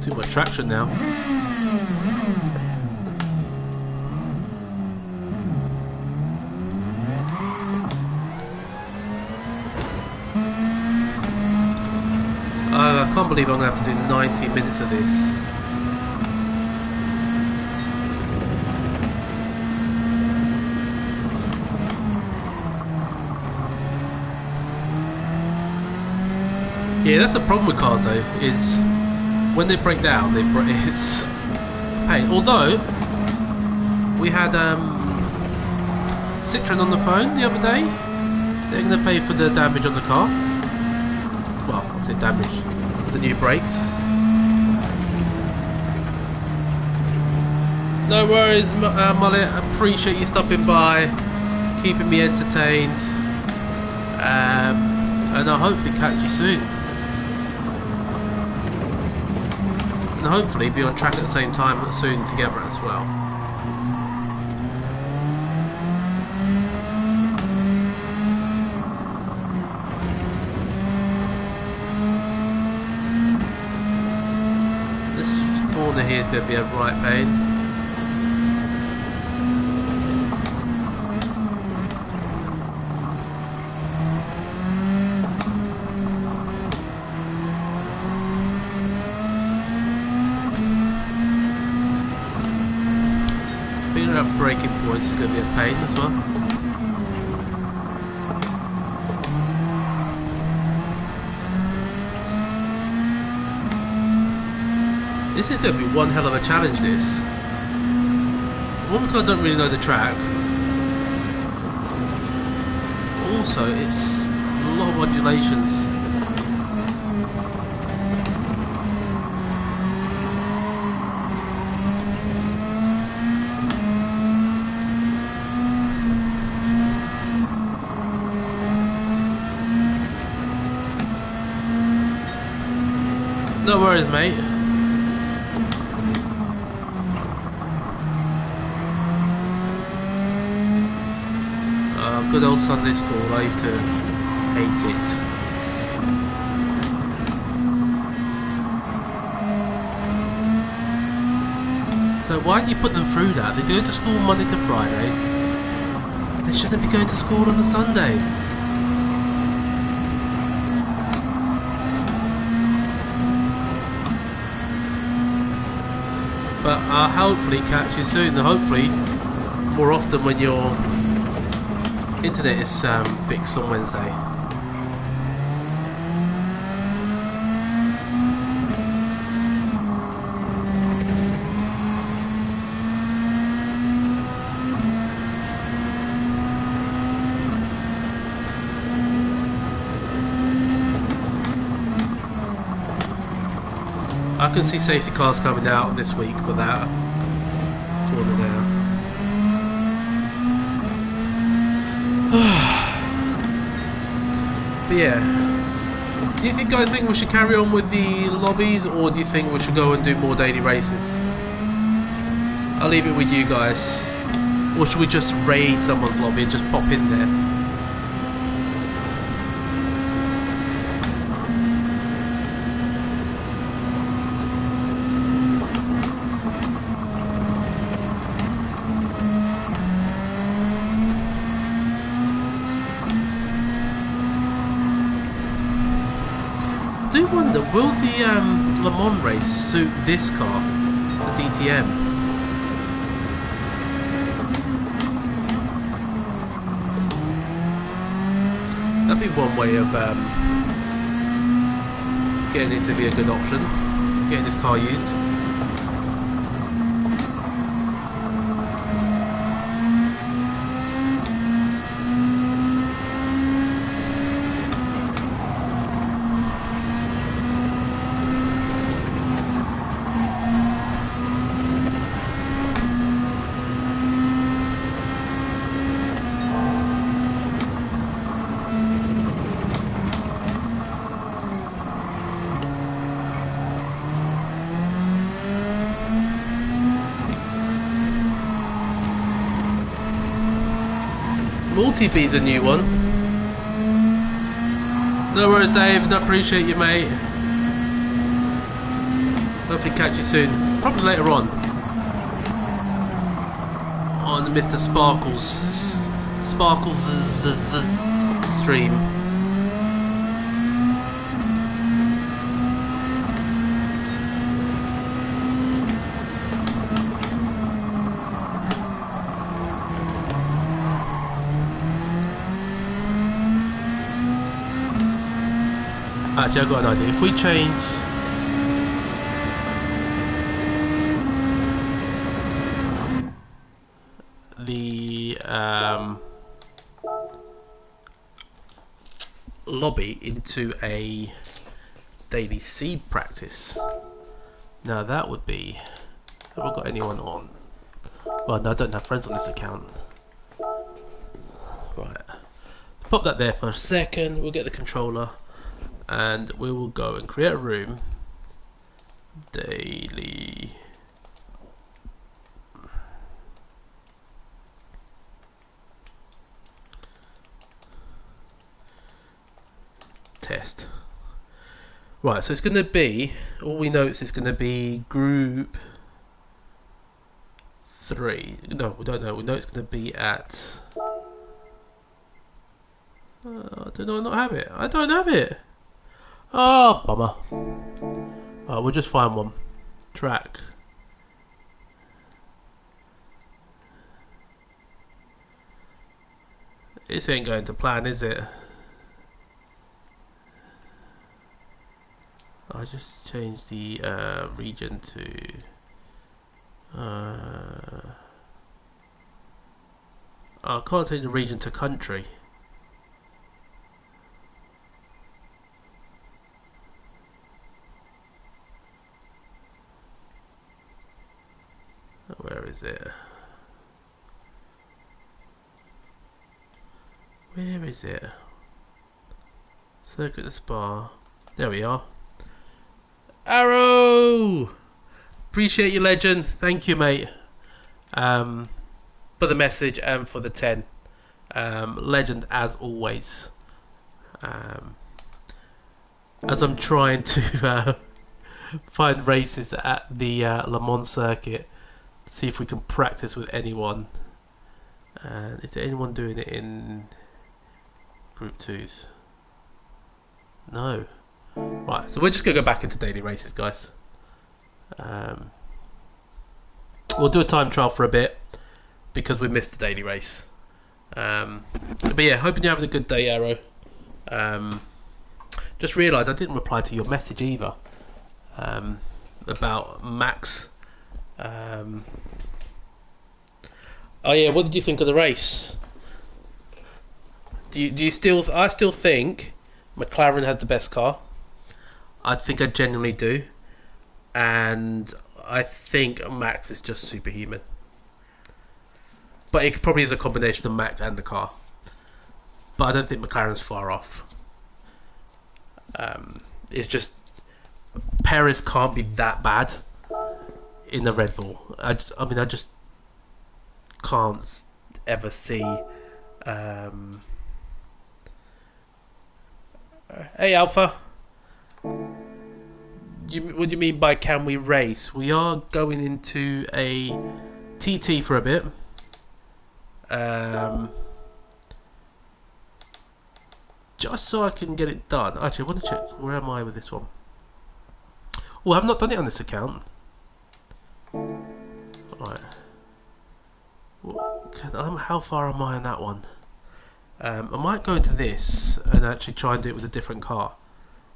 S1: Too much traction now. I can't believe I'm going to have to do 90 minutes of this. Yeah, that's the problem with cars though, is when they break down, it's pain. Although, we had Citroen on the phone the other day. They're going to pay for the damage on the car. Well, I'll say damage. The new brakes. No worries, Mullet. I appreciate you stopping by, keeping me entertained, and I'll hopefully catch you soon. And hopefully be on track at the same time soon together as well. Here is going to be a right pain. Figuring out braking points is going to be a pain as well. This is going to be one hell of a challenge, this. One, because I don't really know the track. Also, it's a lot of undulations. No worries, mate. Good old Sunday school, I used to hate it. So why don't you put them through that? They go to school Monday to Friday. They shouldn't be going to school on a Sunday. But I'll hopefully catch you soon. Hopefully more often when your internet is fixed on Wednesday. I can see safety cars coming out this week for that. Of corner now. But yeah, do you guys think we should carry on with the lobbies, or do you think we should go and do more daily races? I'll leave it with you guys. Or should we just raid someone's lobby and just pop in there? I do wonder, will the Le Mans race suit this car, the DTM? That'd be one way of getting it to be a good option, getting this car used. Multi-B's a new one. No worries, Dave. I appreciate you, mate. Hopefully catch you soon. Probably later on Mr. Sparkles' stream. Actually, I've got an idea. If we change the lobby into a daily seed practice, now that would be... have I got anyone on? Well, no, I don't have friends on this account. Right, pop that there for a second. We'll get the controller and we will go and create a room. Daily test. Right, so it's going to be, all we know is it's going to be group 3. No, we don't know. We know it's going to be at... I don't know, I don't have it. I don't have it. Oh, bummer. Right, we'll just find one. Track. This ain't going to plan, is it? I just changed the region to I can't change the region to country. Where is it? Where is it? Circuit the Spa. There we are. Arrow! Appreciate you, legend. Thank you, mate. For the message and for the 10. Legend as always. As I'm trying to find races at the Le Mans circuit, see if we can practice with anyone. Is there anyone doing it in Group 2s? No. Right, so we're just going to go back into daily races, guys. We'll do a time trial for a bit because we missed the daily race. But yeah, hoping you're having a good day, Arrow. Just realised I didn't reply to your message either about Max. Oh yeah, what did you think of the race? Do you still? I still think McLaren had the best car. I think I genuinely do, and I think Max is just superhuman. but it probably is a combination of Max and the car. But I don't think McLaren's far off. It's just Perez can't be that bad in the Red Bull. I mean, I just can't ever see. Hey, Alpha. What do you mean by can we race? We are going into a TT for a bit. Just so I can get it done. Actually, I want to check. Where am I with this one? Oh, I've not done it on this account. Right. How far am I on that one? I might go into this and actually try and do it with a different car.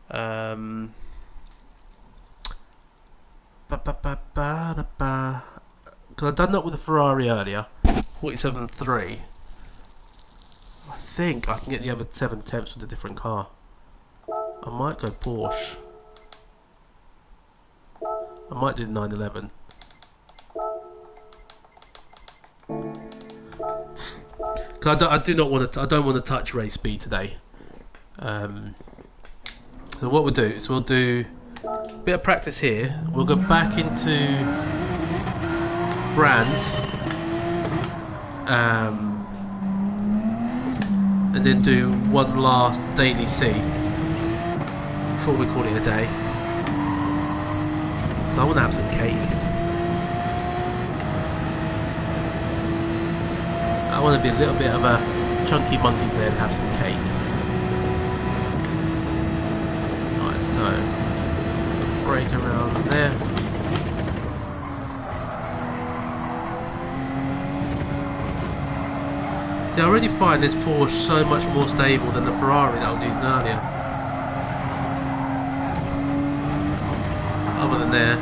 S1: Because I've done that with the Ferrari earlier, 47.3. I think I can get the other 7/10 with a different car. I might go Porsche. I might do the 911. Cause I do not want to. I don't want to touch race speed today. So what we'll do is we'll do a bit of practice here. We'll go back into brands, and then do one last daily C before we call it a day. I want to have some cake. I want to be a little bit of a chunky monkey today and have some cake. Right, so break around there. See, I already find this Porsche so much more stable than the Ferrari that I was using earlier. Other than there.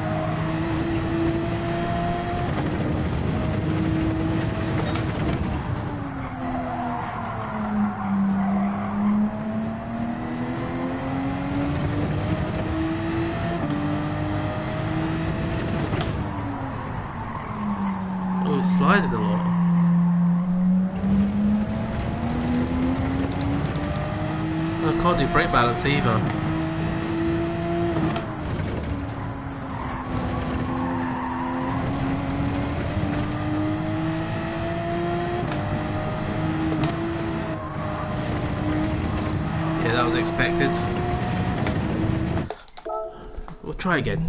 S1: Oh, he's sliding a lot. I can't do brake balance either. Yeah, that was expected. We'll try again.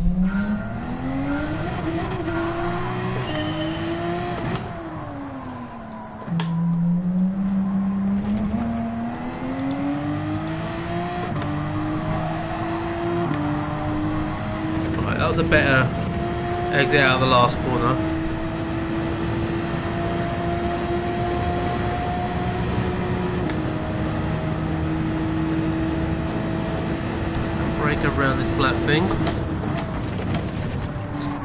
S1: That was a better exit out of the last corner. Brake around this black thing.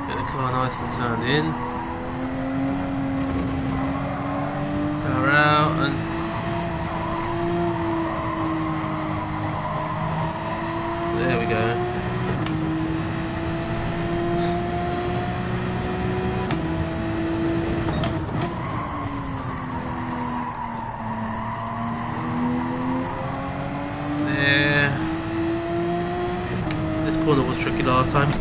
S1: Get the car nice and turned in. Power out and there we go. Corner was tricky last time.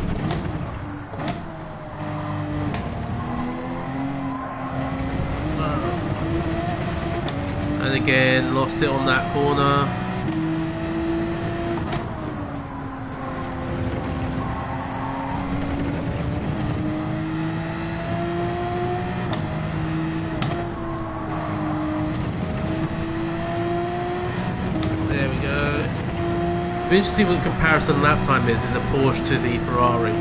S1: And again, lost it on that corner. There we go. Be interesting to see what the comparison lap time is in the Porsche to the Ferrari.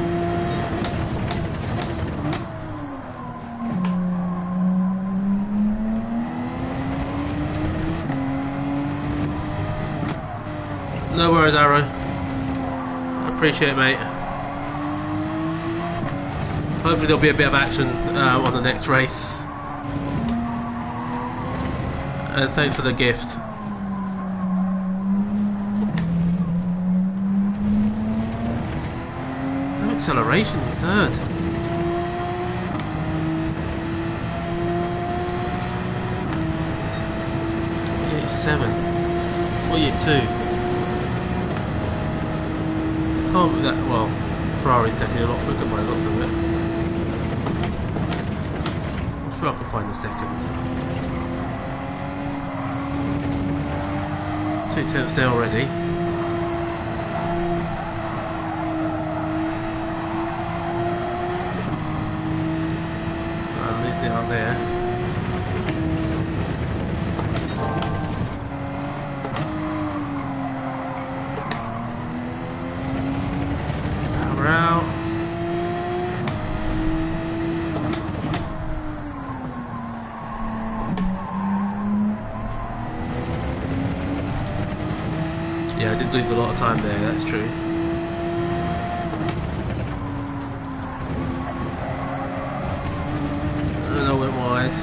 S1: No worries, Arrow. I appreciate it, mate. Hopefully there'll be a bit of action on the next race. And thanks for the gift. Acceleration in third. GT7. What year 2? Can't be that, well, Ferrari's definitely a lot quicker by the looks of it. I'm sure I can find the seconds. 2 tenths there already. I'm losing out there. We're out. Yeah, I did lose a lot of time there, that's true. And I went wide.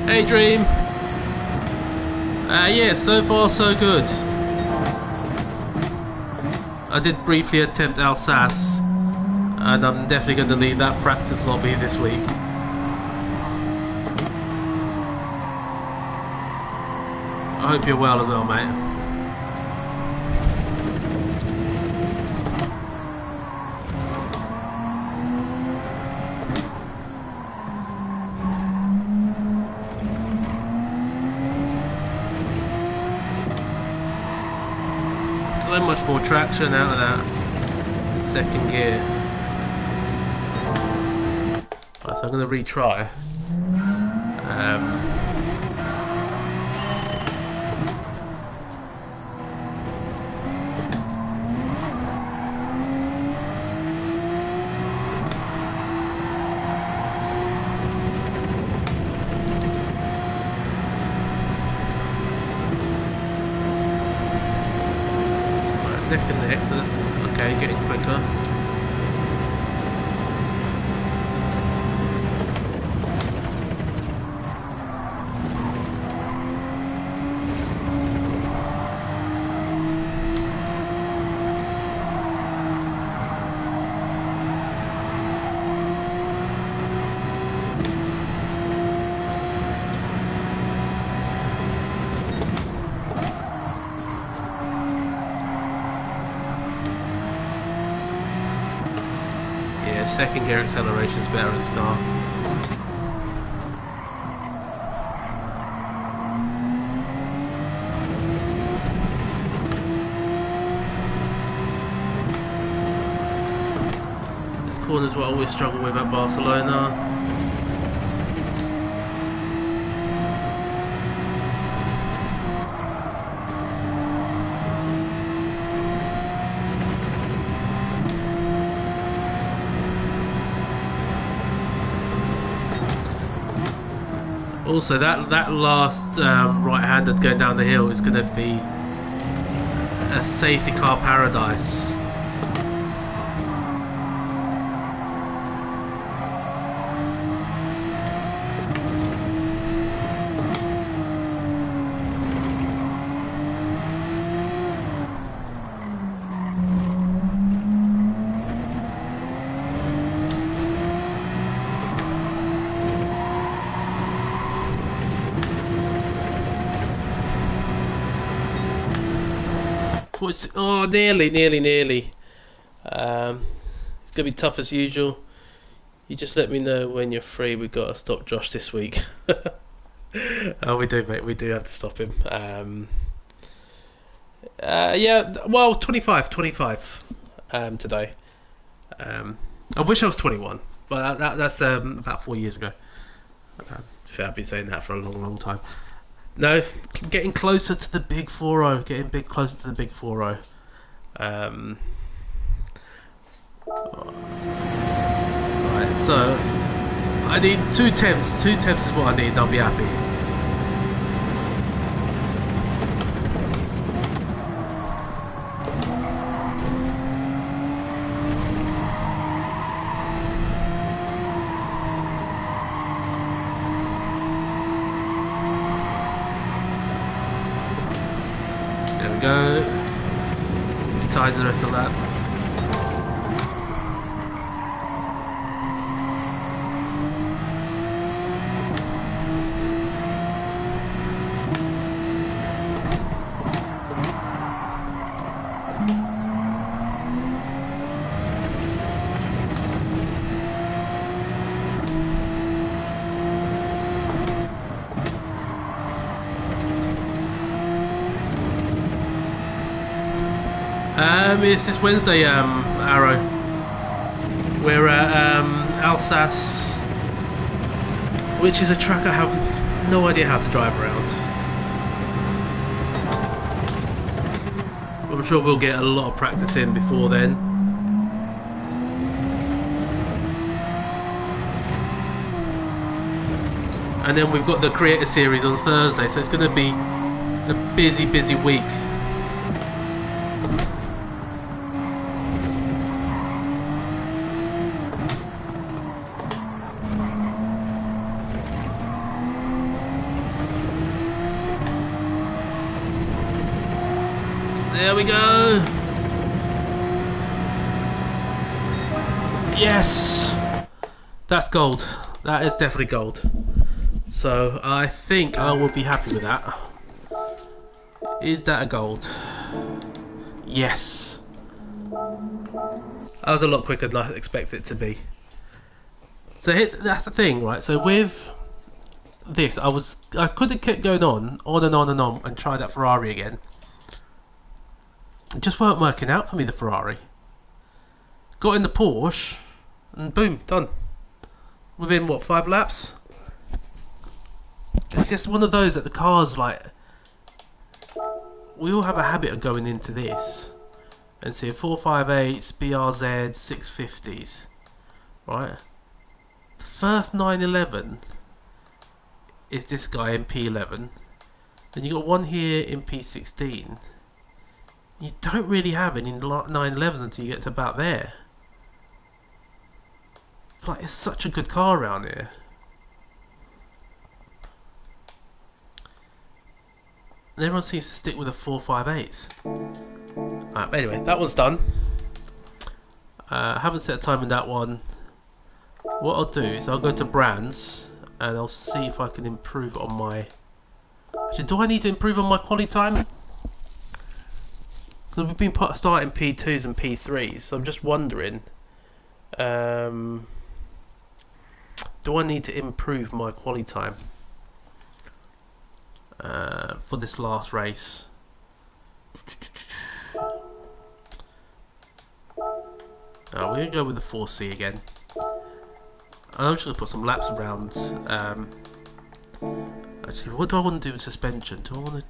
S1: Hey Dream! Yeah, so far so good. I did briefly attempt Alsace, and I'm definitely going to leave that practice lobby this week. I hope you're well as well, mate. So much more traction out of that second gear. Right, so I'm going to retry. Neck and neck, so that's okay, getting quicker. Yeah, second gear acceleration is better in this car. This corner is what I always struggle with at Barcelona. Also, that last right-handed going down the hill is going to be a safety car paradise. Oh, nearly. It's gonna be tough as usual. You just let me know when you're free. We've got to stop Josh this week. Oh, we do, mate. We do have to stop him. Yeah, well, 25 today. I wish I was 21, but that's about 4 years ago. I've been saying that for a long time. No, getting closer to the big 4-0. Getting closer to the big 4-0. Right, so I need 2 temps. 2 temps is what I need. I'll be happy. There we go. Be tied the rest of that. It's this Wednesday, Arrow. We're at Alsace, which is a track I have no idea how to drive around. I'm sure we'll get a lot of practice in before then. And then we've got the Creator Series on Thursday, so it's going to be a busy week. There we go. Yes, that's gold. That is definitely gold. So I think I will be happy with that. Is that a gold? Yes. That was a lot quicker than I expected it to be. So that's the thing, right? So with this, I could have kept going on and try that Ferrari again. It just weren't working out for me, the Ferrari. Got in the Porsche, and boom, done. Within what, 5 laps? It's just one of those that the cars, like, we all have a habit of going into this and seeing 458s, BRZs, 650s, right? The first 911 is this guy in P11. Then you got one here in P16. You don't really have any 911s until you get to about there. Like, it's such a good car around here. And everyone seems to stick with the 458s. Alright, anyway, that one's done. I haven't set a time in that one. What I'll do is I'll go to brands and I'll see if I can improve on my... Actually, do I need to improve on my quality time? Because we've been starting P2s and P3s, so I'm just wondering, do I need to improve my quality time for this last race? We're going to go with the 4C again. I'm just going to put some laps around. Actually, what do I want to do with suspension? Do I want to...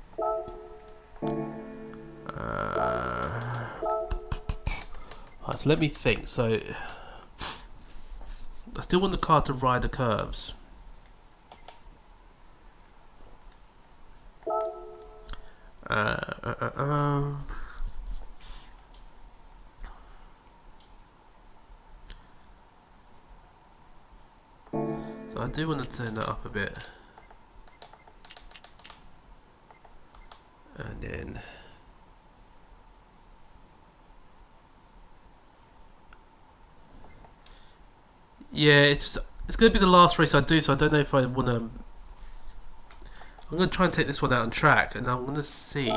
S1: Right, so let me think. So I still want the car to ride the curves. So I do want to turn that up a bit, and then yeah, it's going to be the last race I do, so I don't know if I want to. I'm going to try and take this one out on track, and I'm going to see.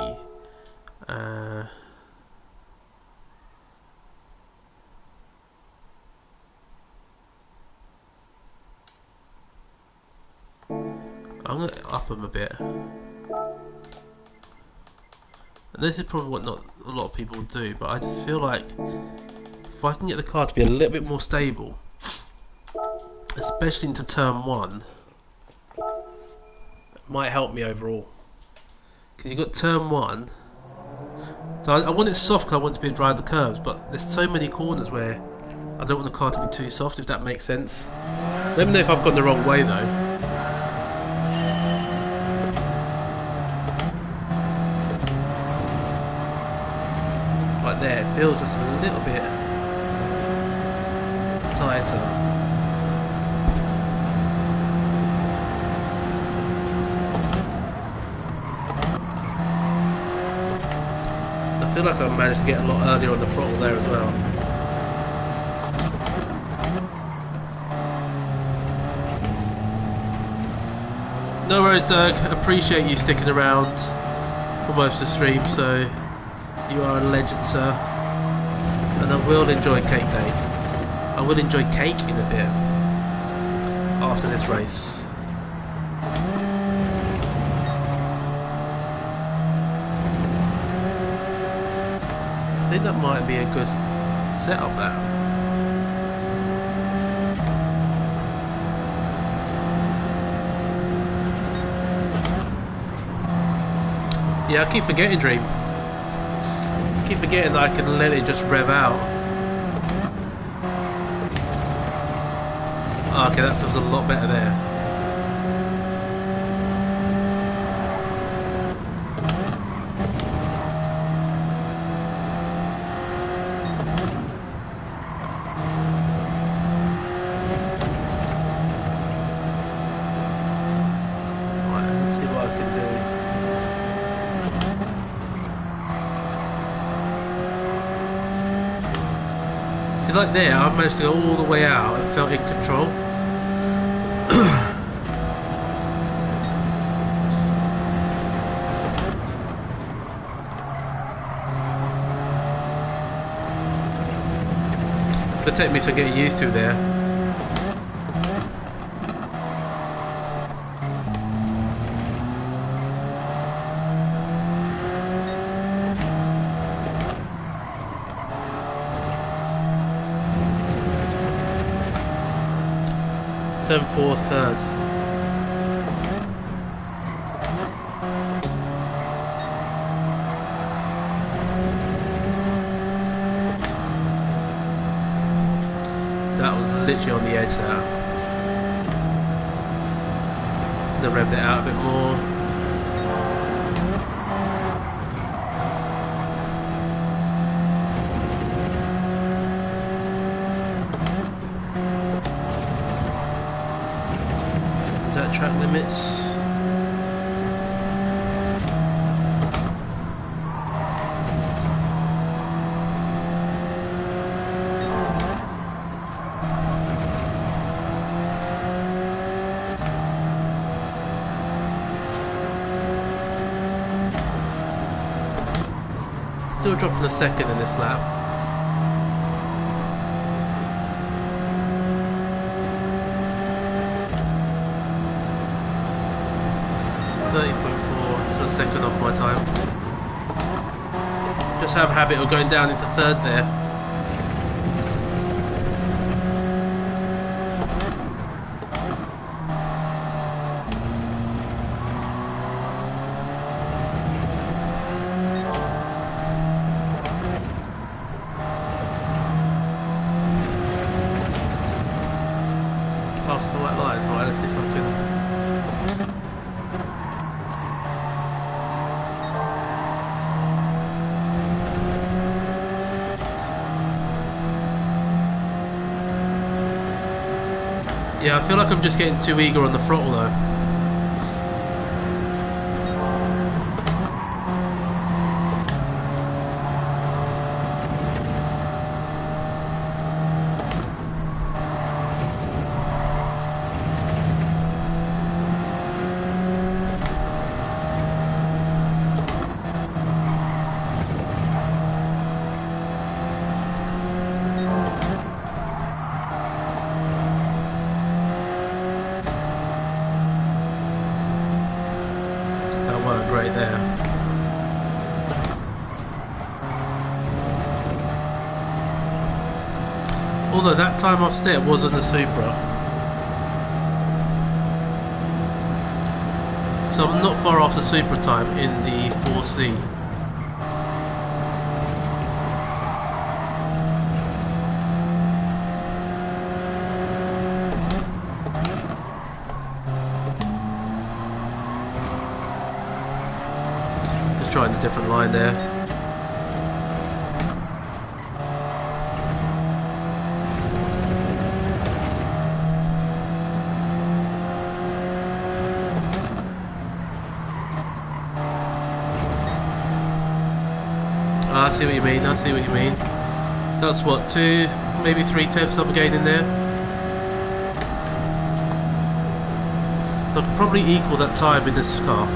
S1: I'm going to up them a bit. And this is probably what not a lot of people do, but I just feel like if I can get the car to be a little bit more stable, especially into turn 1, it might help me overall. Because you've got turn 1, so I want it soft because I want it to be able to ride the curves, but there's so many corners where I don't want the car to be too soft, if that makes sense. Let me know if I've gone the wrong way though. Right there, it feels just a little bit tighter. I feel like I managed to get a lot earlier on the throttle there as well. No worries, Doug. Appreciate you sticking around for most of the stream, so you are a legend, sir. And I will enjoy Cake Day. I will enjoy cake in a bit after this race. think that might be a good setup there. Yeah, I keep forgetting, Dream. I keep forgetting that I can let it just rev out. Oh, okay, that feels a lot better there. Right, let's see what I can do. See, like there, I managed to go all the way out and felt in control. It's gonna take me some getting used to there. Turn 4 third. That was literally on the edge there. Then revved it out a bit more. Is that track limits? Still dropping a second in this lap. Just a second off my time. Just have a habit of going down into third there. Past the white line. Right, let's see if I can. Yeah, I feel like I'm just getting too eager on the throttle though. Right there. Although that time I've set was on the Supra, so I'm not far off the Supra time in the 4C. Trying a different line there. I see what you mean, I see what you mean. That's what, 2, maybe 3 tenths I'm gaining there. So I'd probably equal that time in this car.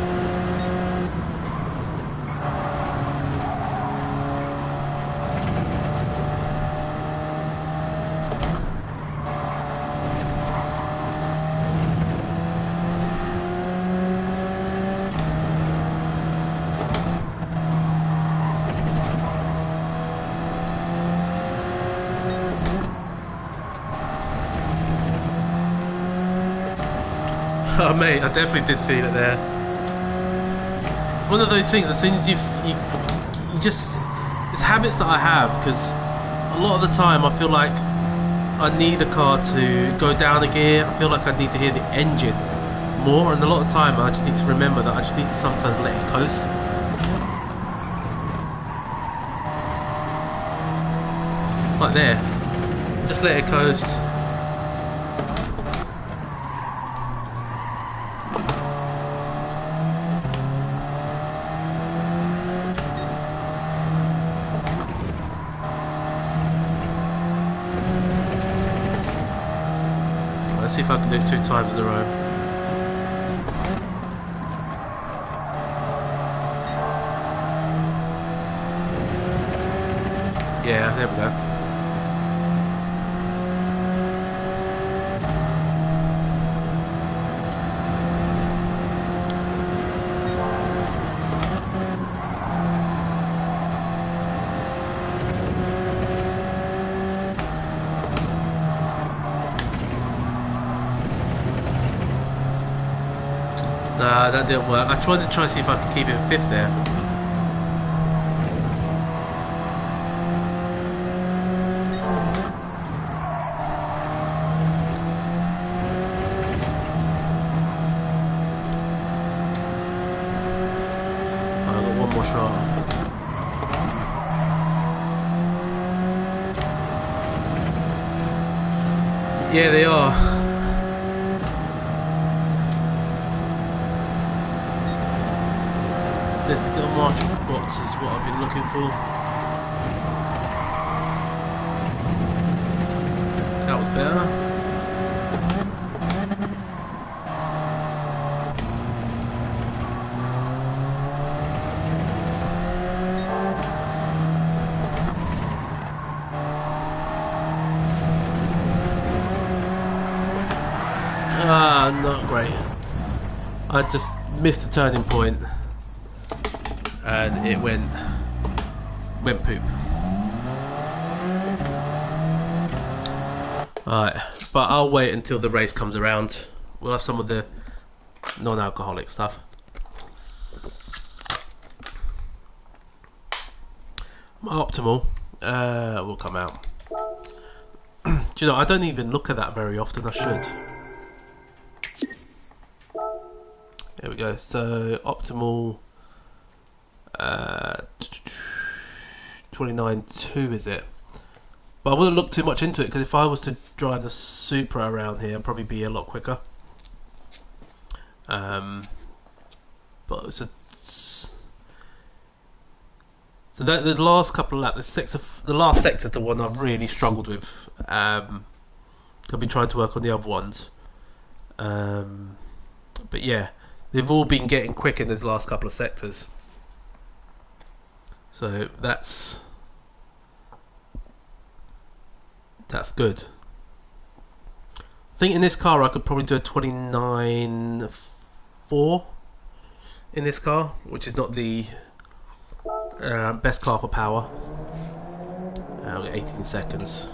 S1: Oh mate, I definitely did feel it there. It's one of those things. As soon as you just, it's habits that I have, because a lot of the time I feel like I need the car to go down a gear. I feel like I need to hear the engine more, and a lot of the time I just need to remember that I just need to sometimes let it coast. Like there, just let it coast. Let's see if I can do it 2 times in a row. Yeah, there we go. Nah, that didn't work. I tried to see if I could keep it in 5th there. I've got one more shot. Yeah, they are. This little marching box is what I've been looking for. That was better. Ah, not great. I just missed a turning point. And it went poop. Alright, but I'll wait until the race comes around. We'll have some of the non-alcoholic stuff. My optimal will come out. Do you know, I don't even look at that very often. I should. There we go. So optimal 29.2 is it? But I wouldn't look too much into it, because if I was to drive the Supra around here, I'd probably be a lot quicker. But it's a, so that the last couple of laps, the last sector's the one I've really struggled with. I've been trying to work on the other ones. But yeah, they've all been getting quick in those last couple of sectors. So that's good. I think in this car I could probably do a 29.4 in this car, which is not the best car for power. I'll get 18 seconds.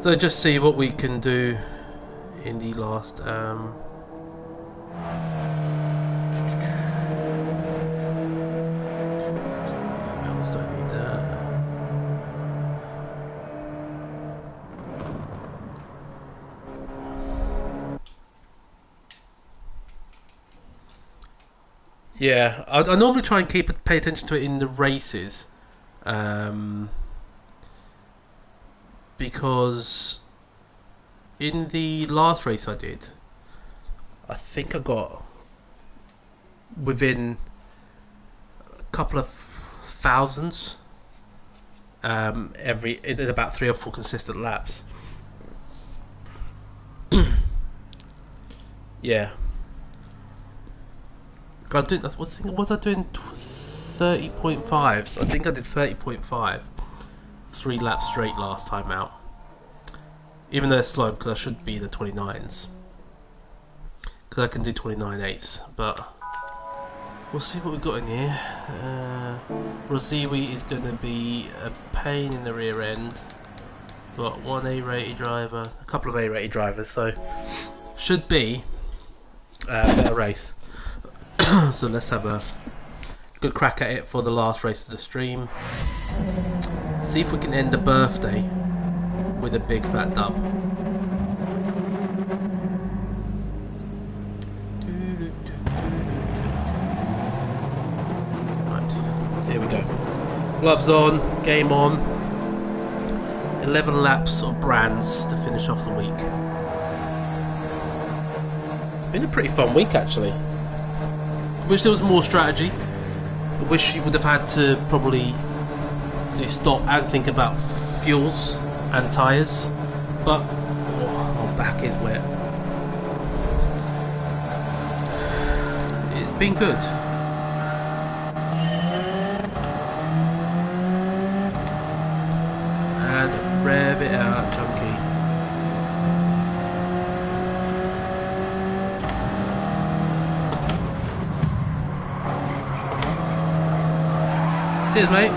S1: So just see what we can do in the last yeah, I normally try and pay attention to it in the races, because in the last race I did, I think I got within a couple of thousands in about 3 or 4 consistent laps. Yeah. Was I doing 30.5s? I think I did 30.5 3 laps straight last time out. Even though it's slow, because I should be in the 29s. Because I can do 29.8s, but we'll see what we've got in here. Rosiwi is going to be a pain in the rear end. Got one A-rated driver, a couple of A-rated drivers, so should be better race. So let's have a good crack at it for the last race of the stream. See if we can end the birthday with a big fat dub. Right, so here we go. Gloves on, game on. 11 laps of brands to finish off the week. It's been a pretty fun week actually. I wish there was more strategy. I wish you would have had to probably stop and think about fuels and tyres, but my back is wet. It's been good. And rev it out, chunky. Cheers, mate.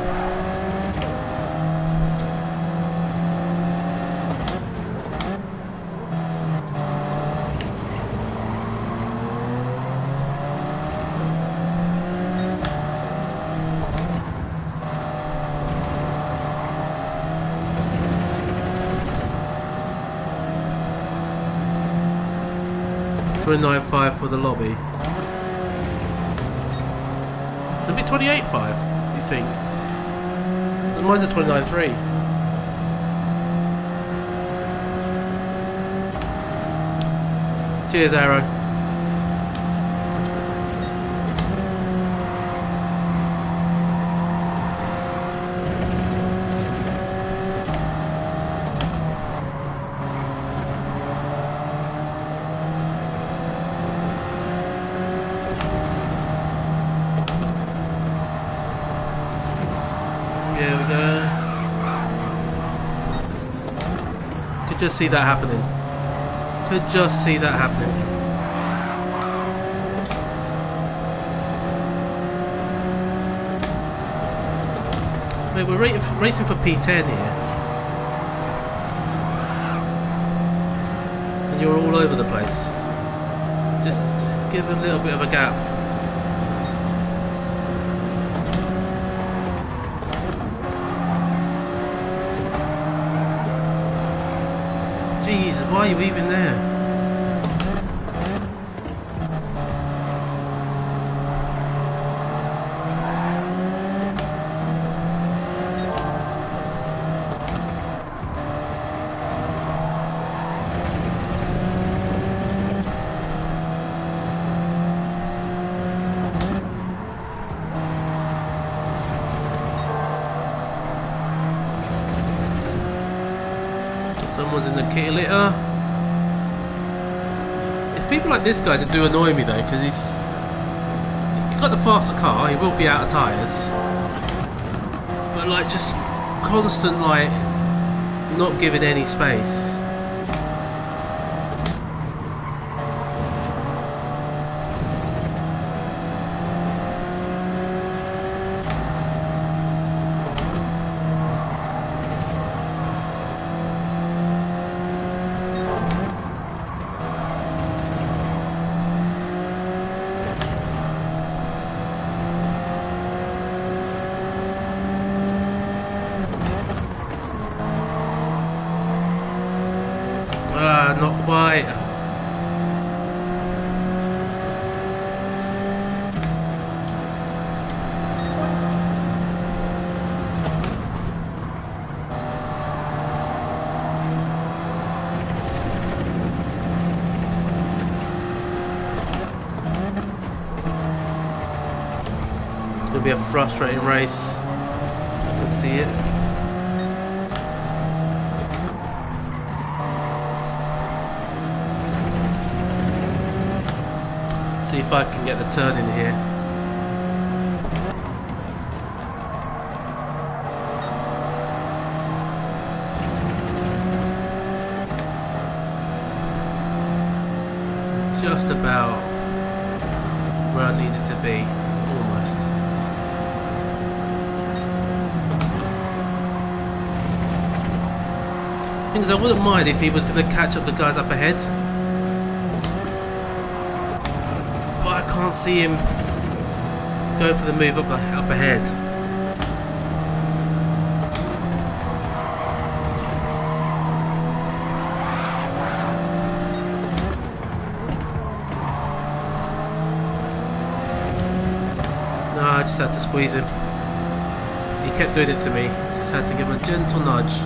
S1: $29.5 for the lobby. Should it be $28.5, you think? Mine's a 29.3. Cheers, Arrow. Could just see that happening. Could just see that happening. Wait, we're racing for P10 here. And you're all over the place. Just give a little bit of a gap. Jesus, why are you even there? Someone's in the kitty litter. It's people like this guy that do annoy me though, because he's got the faster car, he will be out of tyres, but like just constant like not giving any space. Not quite. It's gonna be a frustrating race. I can see it. See if I can get the turn in here. Just about where I need it to be, almost. Thing is, I wouldn't mind if he was going to catch up the guys up ahead. I can't see him go for the move up ahead. No, I just had to squeeze him. He kept doing it to me. Just had to give him a gentle nudge.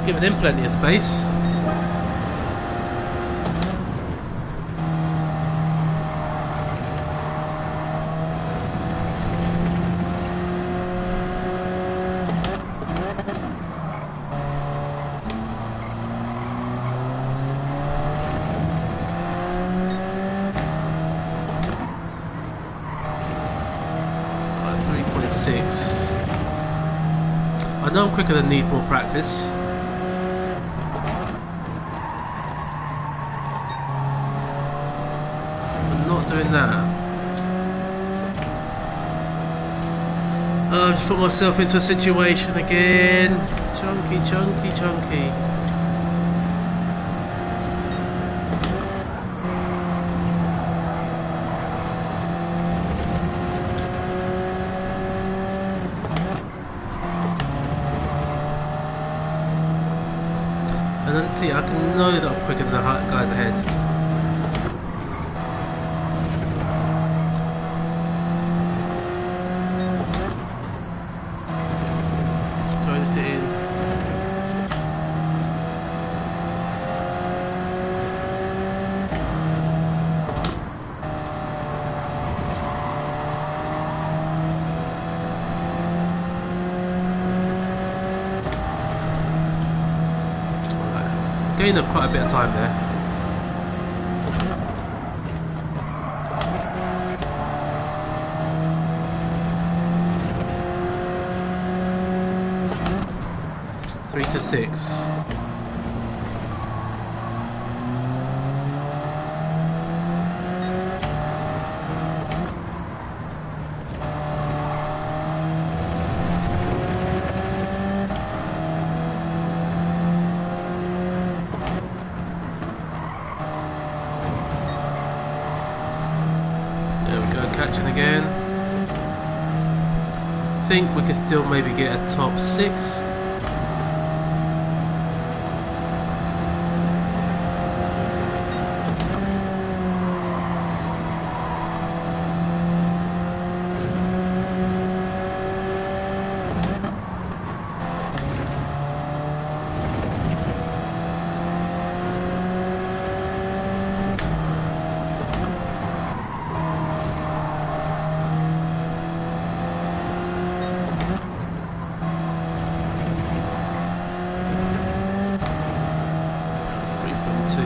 S1: Giving him plenty of space. I know I'm quicker than need more practice. I'm not doing that. Oh, I've just put myself into a situation again. Chunky, chunky, chunky. And then see, I can know that I'm quicker than the guys ahead. Closed it in. Gained up quite a bit of time there. Three to six. Catching again. Think we can still maybe get a top 6.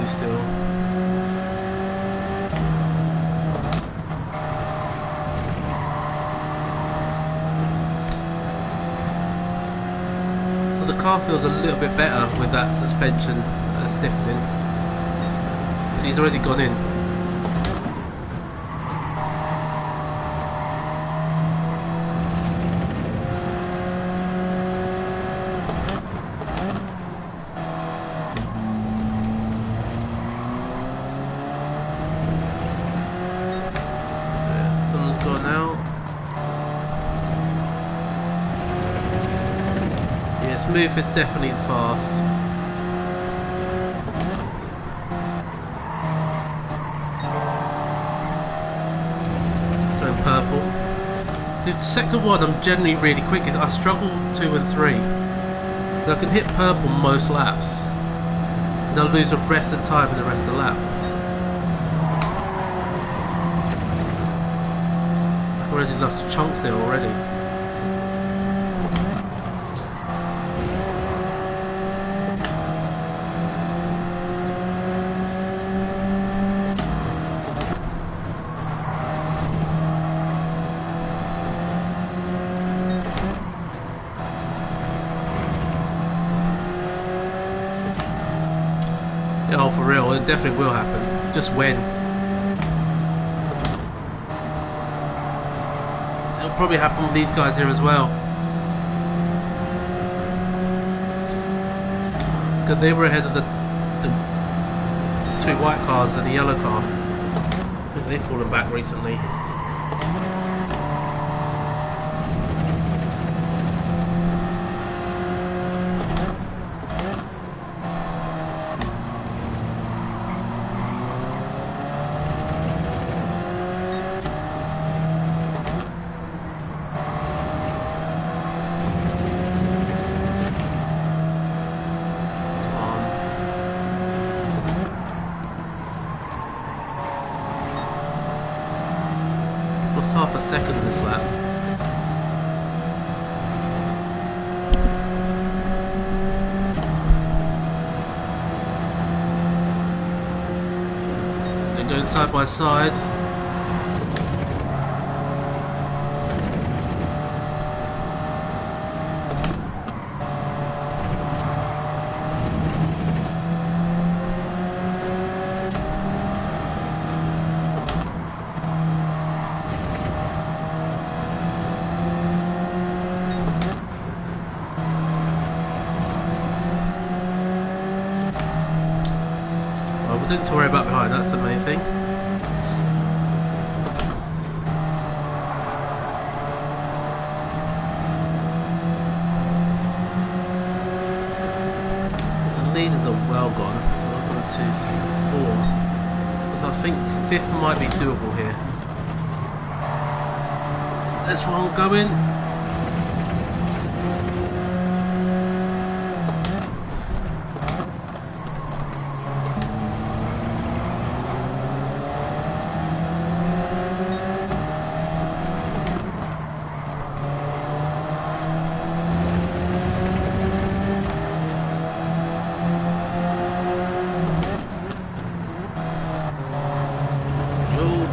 S1: Still. So the car feels a little bit better with that suspension stiffening. So he's already gone in. Smooth is definitely fast. Going purple. So sector 1 I'm generally really quick. I struggle 2 and 3. So I can hit purple most laps. And I'll lose the rest of the time in the rest of the lap. I've already lost chunks there already. Oh, for real, it definitely will happen. Just when. It'll probably happen with these guys here as well. they were ahead of the two white cars and the yellow car. I think they've fallen back recently. Half a second this lap. They're going side by side. Nothing to worry about behind, that's the main thing. The leaders are well gone, so 1, 2, 3, 4. I think 5th might be doable here. This one going.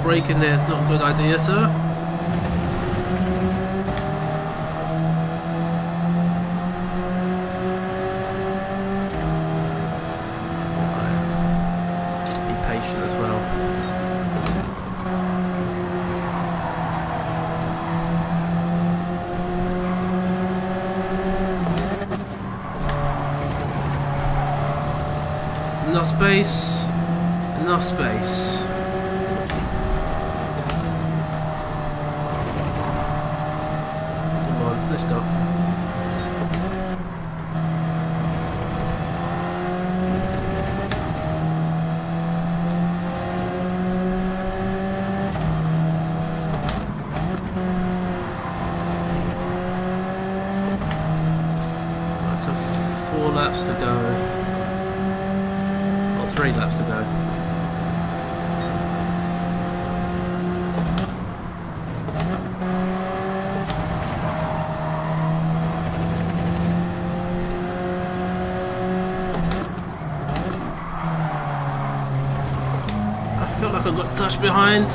S1: Braking there is not a good idea, sir. Be patient as well. Enough space. Enough space. Let's go. Right, so 4 laps to go. Or 3 laps to go. I feel like I got touched behind.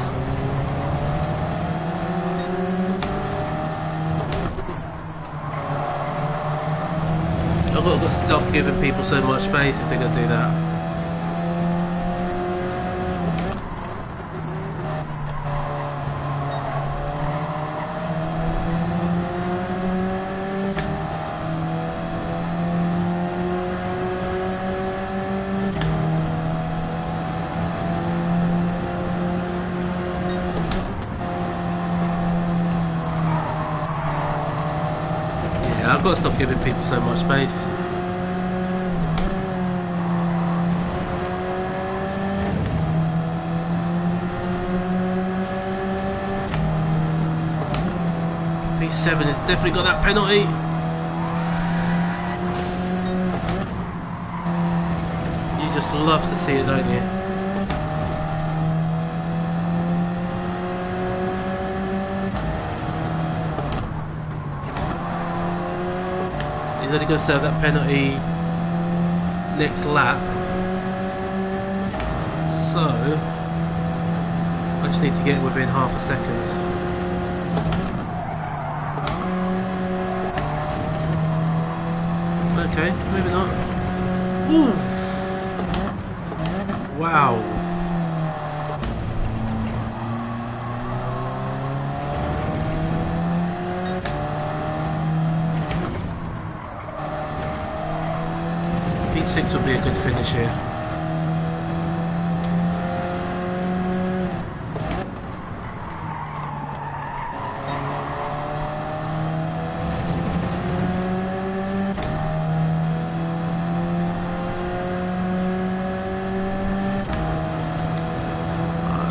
S1: I've got to stop giving people so much space if they're going to do that. Yeah, I've got to stop giving people so much space. P7 has definitely got that penalty. You just love to see it, don't you? He's only going to serve that penalty next lap. So I just need to get within half a second. Okay, maybe not. Ooh. Wow. P6 would be a good finish here.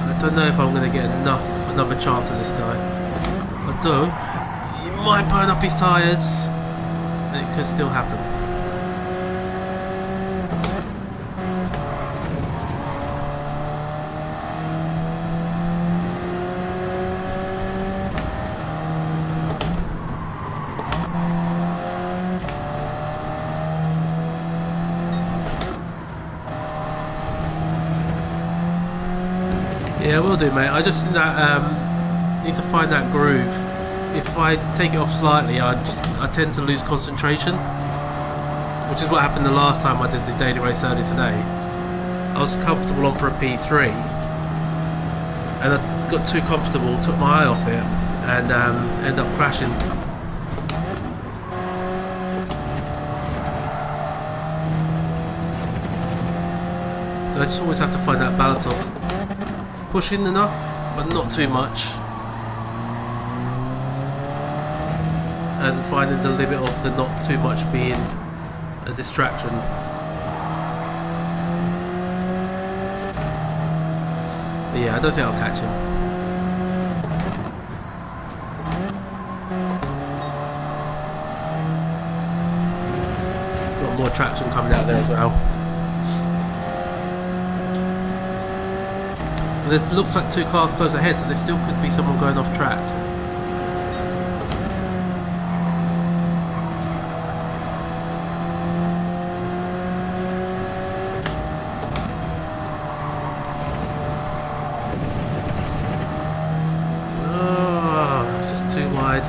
S1: I don't know if I'm going to get another chance on this guy. I do. He might burn up his tyres. It could still happen. Yeah, will do, mate. I just need to find that groove. If I take it off slightly, I tend to lose concentration, which is what happened the last time I did the daily race earlier today. I was comfortable on for a P3, and I got too comfortable, took my eye off it, and ended up crashing. So I just always have to find that balance of pushing enough, but not too much, and finding the limit of the not too much being a distraction. But yeah, I don't think I'll catch him. Got more traction coming out there as well. This looks like two cars close ahead, so there still could be someone going off track. Oh, just too wide.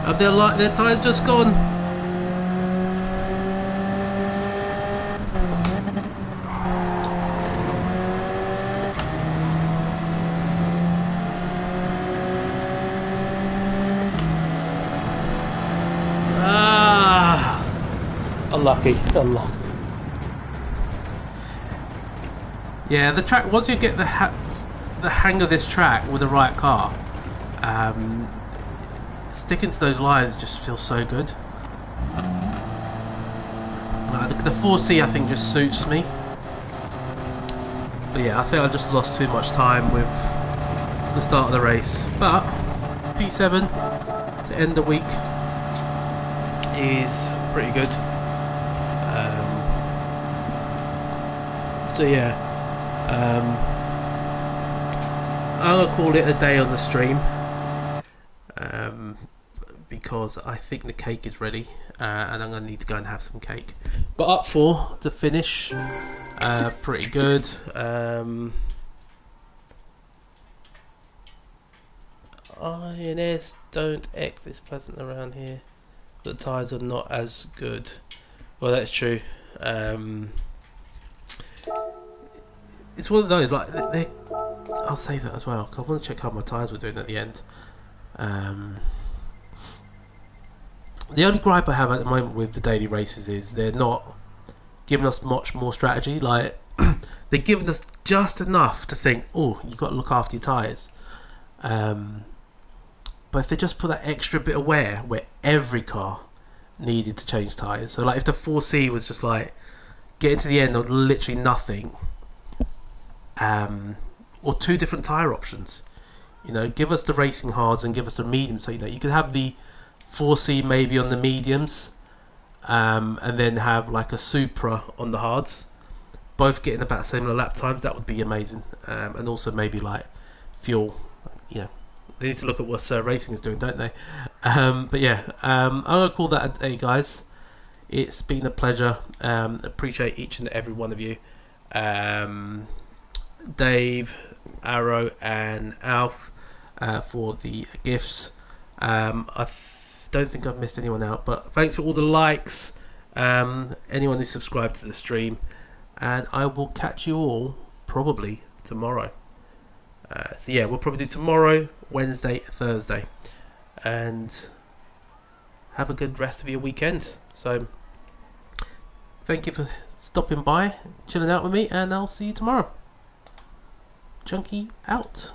S1: Have their tyres just gone? Ah, unlucky. Yeah, the track. Once you get the hang of this track with the right car, sticking to those lines just feels so good. The 4C I think just suits me. But yeah, I think I just lost too much time with the start of the race. But P7 to end the week is pretty good. So yeah, I'll call it a day on the stream. Because I think the cake is ready, and I'm going to need to go and have some cake. But up for the finish, pretty good. INS don't X this pleasant around here. The tyres are not as good. Well, that's true. It's one of those, like, I'll say that as well, 'cause I want to check how my tyres were doing at the end. The only gripe I have at the moment with the daily races is they're not giving us much more strategy. Like, they're giving us just enough to think, oh, you've got to look after your tyres. But if they just put that extra bit of wear where every car needed to change tyres. So like if the 4C was just like getting to the end of literally nothing, or two different tyre options. You know, give us the racing hards and give us the mediums. So you could have the 4C maybe on the mediums, and then have like a Supra on the hards, both getting about similar lap times. That would be amazing. And also maybe like fuel. You know, they need to look at what racing is doing, don't they? But yeah, I'm gonna call that a day, guys. It's been a pleasure. Appreciate each and every one of you. Dave, Arrow, and Alf for the gifts. I don't think I've missed anyone out, but thanks for all the likes, anyone who subscribed to the stream, and I will catch you all probably tomorrow. So yeah, we'll probably do tomorrow, Wednesday, Thursday, and have a good rest of your weekend. So thank you for stopping by, chilling out with me, and I'll see you tomorrow. Chunky out.